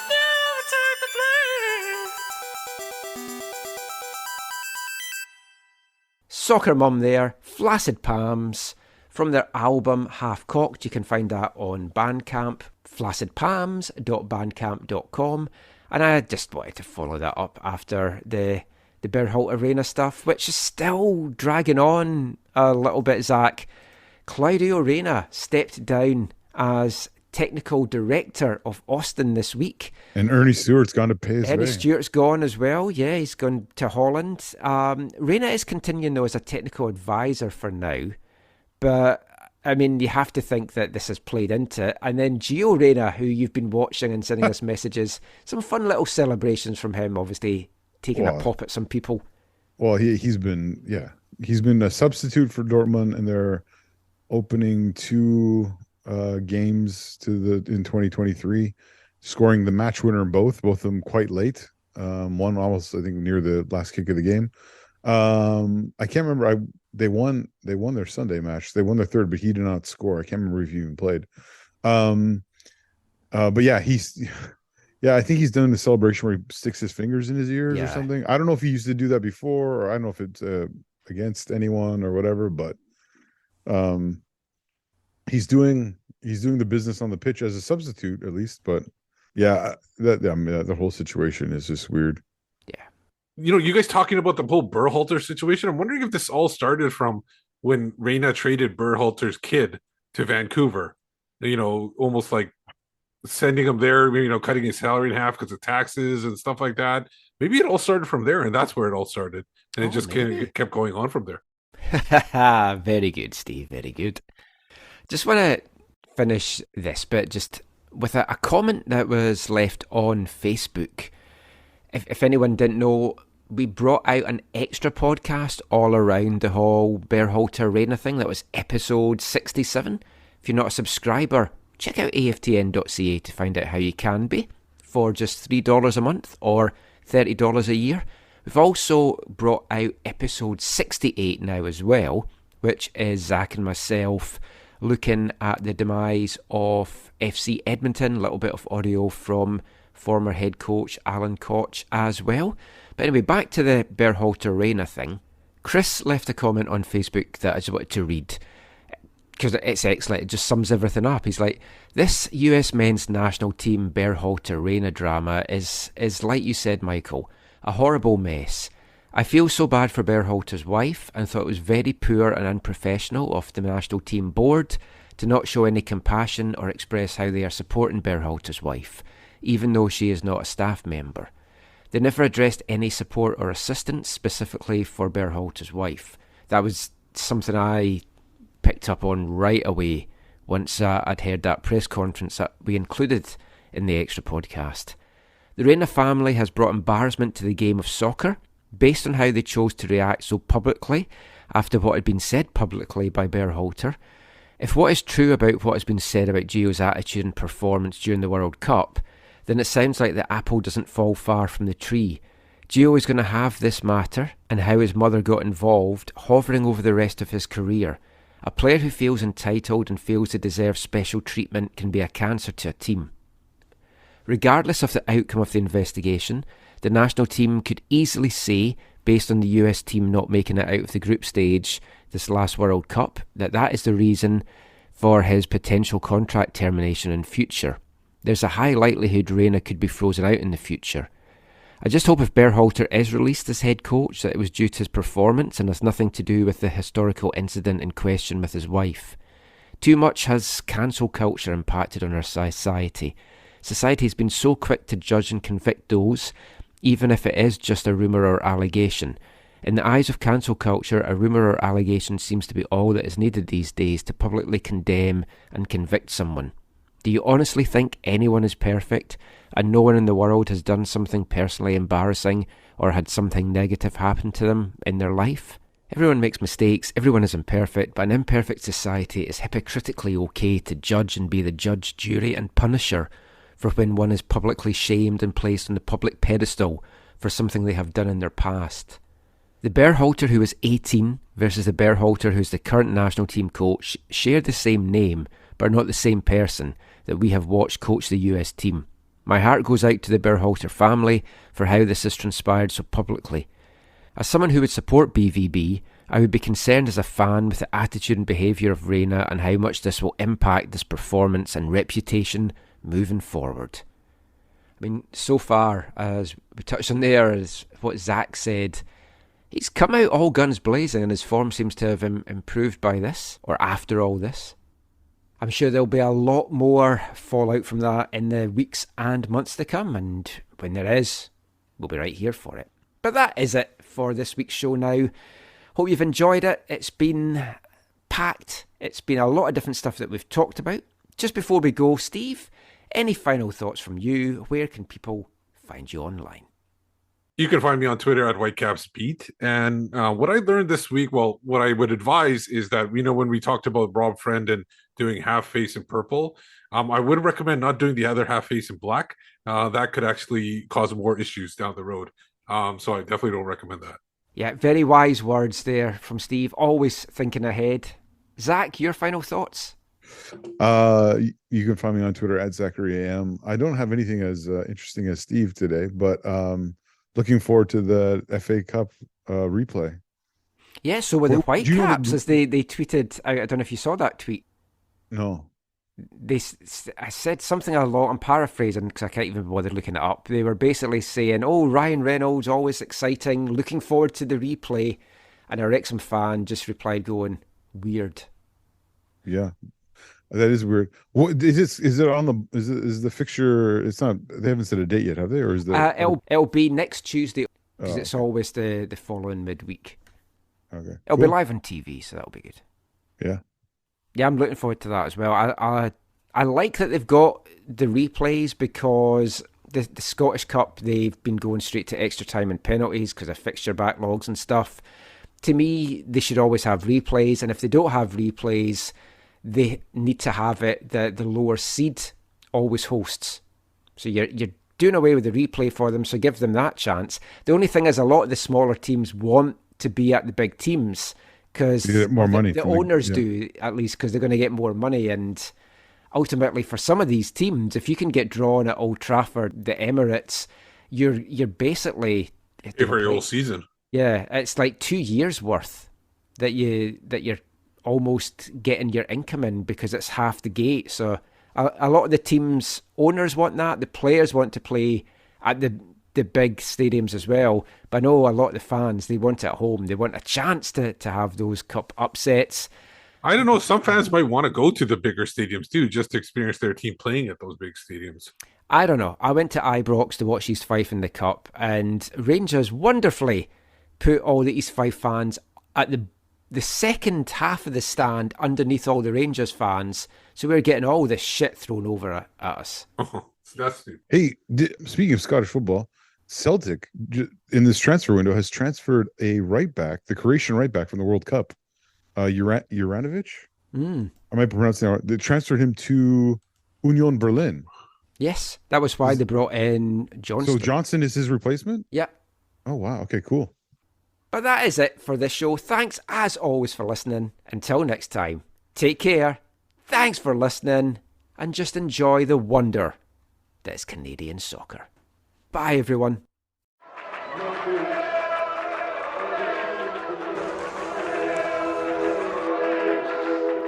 Never take the blame. Soccer Mum there, Flaccid Palms, from their album Half Cocked. You can find that on Bandcamp, flaccidpalms.bandcamp.com. And I just wanted to follow that up after the Berholt Arena stuff, which is still dragging on a little bit, Zach. Claudio Reyna stepped down as technical director of Austin this week. And Ernie Stewart's gone to pay his Ernie way. Stewart's gone as well. Yeah, he's gone to Holland. Reyna is continuing, though, as a technical advisor for now. But, I mean, you have to think that this has played into it. And then Gio Reyna, who you've been watching and sending us messages, some fun little celebrations from him, obviously taking a pop at some people. Well, he's been a substitute for Dortmund, and they're opening 2 games in 2023, scoring the match winner in both of them quite late. One almost, I think, near the last kick of the game. I can't remember. They won their Sunday match. They won their third, but he did not score. I can't remember if he even played. But yeah, I think he's done the celebration where he sticks his fingers in his ears or something. I don't know if he used to do that before, or I don't know if it's against anyone or whatever, but he's doing the business on the pitch as a substitute, at least. But yeah, the whole situation is just weird. Yeah. You know, you guys talking about the whole Berhalter situation. I'm wondering if this all started from when Reyna traded Berhalter's kid to Vancouver. You know, almost like sending him there, you know, cutting his salary in half because of taxes and stuff like that. Maybe it all started from there, and that's where it all started. And it just kept going on from there. Very good, Steve. Very good. Just want to finish this bit just with a comment that was left on Facebook. If anyone didn't know, we brought out an extra podcast all around the whole Berhalter Reyna thing. That was episode 67. If you're not a subscriber, check out AFTN.ca to find out how you can be for just $3 a month or $30 a year. We've also brought out episode 68 now as well, which is Zach and myself looking at the demise of FC Edmonton. A little bit of audio from former head coach Alan Koch as well. But anyway, back to the Berhalter Reyna thing. Chris left a comment on Facebook that I just wanted to read because it's excellent. It just sums everything up. He's like, this US men's national team Berhalter Reyna drama is like you said, Michael, a horrible mess. I feel so bad for Berhalter's wife and thought it was very poor and unprofessional of the national team board to not show any compassion or express how they are supporting Berhalter's wife, even though she is not a staff member. They never addressed any support or assistance specifically for Berhalter's wife. That was something I picked up on right away once I'd heard that press conference that we included in the extra podcast. The Reina family has brought embarrassment to the game of soccer based on how they chose to react so publicly after what had been said publicly by Berhalter. If what is true about what has been said about Gio's attitude and performance during the World Cup, then it sounds like the apple doesn't fall far from the tree. Gio is going to have this matter and how his mother got involved hovering over the rest of his career. A player who feels entitled and feels they deserve special treatment can be a cancer to a team. Regardless of the outcome of the investigation, the national team could easily say, based on the US team not making it out of the group stage this last World Cup, that is the reason for his potential contract termination in future. There's a high likelihood Reina could be frozen out in the future. I just hope if Berhalter is released as head coach that it was due to his performance and has nothing to do with the historical incident in question with his wife. Too much has cancel culture impacted on our society. Society has been so quick to judge and convict those, even if it is just a rumour or allegation. In the eyes of cancel culture, a rumour or allegation seems to be all that is needed these days to publicly condemn and convict someone. Do you honestly think anyone is perfect and no one in the world has done something personally embarrassing or had something negative happen to them in their life? Everyone makes mistakes, everyone is imperfect, but an imperfect society is hypocritically okay to judge and be the judge, jury and punisher for when one is publicly shamed and placed on the public pedestal for something they have done in their past. The Berhalter who is 18 versus the Berhalter who's the current national team coach share the same name but are not the same person that we have watched coach the US team. My heart goes out to the Berhalter family for how this has transpired so publicly. As someone who would support BVB, I would be concerned as a fan with the attitude and behaviour of Reina and how much this will impact this performance and reputation moving forward. I mean, so far, as we touched on there, as what Zach said, he's come out all guns blazing and his form seems to have improved by this, or after all this. I'm sure there'll be a lot more fallout from that in the weeks and months to come, and when there is, we'll be right here for it. But that is it for this week's show now. Hope you've enjoyed it. It's been packed. It's been a lot of different stuff that we've talked about. Just before we go, Steve, any final thoughts from you? Where can people find you online? You can find me on Twitter at WhitecapsBeat. And what I learned this week, well, what I would advise is that, when we talked about Rob Friend and doing half face in purple, I would recommend not doing the other half face in black. That could actually cause more issues down the road. So I definitely don't recommend that. Yeah, very wise words there from Steve. Always thinking ahead. Zach, your final thoughts? You can find me on Twitter at ZacharyAM. I don't have anything as interesting as Steve today, but looking forward to the FA Cup replay. Yeah, so with the Whitecaps, as they tweeted out, I don't know if you saw that tweet. No. I said something along, I'm paraphrasing because I can't even bother looking it up. They were basically saying, Ryan Reynolds, always exciting, looking forward to the replay. And a Wrexham fan just replied going, weird. Yeah. That is weird. What is it on the is the fixture? It's not. They haven't set a date yet, have they? Or is that? It'll be next Tuesday because it's always the following midweek. Okay. It'll be live on TV, so that'll be good. Yeah. Yeah, I'm looking forward to that as well. I like that they've got the replays because the Scottish Cup, they've been going straight to extra time and penalties because of fixture backlogs and stuff. To me, they should always have replays, and if they don't have replays, they need to have it. The lower seed always hosts. So you're doing away with the replay for them, so give them that chance. The only thing is a lot of the smaller teams want to be at the big teams because more money. The owners do, at least, because they're going to get more money. And ultimately, for some of these teams, if you can get drawn at Old Trafford, the Emirates, you're basically for your whole season. Yeah, it's like 2 years worth that you're almost getting your income in because it's half the gate. So a lot of the teams' owners want that. The players want to play at the big stadiums as well. But I know a lot of the fans, they want it at home. They want a chance to have those cup upsets. I don't know. Some fans might want to go to the bigger stadiums too, just to experience their team playing at those big stadiums. I don't know. I went to Ibrox to watch East Fife in the Cup, and Rangers wonderfully put all the East Fife fans at the the second half of the stand underneath all the Rangers fans, so we're getting all this shit thrown over at us. That's stupid. Hey, speaking of Scottish football, Celtic in this transfer window has transferred a right back, the Croatian right back from the World Cup, Juranovic. I might be pronouncing it wrong. They transferred him to Union Berlin. Yes, that was why they brought in Johnson. So Johnson is his replacement? Yeah. Oh, wow. Okay, cool. But that is it for this show. Thanks as always for listening. Until next time, take care. Thanks for listening. And just enjoy the wonder that is Canadian soccer. Bye, everyone.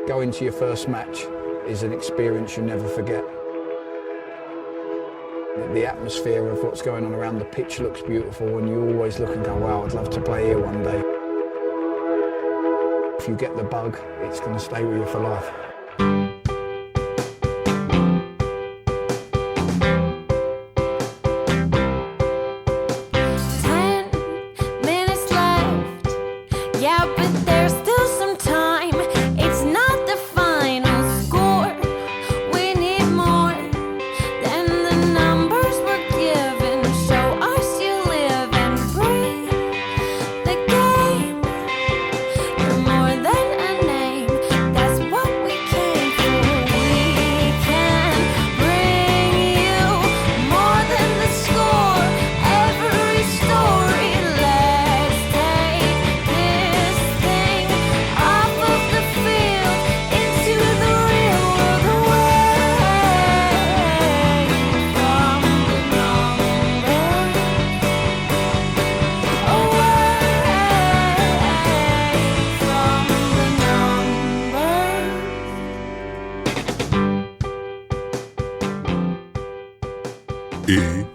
Going to your first match is an experience you never forget. The atmosphere of what's going on around the pitch looks beautiful, and you always look and go, wow, I'd love to play here one day. If you get the bug, it's going to stay with you for life. 10 minutes left. Yeah, but there's still some time. It's not the final score. We need more than the numbers we're given. Show us you live and breathe the game. You're more than a name. That's what we came for. We can bring you more than the score. Every story. Let's take this thing off of the field into the real world, away from the numbers, away from the numbers.